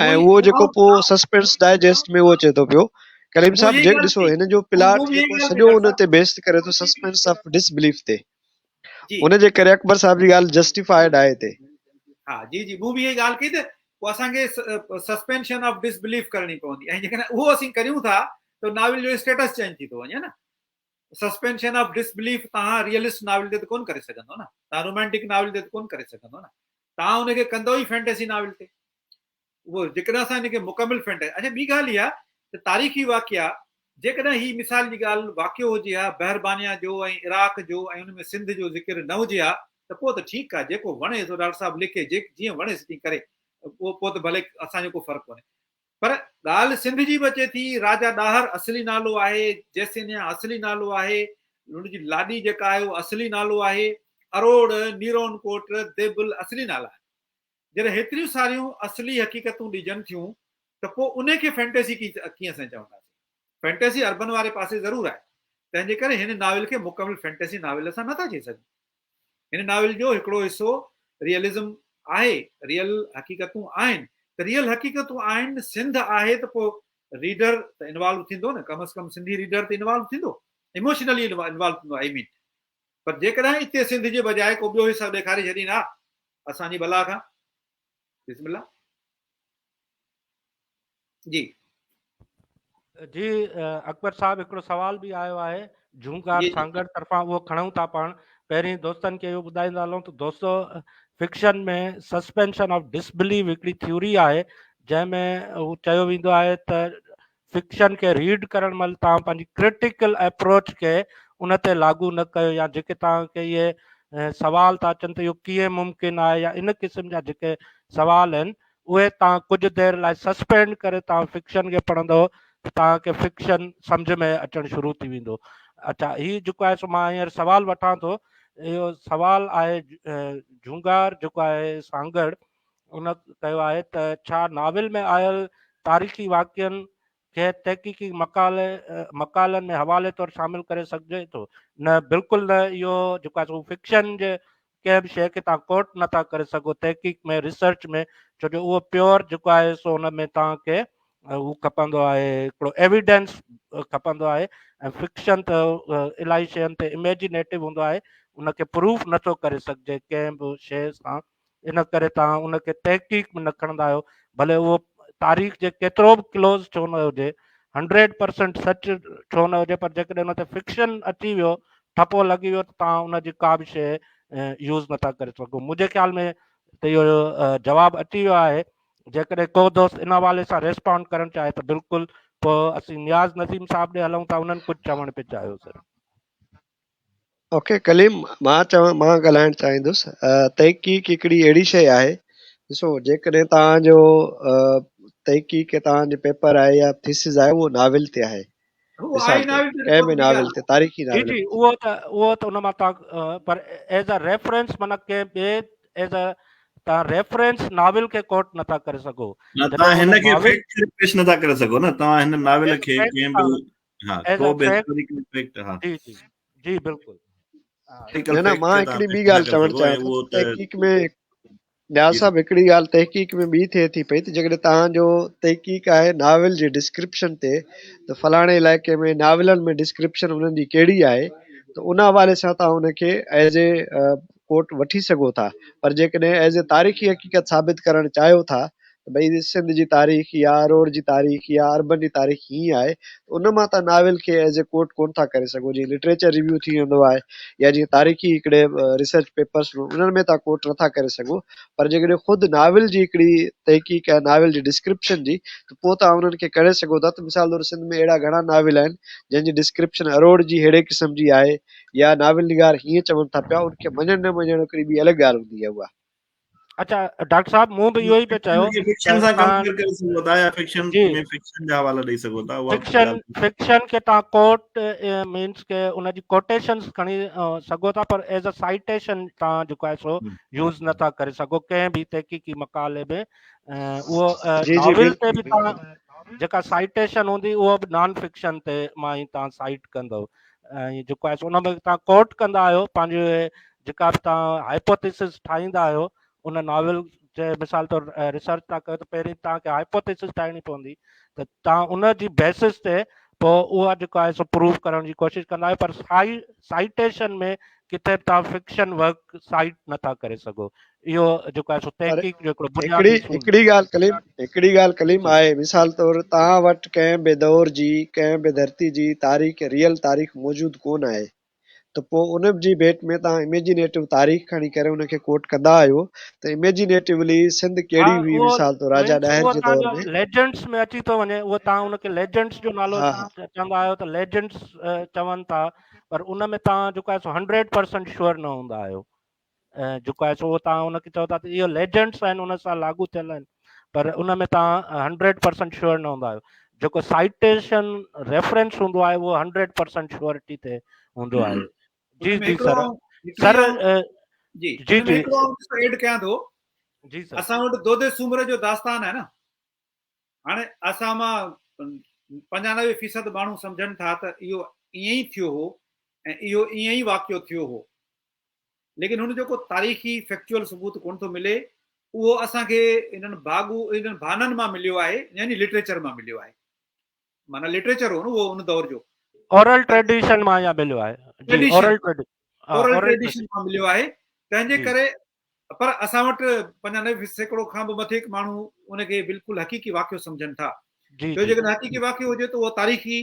ऐं उहो जेको पोइ सस्पेंस डाइजेस्ट में उहो अचे थो पियो। कलीम साहब ॾिसो, हिन जो प्लाट जेको सॼो उन ते बेस करे थो सस्पेंस ऑफ डिसबिलीफ ते, उन जे करे अकबर साहब जी ॻाल्हि जस्टिफाइड आहे हिते। हा जी जी, मूं बि इहा ॻाल्हि कई त पोइ असांखे सस्पेंशन ऑफ डिसबिलीफ करणी पवंदी, ऐं जेकॾहिं उहो असीं करियूं था त नाविल जो स्टेटस चेंज थी थो वञे न। सस्पेंशन ऑफ डिसबिलीफ तव्हां रियलिस्ट नाविल ते त कोन करे सघंदो न, तव्हां रोमांटिक नाविल ते त कोन करे सघंदो न, तव्हां हुनखे कंदो ई फैंटेसी नाविल ते। उहो जेकॾहिं असां हिनखे मुकमिल फैंटेसी। अच्छा, ॿी ॻाल्हि इहा त तारीख़ी वाक़िया, जेकॾहिं ही मिसाल जी ॻाल्हि वाक़ियो हुजे हा बहरबानिया जो ऐं इराक जो ऐं हुन में सिंध जो ज़िक्र न हुजे हा, त पोइ त ठीकु आहे, जेको वणे थो डॉक्टर साहिबु लिखे, जीअं वणे थी करे, पोइ त भले असांजो को फ़र्क़ु कोन्हे। पर ॻाल्हि सिंध जी बि अचे थी। राजा ॾाहर असली नालो आहे, जैसिनिया असली नालो आहे, हुनजी लाॾी जेका आहे उहो असली नालो आहे, अरोड़, नीरोनकोट, देबुल असली नाला आहे। जॾहिं हेतिरियूं सारियूं असली हक़ीक़तूं ॾिजनि थियूं त पोइ उनखे फैंटेसी कीअं असां चवंदासीं? फैंटेसी अर्बन वारे पासे ज़रूरु आहे, तंहिंजे करे हिन नाविल खे मुकमिल फैंटेसी नाविल असां नथा चई सघूं। हिन नाविल जो हिकिड़ो हिसो रियलिज़म आहे, रियल हक़ीक़तूं आहिनि। त रियल हक़ीक़तूं आहिनि, सिंध आहे, त पोइ रीडर त इन्वॉल्व थींदो न, कम अज़ कम सिंधी रीडर त इन्वॉल्व थींदो, इमोशनली इन्वॉल्व थींदो, आई मीन। पर जेकॾहिं हिते सिंध जे बजाए को ॿियो हिसो ॾेखारे छॾींदा असांजी भला खां, बिस्मिल्लाह जी जी। अकबर साहब, हिकिड़ो सवाल बि आयो आहे झूंकार सांगड़ तरफ़ां, उहो खणूं था पाण। पहिरीं दोस्तनि खे इहो ॿुधाईंदा हलूं त दोस्तो, फिक्शन में सस्पेंशन ऑफ डिसबिलीफ हिकिड़ी थ्योरी आहे, जंहिंमें हू चयो वेंदो आहे त फिक्शन खे रीड करण महिल तव्हां पंहिंजी क्रिटिकल अप्रोच खे उन ते लागू न कयो, या जेके तव्हांखे इहे सवाल था अचनि त इहो कीअं मुमकिन आहे, या इन क़िस्म जा जेके सवाल आहिनि, उहे तव्हां कुझु देरि लाइ सस्पेंड करे तव्हां फिक्शन खे पढ़ंदो त तव्हांखे फिक्शन सम्झ में अचणु शुरू थी वेंदो। अच्छा, हीअ जेको आहे सो मां हींअर सवाल वठां थो। इहो सवाल आहे झूंगार जेको आहे सांगड़, उन कयो आहे त छा नाविल में आयल तारीख़ी वाक़िअनि खे तहक़ीक़ी मकालनि में हवाले तौरु शामिलु करे सघिजे थो? न, बिल्कुलु न। इहो जेको आहे सो फिक्शन जे कंहिं बि शइ खे तव्हां कोट नथा करे सघो तहक़ीक़ में, रिसर्च में, छो जो उहो प्योर जेको आहे सो हुन में तव्हांखे उहो खपंदो आहे, हिकिड़ो एविडेंस खपंदो आहे। ऐं फिक्शन त इलाही शयुनि ते इमेजिनेटिव हूंदो आहे, उनखे प्रूफ नथो करे सघिजे कंहिं बि शइ सां। इन करे तव्हां उनखे तहक़ीक़ में न खणंदा आहियो, भले उहो तारीख़ जे केतिरो बि क्लोज़ छो न हुजे, 100% सच छो न हुजे, पर जेकॾहिं उन ते फिक्शन अची वियो, ठपो लॻी वियो, त तव्हां उनजी का बि शइ यूज़ नथा करे सघो। मुंहिंजे ख़्याल में त इहो जवाबु अची वियो आहे। जेकॾहिं को दोस्त इन हवाले सां रेस्पॉन्ड करणु चाहे त बिल्कुलु, पोइ असीं नियाज़ नदीम साहब ॾे हलूं था, उन्हनि कुझु चवणु पिया चाहियो सर। ओके कलीम, मां ॻाल्हाइणु चाहींदुसि। तहक़ीक़ हिकिड़ी अहिड़ी शइ आहे, ॾिसो जेकॾहिं तव्हांजो तहक़ीक़ तव्हांजो पेपर आहे या थीसिस आहे, उहो नाविल ते आहे, हू मिसाल आई ते नाविल ते कंहिं रिपोर्ट बि ॿी नाविल ॻाल्हि ते, तारीख़ी जी नाविल जी, ते। उहो त उन मां तव्हां पर एज़ अ रेफरेंस, माना कंहिं ॿिए एज़ अ तव्हां रेफरेंस नाविल खे कोट नथा करे सघो। न, जॾहिं तव्हां उन हिन खे नाविल फैक्ट पेश नथा करे सघो न, तव्हां हिन नाविल एज़ अ खे फैक्ट, कंहिं बि, हा, एज़ को अ बि फैक्ट, हिस्टोरिकल फैक्ट, हा, जी जी जी बिल्कुल। हिस्टोरिकल न फैक्ट मां खे तव्हां हिकिड़ी पेश ॿी नथा ॻाल्हि करे चवणु सघो, ऐं चाहियां थो। उहो त तहक़ीक़ में न्याज़ साहब हिकिड़ी ॻाल्हि तहक़ीक़ में ॿी थिए थी पई, त जेकॾहिं तव्हांजो तहक़ीक़ आहे नाविल जे डिस्क्रिप्शन ते, त फलाणे इलाइक़े में नाविलनि में डिस्क्रिप्शन उन्हनि जी कहिड़ी आहे, त उन हवाले सां तव्हां उनखे एज़ ए कोर्ट वठी सघो था। पर जेकॾहिं एज़ ए तारीख़ी हक़ीक़त साबित करणु चाहियो था, त भई सिंध जी तारीख़ या अरोड़ जी तारीख़ या अरबन जी तारीख़ हीअं आहे, उन मां तव्हां नाविल खे एज़ ए कोर्ट कोन था करे सघो। जीअं लिटरेचर रिव्यू थी वेंदो आहे, या जीअं तारीख़ी हिकिड़े रिसर्च पेपर्स उन्हनि में तव्हां कोर्ट नथा करे सघो। पर जेकॾहिं ख़ुदि नाविल जी हिकिड़ी तहक़ीक़ आहे, नाविल जी डिस्क्रिप्शन जी, त पोइ तव्हां उन्हनि खे करे सघो था। त मिसाल तौरु सिंध में अहिड़ा घणा नाविल आहिनि जंहिंजी डिस्क्रिप्शन अरोड़ जी अहिड़े क़िस्म जी आहे, या नाविल निगार हीअं चवनि था पिया, उनखे मञणु न मञणु हिकिड़ी ॿी अलॻि ॻाल्हि हूंदी आहे। उहा अच्छा डॉक्टर साहब, मूं बि इहो ई पियो चयो खे त फिक्शन सां तव्हां, कंपेयर करे सघो था, या फिक्शन जी, में फिक्शन जा हवाला ॾेई सघो था, उहा फिक्शन ॻाल्हि। फिक्शन खे तव्हां कोट मीन्स के उनजी कोटेशंस खणी सघो था, पर एज़ अ साइटेशन तव्हां जेको आहे सो यूज़ नथा करे सघो कंहिं बि तहक़ीक़ी मकाले में। उहो जी जी नॉविल ते बिल्कुलु बि तव्हां जेका साइटेशन हूंदी, उहो बि नॉन फिक्शन ते मां ई तव्हां साइट कंदव। ऐं जेको आहे सो उन में तव्हां कोट कंदा आहियो पंहिंजे जेका बि तव्हां हाइपोथेसिस ठाहींदा आहियो उन नॉविल जे मिसाल तौरु रिसर्च था कयो, त पहिरीं तव्हांखे हाइपोथेसिस ठाहिणी पवंदी, त तव्हां उन जी बेसिस ते पोइ उहा जेको आहे सो प्रूव करण जी कोशिशि कंदा आहियो। पर साइटेशन में किथे तव्हां फिक्शन वर्क साइट नथा करे सघो। इहो जेको आहे सो पर तहक़ीक़ जो हिकिड़ो हिकिड़ी बुनियादी सूल हिकिड़ी ॻाल्हि कलीम, हिकिड़ी ॻाल्हि कलीम जी आहे। मिसाल तौरु तव्हां वटि कंहिं बि दौर जी, कंहिं बि धरती जी तारीख़, रियल तारीख़ मौजूदु कोन आहे, त पोइ उन जी भेट में तव्हां इमेजिनेटिव तारीख़ खणी करे उनखे कोट कंदा आहियो। त इमेजिनेटिवली सिंध हा, कहिड़ी हुई, उहो मिसाल तौरु राजा मीन्स ॾाहिर उहो जे दौर तव्हांजो में। लेजेंड्स में अची थो वञे, उहो तव्हां उनखे लेजेंड्स जो नालो हा हा चवंदा आहियो, त लेजेंड्स चवनि था, पर उन में तव्हां जेको आहे सो 100% श्योर न हूंदा आहियो। जेको आहे सो उहो तव्हां उनखे चओ था त इहो लेजेंड्स आहिनि, उन सां लागू थियल आहिनि, पर उन में तव्हां 100% श्योर न हूंदा आहियो। जेको साइटेशन रेफरेंस हूंदो आहे, उहो 100% श्योरिटी ते हूंदो आहे। जी उन में जी हिकिड़ो सर। हिकिड़ी सर जी, जी उन में जी हिकिड़ो ऐड कयां थो। जी सर। असां वटि दोदे सूमर जो दास्तान आहे न। हाणे असां मां 95% माण्हू सम्झनि था त इहो ईअं ई थियो हो ऐं इहो ईअं ई वाक़ियो थियो हो, लेकिन हुन जेको तारीख़ी फैक्चुअल सबूत कोन थो मिले, उहो असांखे इन्हनि बहाननि मां मिलियो आहे, यानी लिटरेचर मां मिलियो आहे। माना लिटरेचर हो न उहो उन दौर जो, ओरल ट्रेडिशन मां या मिलियो आहे। जी, ट्रेडिशन, ओरल ओरल ट्रेडिशन मां मिलियो आहे। तंहिंजे जी करे, पर असां वटि 95% खां बि वधीक माण्हू उनखे बिल्कुलु हक़ीक़ी वाक़ियो सम्झनि था। जी छो जी जेकॾहिं हक़ीक़ी वाक़ियो हुजे त उहो तारीख़ी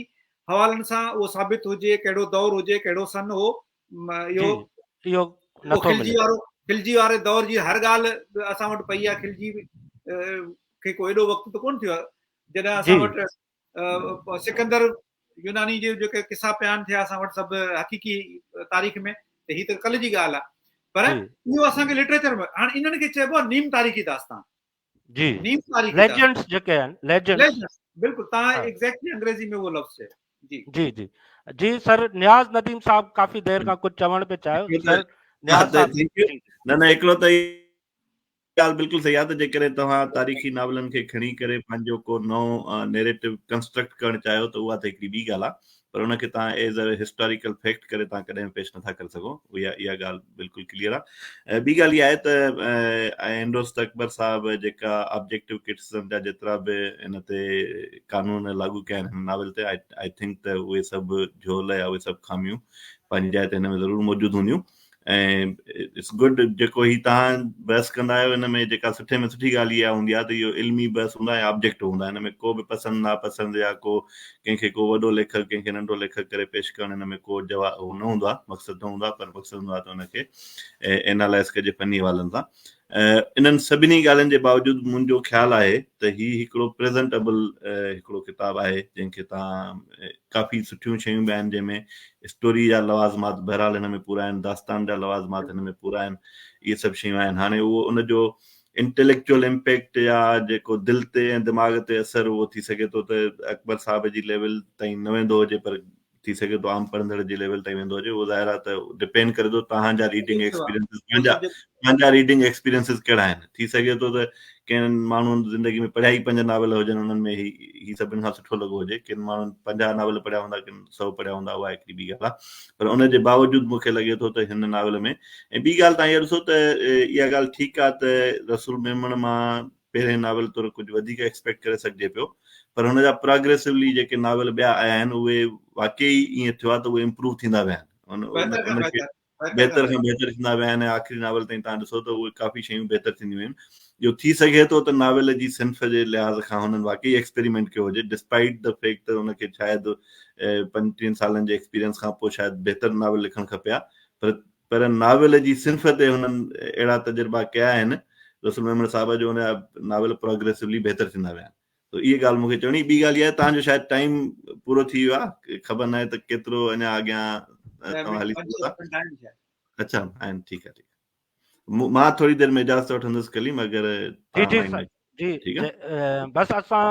हवालनि सां उहो साबित हुजे, कहिड़ो दौर हुजे, कहिड़ो सन हो, जी, इहो इहो उहो नथो मिले। खिलजी वारे दौर जी हर ॻाल्हि असां वटि पई आहे। खिलजी खे को एॾो वक़्तु त कोन थियो आहे जॾहिं जी असां वटि सिकंदर यूनानी जे जेके किसा बयान थिया असां वटि सभु हक़ीक़ी तारीख़ में, त हीअ त कल्ह जी ॻाल्हि आहे। पर जी इहो असांखे लिटरेचर में, हाणे इन्हनि खे चइबो आहे नीम तारीख़ी दास्तान, जी नीम तारीख़ी दास्तान, लेजेंड्स जेके आहिनि, लेजेंड्स। लेजेंड्स। बिल्कुलु तव्हां हा एग्जैक्टली अंग्रेजी में उहो लफ़्ज़ चयो। जी जी जी जी सर। नियाज़ नदीम साहब काफ़ी देर खां कुझु चवण पिया चाहियो हिकिड़ो सर। त, हा, नियाज़ त साहब थैंक यू। जी न न, हिकिड़ो त ॻाल्हि बिल्कुलु सही आहे त जेकॾहिं तव्हां तारीख़ी नावलनि खे खणी करे पंहिंजो को नओं नैरेटिव कंस्ट्रक्ट करणु चाहियो त उहा त हिकिड़ी ॿी ॻाल्हि आहे, पर उनखे तव्हां एज़ अ हिस्टोरिकल फैक्ट करे तव्हां कॾहिं पेश नथा करे सघो। इहा ॻाल्हि बिल्कुलु क्लियर आहे। ॿी ॻाल्हि इहा आहे त एंडोस्ट अकबर साहब जेका ऑब्जेक्टिव क्रिटिसिज्म जा जेतिरा बि इन ते कानून लागू कया आहिनि हिन नावल ते, आई थिंक त उहे सभु झोल या उहे सभु खामियूं पंहिंजी जाइ ते हिन में ज़रूरु मौजूदु हूंदियूं। ऐं इट्स गुड जेको ही तव्हां बहस कंदा आहियो हिन में जेका सुठे में सुठी ॻाल्हि इहा हूंदी आहे त इहो इल्मी बहस हूंदा ऐं ऑब्जेक्टिव हूंदा। हिन में को बि पसंदि नापसंदि या को कंहिंखे को वॾो लेखक कंहिंखे नंढो लेखक करे पेश करणु हिन में को जवाबु न हूंदो आहे, मक़सदु न हूंदो आहे, पर मक़सदु हूंदो आहे त हुनखे एनालाइज़ कजे फनी हवालनि सां। इन्हनि सभिनी ॻाल्हियुनि जे बावजूदि मुंहिंजो ख़्यालु आहे त ही हिकिड़ो प्रेज़ेंटेबल हिकिड़ो किताबु आहे जंहिंखे तव्हां काफ़ी सुठियूं शयूं बि आहिनि जंहिंमें स्टोरी जा लवाज़मात बहरहाल हिन में पूरा आहिनि, दास्तान जा लवाज़मात हिन में पूरा आहिनि, इहे सभु शयूं आहिनि। हाणे उहो उनजो इंटेलेक्चुअल इम्पैक्ट या जेको दिलि ते ऐं दिमाग़ ते असरु उहो थी सघे थो त अकबर साहब जी लेवल ताईं न वेंदो हुजे, पर थी सघे थो आम पढ़ंदड़ जी लेवल ताईं वेंदो हुजे। उहो ज़ाहिर आहे त डिपेंड करे थो तव्हांजा रीडिंग एक्सपीरियंसिस पंहिंजा रीडिंग एक्सपीरियंसिस कहिड़ा आहिनि। थी सघे थो त कंहिं माण्हुनि ज़िंदगी में पढ़िया ई 5 नावल हुजनि, उन्हनि में ही सभिनि खां सुठो लॻो हुजे, किन माण्हुनि 50 नावल पढ़िया हूंदा, किन 100 पढ़िया हूंदा, उहा हिकिड़ी ॿी ॻाल्हि आहे। पर उनजे बावजूदि मूंखे लॻे थो त हिन नावल में, ऐं ॿी ॻाल्हि तव्हां इहा ॾिसो त इहा ॻाल्हि ठीकु आहे त रसूल मेमण मां पहिरें नावल तौरु कुझु वधीक एक्सपेक्ट करे सघिजे पियो, पर हुनजा प्रोग्रेसिवली जेके नावल ॿिया आया आहिनि उहे वाकई ईअं थियो आहे त उहे इम्प्रूव थींदा विया आहिनि, उनखे बहितर खां बहितर थींदा विया आहिनि। आख़िरी नावल ताईं तव्हां ॾिसो त उहे काफ़ी शयूं बहितर थींदियूं आहिनि। इहो थी सघे थो त नावल जी सिन्फ़ जे लिहाज़ खां हुननि वाकई एक्सपेरिमेंट कयो हुजे, डिस्पाइट द फैक्ट त हुनखे शायदि 35 सालनि जे एक्सपीरियंस खां पोइ शायदि बहितर नावल लिखणु खपे हा, पर नावल जी सिन्फ़ ते हुननि अहिड़ा तजुर्बा कया आहिनि रसूल मेमण साहब जो, हुनजा नावल प्रोग्रेसिवली बहितर थींदा विया आहिनि। त इहा ॻाल्हि मूंखे चवणी। ॿी ॻाल्हि इहा आहे तव्हांजो शायदि टाइम पूरो थी वियो आहे, ख़बर न आहे त केतिरो अञा अॻियां तव्हां हली सघो था। अच्छा आहिनि, ठीकु आहे, ठीकु आहे। मां थोरी देरि में इजाज़त वठंदुसि कलीम, अगरि जी तव्हां जी लाइन में जी ठीकु आहे। बसि असां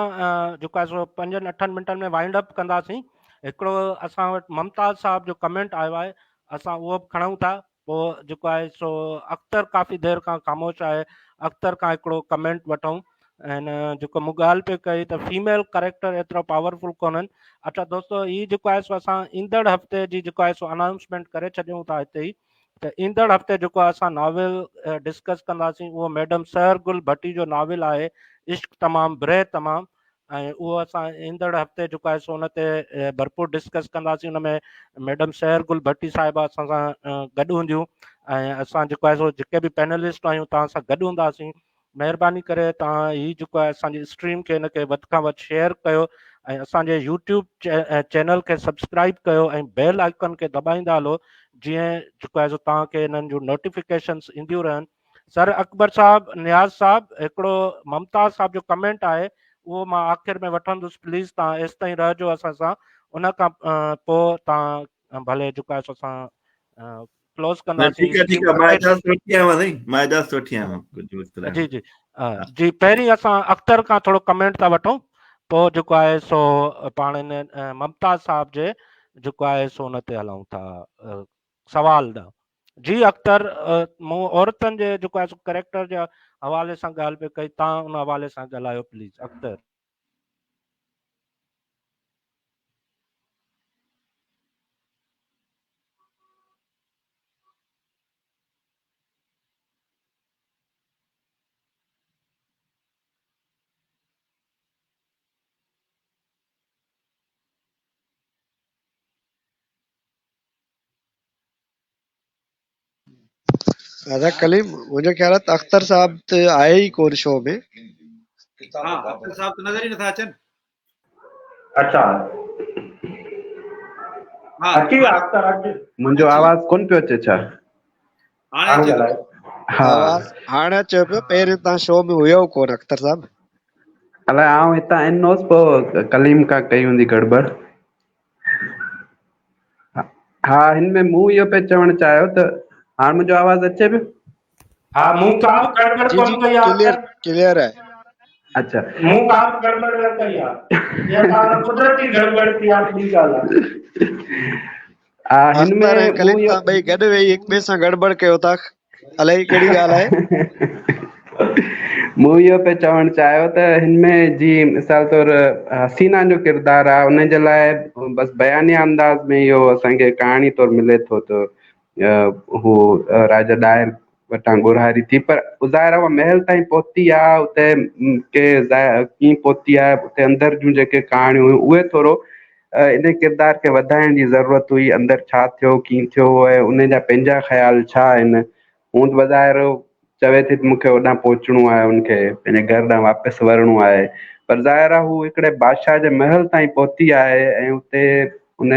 जेको आहे सो 5-8 मिंटनि में वाइंड अप कंदासीं। हिकिड़ो असां वटि मुमताज़ साहब जो कमेंट आयो आहे, असां उहो बि खणूं था। पोइ जेको आहे सो अख़्तर काफ़ी देरि खां ख़ामोश आहे, अख़्तर खां हिकिड़ो कमेंट वठूं। ऐं जेको मूं ॻाल्हि पे कई त फीमेल करेक्टर एतिरा पावरफुल कोन्हनि। अच्छा दोस्तो, हीअ जेको आहे सो असां ईंदड़ हफ़्ते जी जेको आहे सो अनाउंसमेंट करे छॾियूं था हिते ई, त ईंदड़ हफ़्ते जेको असां नाविल डिस्कस कंदासीं उहो मैडम सहर गुल भट्टी जो नाविल आहे इश्क तमामु ब्रे तमामु, ऐं उहो असां ईंदड़ हफ़्ते जेको आहे सो उन ते भरपूर डिस्कस कंदासीं। उन में मैडम सहर गुल भट्टी साहिबा असां सां गॾु हूंदियूं, ऐं असां जेको आहे सो जेके बि पैनलिस्ट आहियूं तव्हां सां गॾु हूंदासीं। महिरबानी करे तव्हां हीअ जेको आहे असांजी स्ट्रीम खे हिनखे वधि खां वधि शेयर कयो, ऐं असांजे यूट्यूब चैनल खे सब्सक्राइब कयो, ऐं बेल आइकन खे दॿाईंदा हलो, जीअं जेको आहे सो तव्हांखे हिननि जूं नोटिफिकेशन्स ईंदियूं रहनि। सर अकबर साहब, नियाज़ साहब, हिकिड़ो मुमताज़ साहब जो कमेंट आहे उहो मां आख़िर में वठंदुसि, प्लीज़ तव्हां एसि ताईं रहिजो असां सां, उन खां पोइ तव्हां भले जेको आहे सो असां क्लोज़ कंदासीं। ठीकु आहे, मां इजाज़त वठी आयो आहियां, मां इजाज़त वठी आयो आहियां कुझु वक़्तु लाइ। जी जी जी, पहिरीं असां अख़्तर खां थोरो कमेंट था वठूं, पोइ जेको आहे सो पाण हिन मुमताज़ साहब जे जेको आहे सो उन ते हलूं था सवाल ॾांहुं। जी अख़्तर, मूं औरतुनि जे जेको आहे सो करेक्टर जे हवाले सां ॻाल्हि पे कई, तव्हां उन हवाले सां ॻाल्हायो प्लीज़ अख़्तर। दादा कलीम, मुंहिंजो ख़्याल आहे त अख़्तर साहब त आहे ई कोन शो में। अख़्तर साहब त नज़र ई नथा अचनि। अच्छा, अची विया अख़्तर, अच। मुंहिंजो आवाज़ कोन पियो अचे छा? हाणे अचे हा, आवाज़ हाणे अचे पियो, पहिरियों तव्हां शो में हुयो कोन अख़्तर साहब। अलाए आउं हितां ईंदो हुउसि, पोइ कलीम खां कई हूंदी गड़बड़। हा, हिन में मूं इहो पिया चवणु चाहियो त हाणे मुंहिंजो आवाज़ अचे पियो? हा, मूं का बि गड़बड़ जी जी, कोन कई आहे, क्लियर आहे। अच्छा, मूं का बि गड़बड़ न कई आहे, इहा तव्हां कुदरती गड़बड़ थी आहे, ॿी ॻाल्हि आहे। हिन अख़्तर ऐं में मूं कलीम इहो तव्हां ॿई गॾु वेही हिक ॿिए सां गड़बड़ कयो था, अलाए कहिड़ी ॻाल्हि आहे। मूं इहो पिया चवणु चाहियो त हिन में जी मिसाल तौरु हसीना जो किरदारु आहे, उन जे लाइ बसि बयानिया अंदाज़ में इहो असांखे कहाणी तौरु मिले थो त हू राजा ॾाहिर वटां गुरहारी थी, पर ॿुधाए उहा महल ताईं पहुती आहे, उते कीअं पहुती आहे, उते अंदरि जूं जेके कहाणियूं हुयूं उहे थोरो इन किरदार खे वधाइण जी ज़रूरत हुई। अंदरि छा थियो, कीअं थियो, ऐं उन जा पंहिंजा ख़्याल छा आहिनि। हूं त ॿुधाए चवे थी मूंखे होॾां पहुचणो आहे, उनखे पंहिंजे घर ॾांहुं वापसि वञिणो आहे, पर ज़ाहिर आहे हू हिकिड़े बादशाह जे महल ताईं पहुती आहे ऐं उते उन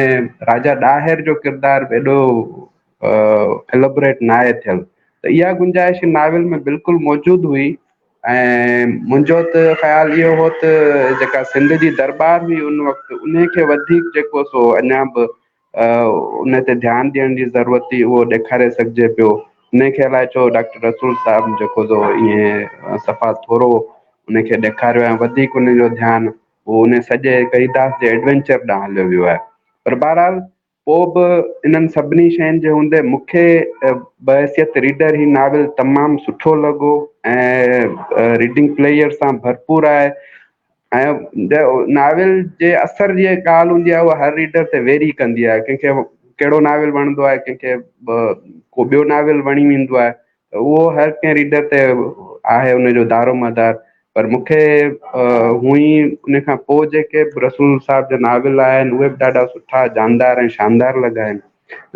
राजा ॾाहिर जो किरदारु एॾो एलोबरेट न आहे थियल। त इहा गुंजाइश नाविल में बिल्कुलु मौजूदु हुई। ऐं मुंहिंजो त ख़्यालु इहो हो त जेका सिंध जी दरबार हुई उन वक़्तु, उन खे वधीक जेको सो अञा बि उन ते ध्यानु ॾियण जी ज़रूरत हुई, उहो ॾेखारे सघिजे पियो। उन खे अलाए छो डॉक्टर रसूल साहब जेको सो ईअं सफ़ा थोरो उनखे ॾेखारियो ऐं वधीक उनजो ध्यानु उहो उन सॼे कईदास जे एडवेंचर ॾांहुं हलियो वियो आहे। पर बहरहाल पोइ बि इन्हनि सभिनी शयुनि जे हूंदे मूंखे बहसियत रीडर ही नाविल तमामु सुठो लॻो ऐं रीडिंग प्लेयर सां भरपूर आहे। ऐं नाविल जे असर जी ॻाल्हि हूंदी आहे, उहा हर रीडर ते वेरी कंदी आहे। कंहिंखे कहिड़ो नाविल वणंदो आहे, कंहिंखे को ॿियो नाविल वणी वेंदो आहे, त उहो हर कंहिं रीडर ते आहे उनजो दारो मदार। पर मूंखे हूअं ई उन खां पोइ जेके रसूल साहिब जा नाविल आहिनि उहे बि ॾाढा सुठा, जानदार ऐं शानदार लॻा आहिनि।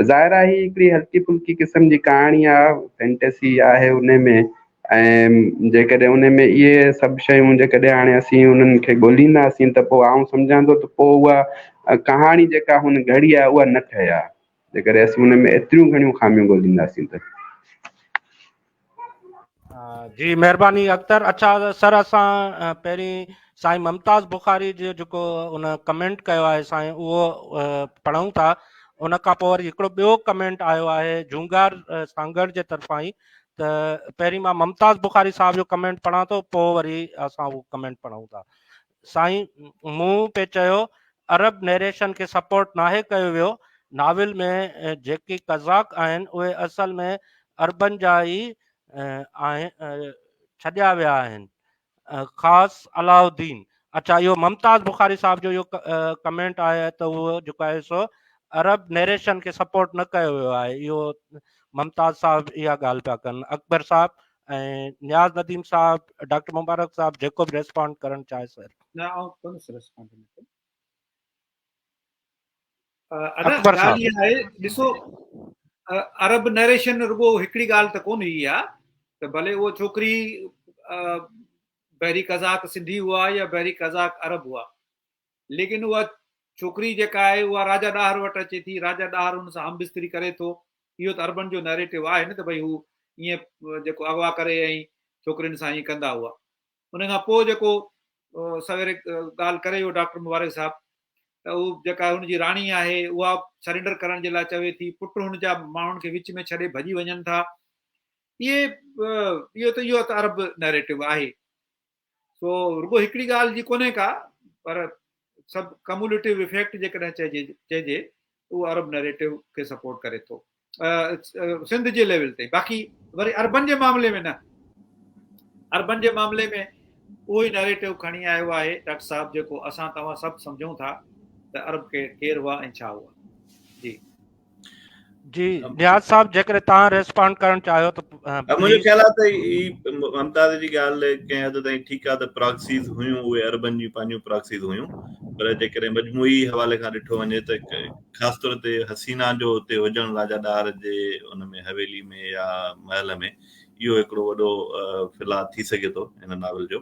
ज़ाहिर आहे ही हिकिड़ी हल्की फुल्की क़िस्म जी कहाणी आहे, फैंटेसी आहे उन में, ऐं जेकॾहिं उन में इहे सभु शयूं जेकॾहिं हाणे असीं उन्हनि खे ॻोल्हींदासीं त पोइ आउं सम्झां थो त पोइ उहा कहाणी जेका हुन घड़ी आहे उहा न ठहे आहे, जेकॾहिं असीं हुन में एतिरियूं घणियूं खामियूं ॻोल्हींदासीं त। जी महिरबानी अख्तर। अच्छा सर, असां पहिरीं साईं मुमताज़ बुखारी जो जेको उन कमेंट कयो आहे साईं, उहो पढ़ूं था। उन खां पोइ वरी हिकिड़ो ॿियो कमेंट आयो आहे झूंगार सांगड़ जे तरफ़ां ई, त पहिरीं मां मुमताज़ बुखारी साहब जो कमेंट पढ़ां थो, पोइ वरी असां उहो कमेंट पढ़ूं था। साईं मूं पे चयो अरब नरेशन खे सपोर्ट नाहे कयो वियो। नाविल में जेके कज़ाक आहिनि उहे असल में अरबन जा ई छॾिया विया आहिनि, ख़ासि अलाउद्दीन। अच्छा, इहो मुमताज़ बुखारी साहब जो इहो कमेंट आहे त उहो जेको आहे सो अरब नरेशन खे सपोर्ट न कयो वियो आहे। इहो मुमताज़ साहब इहा ॻाल्हि पिया कनि। अकबर साहब ऐं नियाज़ नदीम साहब, डॉक्टर मुबारक साहब, जेको बि रेस्पॉन्ड करणु चाहे सर। अकबर साहब, ॻाल्हि इहा आहे, ॾिसो अरब नरेशन रुगो हिकिड़ी ॻाल्हि त कोन हुई आहे त भले उहो छोकिरी बहरी कज़ाक सिंधी हुआ या बहरी कज़ाक अरब हुआ, लेकिन उहा छोकिरी जेका आहे उहा राजा ॾाहिर वटि अचे थी, राजा ॾाहिर हुन सां हमबिस्तरी करे थो। इहो त अरबन जो नैरेटिव आहे न, त भई हू ईअं जेको अगवा करे ऐं छोकिरियुनि सां ईअं कंदा हुआ। उन खां पोइ जेको सवेरे ॻाल्हि करे वियो डॉक्टर मुबारक साहब, त उहा जेका हुनजी राणी आहे उहा सरेंडर करण जे लाइ चवे थी, पुट हुनजा माण्हुनि खे विच में छॾे भॼी वञनि था। इहो त अरब नैरेटिव आहे। सो रुगो हिकिड़ी ॻाल्हि जी कोन्हे का, पर सभु कम्यूलेटिव इफेक्ट जेकॾहिं चइजे उहो अरब नैरेटिव खे सपोर्ट करे थो सिंध जे लेवल ते। बाक़ी वरी अरबन जे मामले में न, अरबन जे मामले में उहो ई नैरेटिव खणी आयो आहे डॉक्टर साहब, जेको असां तव्हां सभु सम्झूं था त अरब केरु हुआ ऐं छा हुआ। जी जी नियाज़ साहब, जेकॾहिं तव्हां रेस्पॉन्ड करणु चाहियो त मुंहिंजो ख़्याल आहे त ही मुमताज़ जी ॻाल्हि कंहिं हद ताईं ठीकु आहे त प्रॉक्सीज़ हुयूं, उहे अरबन जी पंहिंजूं प्रॉक्सीज़ हुयूं, पर जेकॾहिं मजमूई हवाले खां ॾिठो वञे त ख़ासि तौर ते हसीना जो हुते हुजणु राजा ॾाहिर जे उन में हवेली में या महल में, इहो हिकिड़ो वॾो फिलहाल थी सघे थो हिन नावल जो।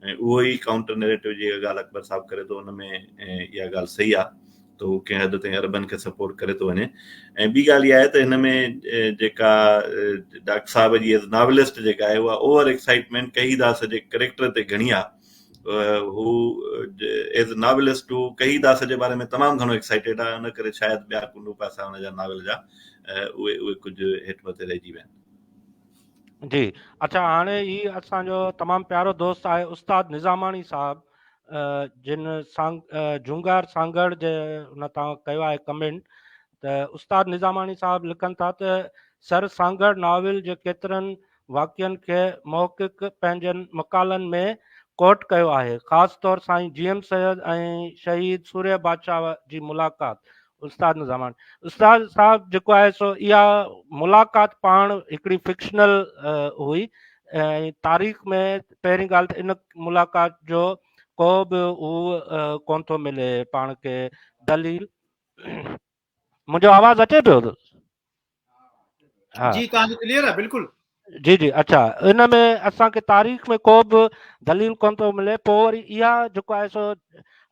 ऐं उहो ई काउंटर नैरेटिव जी ॻाल्हि अकबर साहब करे थो, उन में इहा ॻाल्हि सही आहे त उहो कंहिं हद ताईं अरबन खे सपोर्ट करे थो वञे। ऐं ॿी ॻाल्हि इहा आहे त हिन में जेका डॉक्टर साहब जी एज़ नॉवलिस्ट जेका आहे उहा ओवर एक्साइटमेंट कहीदास जे कैरेक्टर ते घणी आहे। हू एज़ नॉवलिस्ट हू कहीदास जे बारे में तमामु घणो एक्साइटेड आहे, उन करे शायदि ॿिया कुंडू पासा हुन जा नावल जा उहे कुझु हेठि मथे रहिजी विया आहिनि। जी अच्छा, हाणे ही असांजो तमामु प्यारो दोस्त आहे उस्ताद निज़ामानी साहब, जिन झूंगार सांगड़ जे हुन तव्हां कयो आहे कमेंट। त उस्ताद निज़ामानी साहब लिखनि था त सर सांगड़ नाविल जे केतिरनि वाक्यनि खे मौक़िक़ पंहिंजनि मक़ालनि में कोट कयो आहे। ख़ासि तौर साईं GM सैयद ऐं शहीद सूर्य बादशाह जी मुलाक़ात। उस्ताद निज़ामानी उस्ताद साहब जेको आहे सो इहा मुलाक़ात पाण हिकिड़ी फिक्शनल हुई ऐं तारीख़ में पहिरीं ॻाल्हि त इन मुलाक़ात जो को बि उहो कोन थो मिले पाण खे दलील। मुंहिंजो आवाज़ अचे पियो? हा जी तव्हांजो क्लियर आहे बिल्कुलु। जी जी अच्छा, इन में असांखे तारीख़ में को बि दलील कोन थो मिले। पोइ वरी इहा जेको आहे सो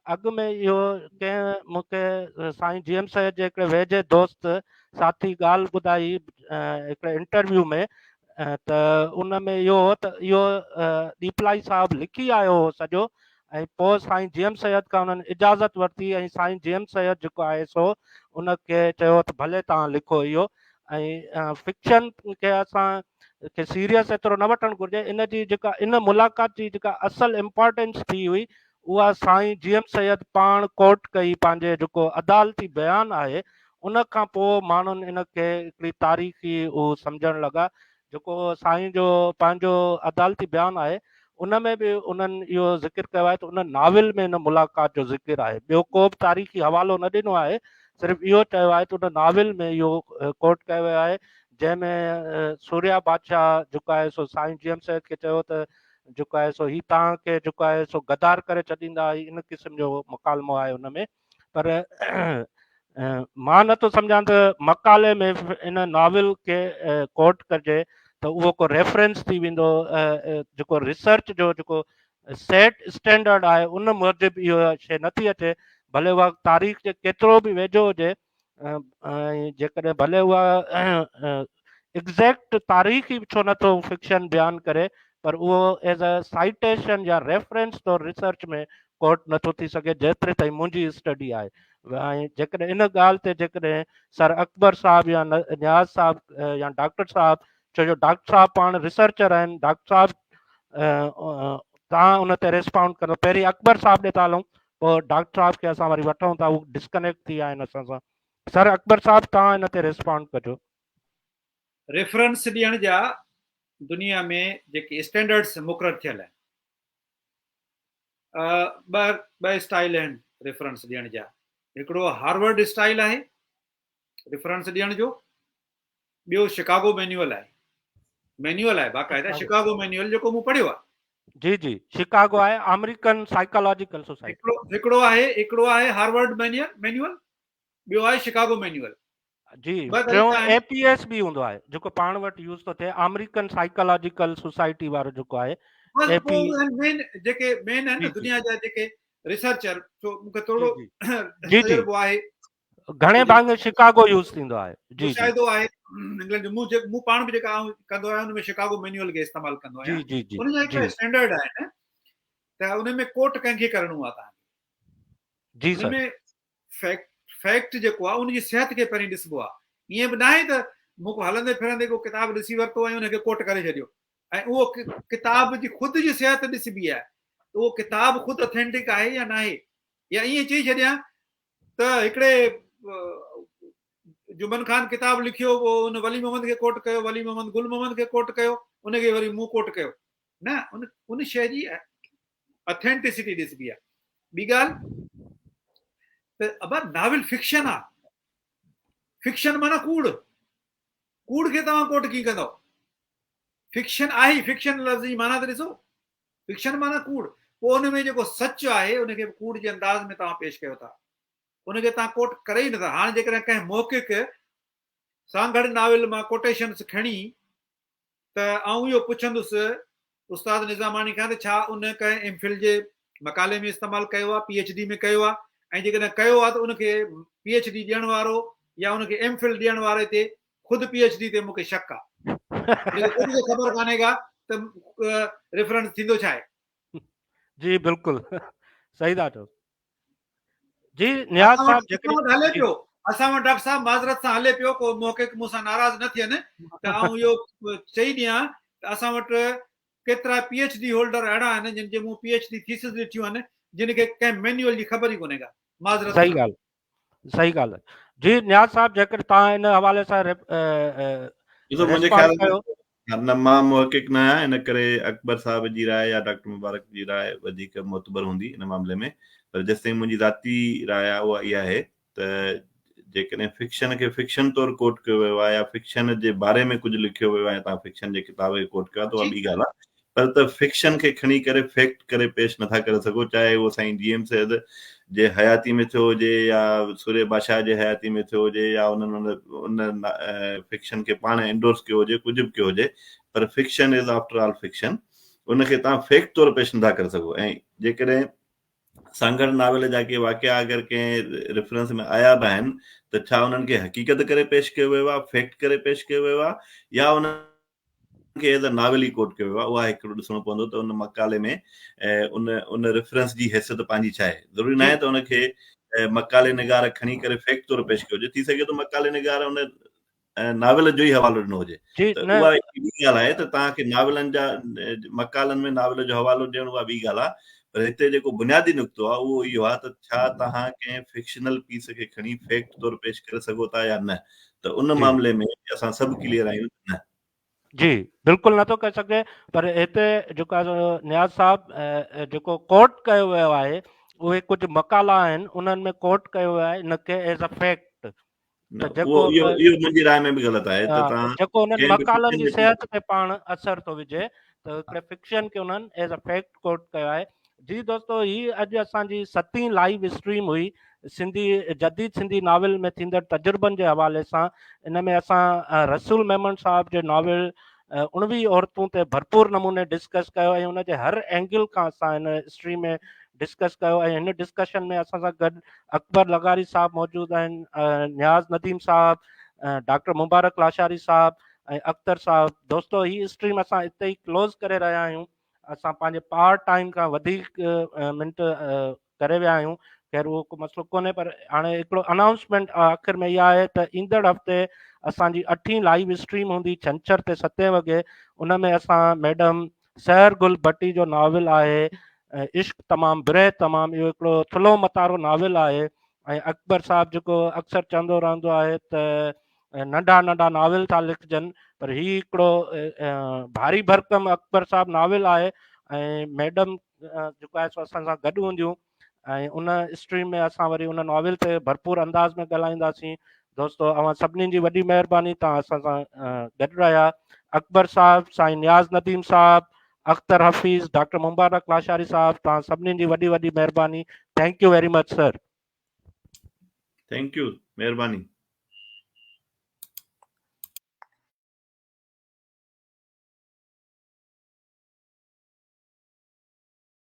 अॻु में इहो कंहिं मूंखे साईं GM सैयद जे हिकिड़े वेझे दोस्त साथी ॻाल्हि ॿुधाई हिकिड़े इंटरव्यू में त उन में इहो हो त इहो दीपलाई साहिबु लिखी आयो हो सॼो, ऐं पोइ साईं GM सैयद खां उन्हनि इजाज़त वरिती ऐं साईं GM सैयद जेको आहे सो उनखे चयो त भले तव्हां लिखो इहो। ऐं फिक्शन खे असां खे सीरियस एतिरो न वठणु घुरिजे। इन जी जेका इन मुलाक़ात जी जेका असुलु इम्पोर्टेंस थी हुई उहा साईं GM सैयद पाण कोट कई पंहिंजे जेको अदालती बयानु आहे। उन खां पोइ माण्हुनि इन खे हिकिड़ी तारीख़ी उहो सम्झणु लॻा। जेको साईं जो पंहिंजो अदालती बयानु आहे उन में बि उन्हनि इहो ज़िक्र कयो आहे त उन नाविल में इन मुलाक़ात जो ज़िक्र आहे। ॿियो को बि तारीख़ी हवालो न ॾिनो आहे, सिर्फ़ु इहो चयो आहे त उन नाविल में इहो कोट कयो वियो आहे जंहिंमें सूर्या बादशाह जेको आहे सो साईं GM सैयद खे चयो त जेको आहे सो ही तव्हांखे जेको आहे सो गदार करे छॾींदा, इन क़िस्म जो मकालमो आहे उन में। पर मां नथो सम्झां त मकाले में इन नाविल खे कोट कजे त उहो को रेफरेंस थी वेंदो, जेको रिसर्च जो जेको सेट स्टैंडर्ड आहे उन मूजिबि इहो शइ नथी अचे, भले उहा तारीख़ जे केतिरो बि वेझो हुजे। ऐं जेकॾहिं भले उहा एग्ज़ैक्ट तारीख़ ई छो नथो फिक्शन बयानु करे, पर उहो एज़ अ साइटेशन या रेफरेंस तौरु रिसर्च में कोट नथो थी सघे, जेतिरे ताईं मुंहिंजी स्टडी आहे। ऐं जेकॾहिं इन ॻाल्हि ते जेकॾहिं सर अकबर साहिबु या न्याज़ साहिबु या डॉक्टर साहिबु, छो जो डॉक्टर साहिबु पाण रिसर्चर आहिनि, डॉक्टर साहिबु तव्हां उन ते रिस्पॉन्ड कंदो। पहिरीं अकबर साहिबु ॾे था हलूं, पोइ डॉक्टर साहिब खे असां वरी वठूं था, उहो डिस्कनेक्ट थी विया आहिनि असां सां। सर अकबर साहिबु तव्हां इन ते रिस्पॉन्ड कजो। रेफरेंस ॾियण जा दुनिया में जेके स्टैंडर्ड्स मुक़ररु थियल आहिनि, ॿ स्टाइल आहिनि रेफरेंस ॾियण जा। हिकिड़ो हार्वर्ड स्टाइल आहे रेफरेंस ॾियण जो, ॿियो शिकागो मैन्युअल आहे। मैन्युअल आहे बाक़ाइदा शिकागो मैन्युअल जेको मूं पढ़ियो आहे। जी जी शिकागो आहे, अमेरिकन साइकोलॉजिकल सोसाइटी। हिकिड़ो आहे हार्वर्ड मैन्युअल, ॿियो आहे शिकागो मैन्युअल। जी टियों APS बि हूंदो आहे जेको पाण वटि यूज़ थो थिए, अमेरिकन साइकोलॉजिकल सोसाइटी वारो जेको आहे। जेके मेन आहिनि न दुनिया जा जेके रिसर्चर, मूंखे थोरो तजुर्बो आहे, घणे भाङे शिकागो यूज़ थींदो आहे। जी मुशाहिदो आहे इंग्लैंड जो। मूं पाण बि जेका कंदो आहियां उन में शिकागो मैन्युअल खे इस्तेमालु कंदो आहियां। जी जी उन जा हिकिड़ा स्टैंडर्ड आहिनि त उन में कोट कंहिंखे करणो आहे तव्हांखे। जी उन में फैक्ट जेको आहे उनजी सिहत खे पहिरीं ॾिसबो आहे। ईअं बि न आहे त मूंखे हलंदे फिरंदे को किताबु ॾिसी वरितो ऐं उनखे कोट करे छॾियो ऐं उहो किताब जी ख़ुदि जी सिहत ॾिसबी आहे त उहो किताब ख़ुदि ऑथेंटिक आहे या न आहे। या ईअं चई छॾियां त हिकिड़े जुमन खान किताब लिखियो, उन वली मोहम्मद खे कोट कयो, वली मोहम्मद गुल मोहम्मद खे कोट कयो, उनखे वरी मूं कोट कयो न। उन शइ जी ऑथेंटिसिटी ॾिसबी आहे। ॿी ॻाल्हि त अब नाविल फिक्शन आहे। फिक्शन माना कूड़ खे तव्हां कोट कीअं कंदव? फिक्शन आहे ई, फिक्शन लफ़्ज़ जी माना त ॾिसो, फिक्शन माना कूड़। पोइ उन में जेको सच आहे उनखे कूड़ जे अंदाज़ में तव्हां पेश कयो था, उनखे तव्हां कोट करे ई नथा। हाणे जेकॾहिं कंहिं मौक़िक़ सां गॾु नाविल मां कोटेशन्स खणी त आउं इहो पुछंदुसि उस्ताद निज़ामानी खां त छा उन कंहिं MPhil जे मकाले में इस्तेमालु कयो आहे, PhD में कयो आहे, ऐं जेकॾहिं कयो आहे त उनखे PhD ॾियण वारो या उनखे MPhil ॾियण वारे ते ख़ुदि PhD ते मूंखे शक आहे। ख़ुदि ख़बर कान्हे का त रेफरेंस थींदो छा आहे। जी बिल्कुलु सही था चओ। जी नियाज़ साहब हले पियो, असां वटि डॉक्टर साहब माज़रत सां हले पियो, को मौक़िक़ मूंसां नाराज़ न थियनि त आउं इहो चई ॾियां त असां वटि केतिरा PhD होल्डर अहिड़ा आहिनि जिन जे मूं PhD थीसिस ॾिठियूं आहिनि जिन खे कंहिं मैन्युअल जी ख़बर ई कोन्हे का। माज़रत सही ॻाल्हि जी नियाज़ साहब, जेकर तव्हां इन हवाले सां मुंहिंजे ख्याल में न मां मुहक़िक़ न आहियां, इन करे अकबर साहब जी राय या डॉक्टर मुबारक जी राय वधीक मोतबर हूंदी इन मामले में। पर जेसिताईं मुंहिंजी ज़ाती राय आहे उहा इहा आहे त जेकॾहिं फिक्शन खे फिक्शन तौरु कोट कयो वियो आहे या फिक्शन जे बारे में कुझु लिखियो वियो आहे, तव्हां फिक्शन जे किताब खे कोट कयो आहे त उहा ॿी ॻाल्हि आहे। पर त फिक्शन खे खणी करे फैक्ट करे पेश नथा करे सघो, चाहे उहो साईं जीएम सैद जे हयाती में थियो हुजे या सूर्य बादशाह जे हयाती में थियो हुजे या उन फिक्शन खे पाण एंडोर्स कयो हुजे, कुझु बि कयो हुजे, पर fiction is after all fiction. उनखे तव्हां फैक्ट तौरु पेश नथा करे सघो। ऐं जेकॾहिं सांगड़ नावेल जा के वाक़िया अगरि कंहिं रेफरेंस में आया बि आहिनि त छा उन्हनि खे हक़ीक़त करे पेश कयो वियो आहे, फैक्ट करे पेश कयो वियो आहे, या उन्हनि खे एज़ अ नावेल ई कोट कयो वियो आहे, उहा हिकिड़ो ॾिसणो पवंदो त उन मकाले में उन रेफरेंस जी हैसियत पंहिंजी छा आहे। ज़रूरी न आहे त उनखे मकाले निगार खणी करे फैक्ट तौरु पेश कयो हुजे, थी सघे थो मकाले निगार उन नावेल जो ई हवालो ॾिनो हुजे, जी त न उहा ॿी ॻाल्हि आहे त तव्हांखे नावेलनि जा मकालनि में नावेल जो हवालो ॾियणु उहा ॿी ॻाल्हि आहे। पर हिते जेको बुनियादी नुक़्तो आहे उहो इहो आहे त छा तव्हां कंहिं फिक्शनल पीस खे खणी फैक्ट तौरु पेश करे सघो था या न। त उन जी मामले में असां सभु क्लियर आहियूं न। जी बिल्कुलु नथो करे सघे, पर हिते जेको आहे नियाज़ साहब जेको कोट कयो वियो आहे उहे कुझु मकाला आहिनि, उन्हनि में कोट कयो वियो आहे इनखे एज़ अ फैक्ट। न, त जेको इहो मुंहिंजी राय में बि ग़लति आहे त तव्हां जेको उन्हनि कंहिं बि मकालनि जी fiction जे सिहत ते पाण असर थो विझे, त हिकिड़े फिक्शन खे उन्हनि एज़ अ फैक्ट कोट कयो आहे। जी दोस्तो, ही अॼु असांजी 7वीं लाइव स्ट्रीम हुई सिंधी जदीद सिंधी नाविल में थींदड़ तजुर्बनि जे हवाले सां। इन में असां रसूल मेमन साहब जे नाविल 19 औरतूं ते भरपूर नमूने डिस्कस कयो ऐं उनजे हर एंगल खां असां हिन स्ट्रीम में डिस्कस कयो। ऐं हिन डिस्कशन में असां सां गॾु अकबर लगारी साहब मौजूदु आहिनि, नियाज़ नदीम साहब, डॉक्टर मुबारक लाशारी साहब ऐं अख्तर साहब। दोस्तो, ही स्ट्रीम असां हिते ई क्लोज़ करे रहिया आहियूं। असां पंहिंजे पार्ट टाइम खां वधीक मिंट करे विया आहियूं। ख़ैर उहो को मसइलो कोन्हे, पर हाणे हिकिड़ो अनाउंसमेंट आख़िर में इहा आहे त ईंदड़ हफ़्ते असांजी 8वीं लाइव स्ट्रीम हूंदी छंछर ते 7 वॻे। उन में असां मैडम सहर गुल भट्टी जो नाविल आहे इश्क तमामु बुरे तमामु, इहो हिकिड़ो थुलो मतारो नाविल आहे। ऐं अकबर साहब जेको अक्सर चवंदो रहंदो आहे त नंढा नंढा नाविल था लिखजनि, पर ही हिकिड़ो भारी भरकम अकबर साहब नाविल आहे। ऐं मैडम जेको आहे सो असां सां गॾु हूंदियूं ऐं उन स्ट्रीम में असां वरी उन नाविल ते भरपूर अंदाज़ में ॻाल्हाईंदासीं। दोस्तो, अवां सभिनीनि जी वॾी महिरबानी, तव्हां असां सां गॾु रहिया। अकबर साहब, साईं नियाज़ नदीम साहब, अख्तर हफ़ीज़, डॉक्टर मुबारक लाशारी साहब, तव्हां सभिनीनि जी वॾी वॾी महिरबानी। Thank you very much sir. Thank U, महिरबानी।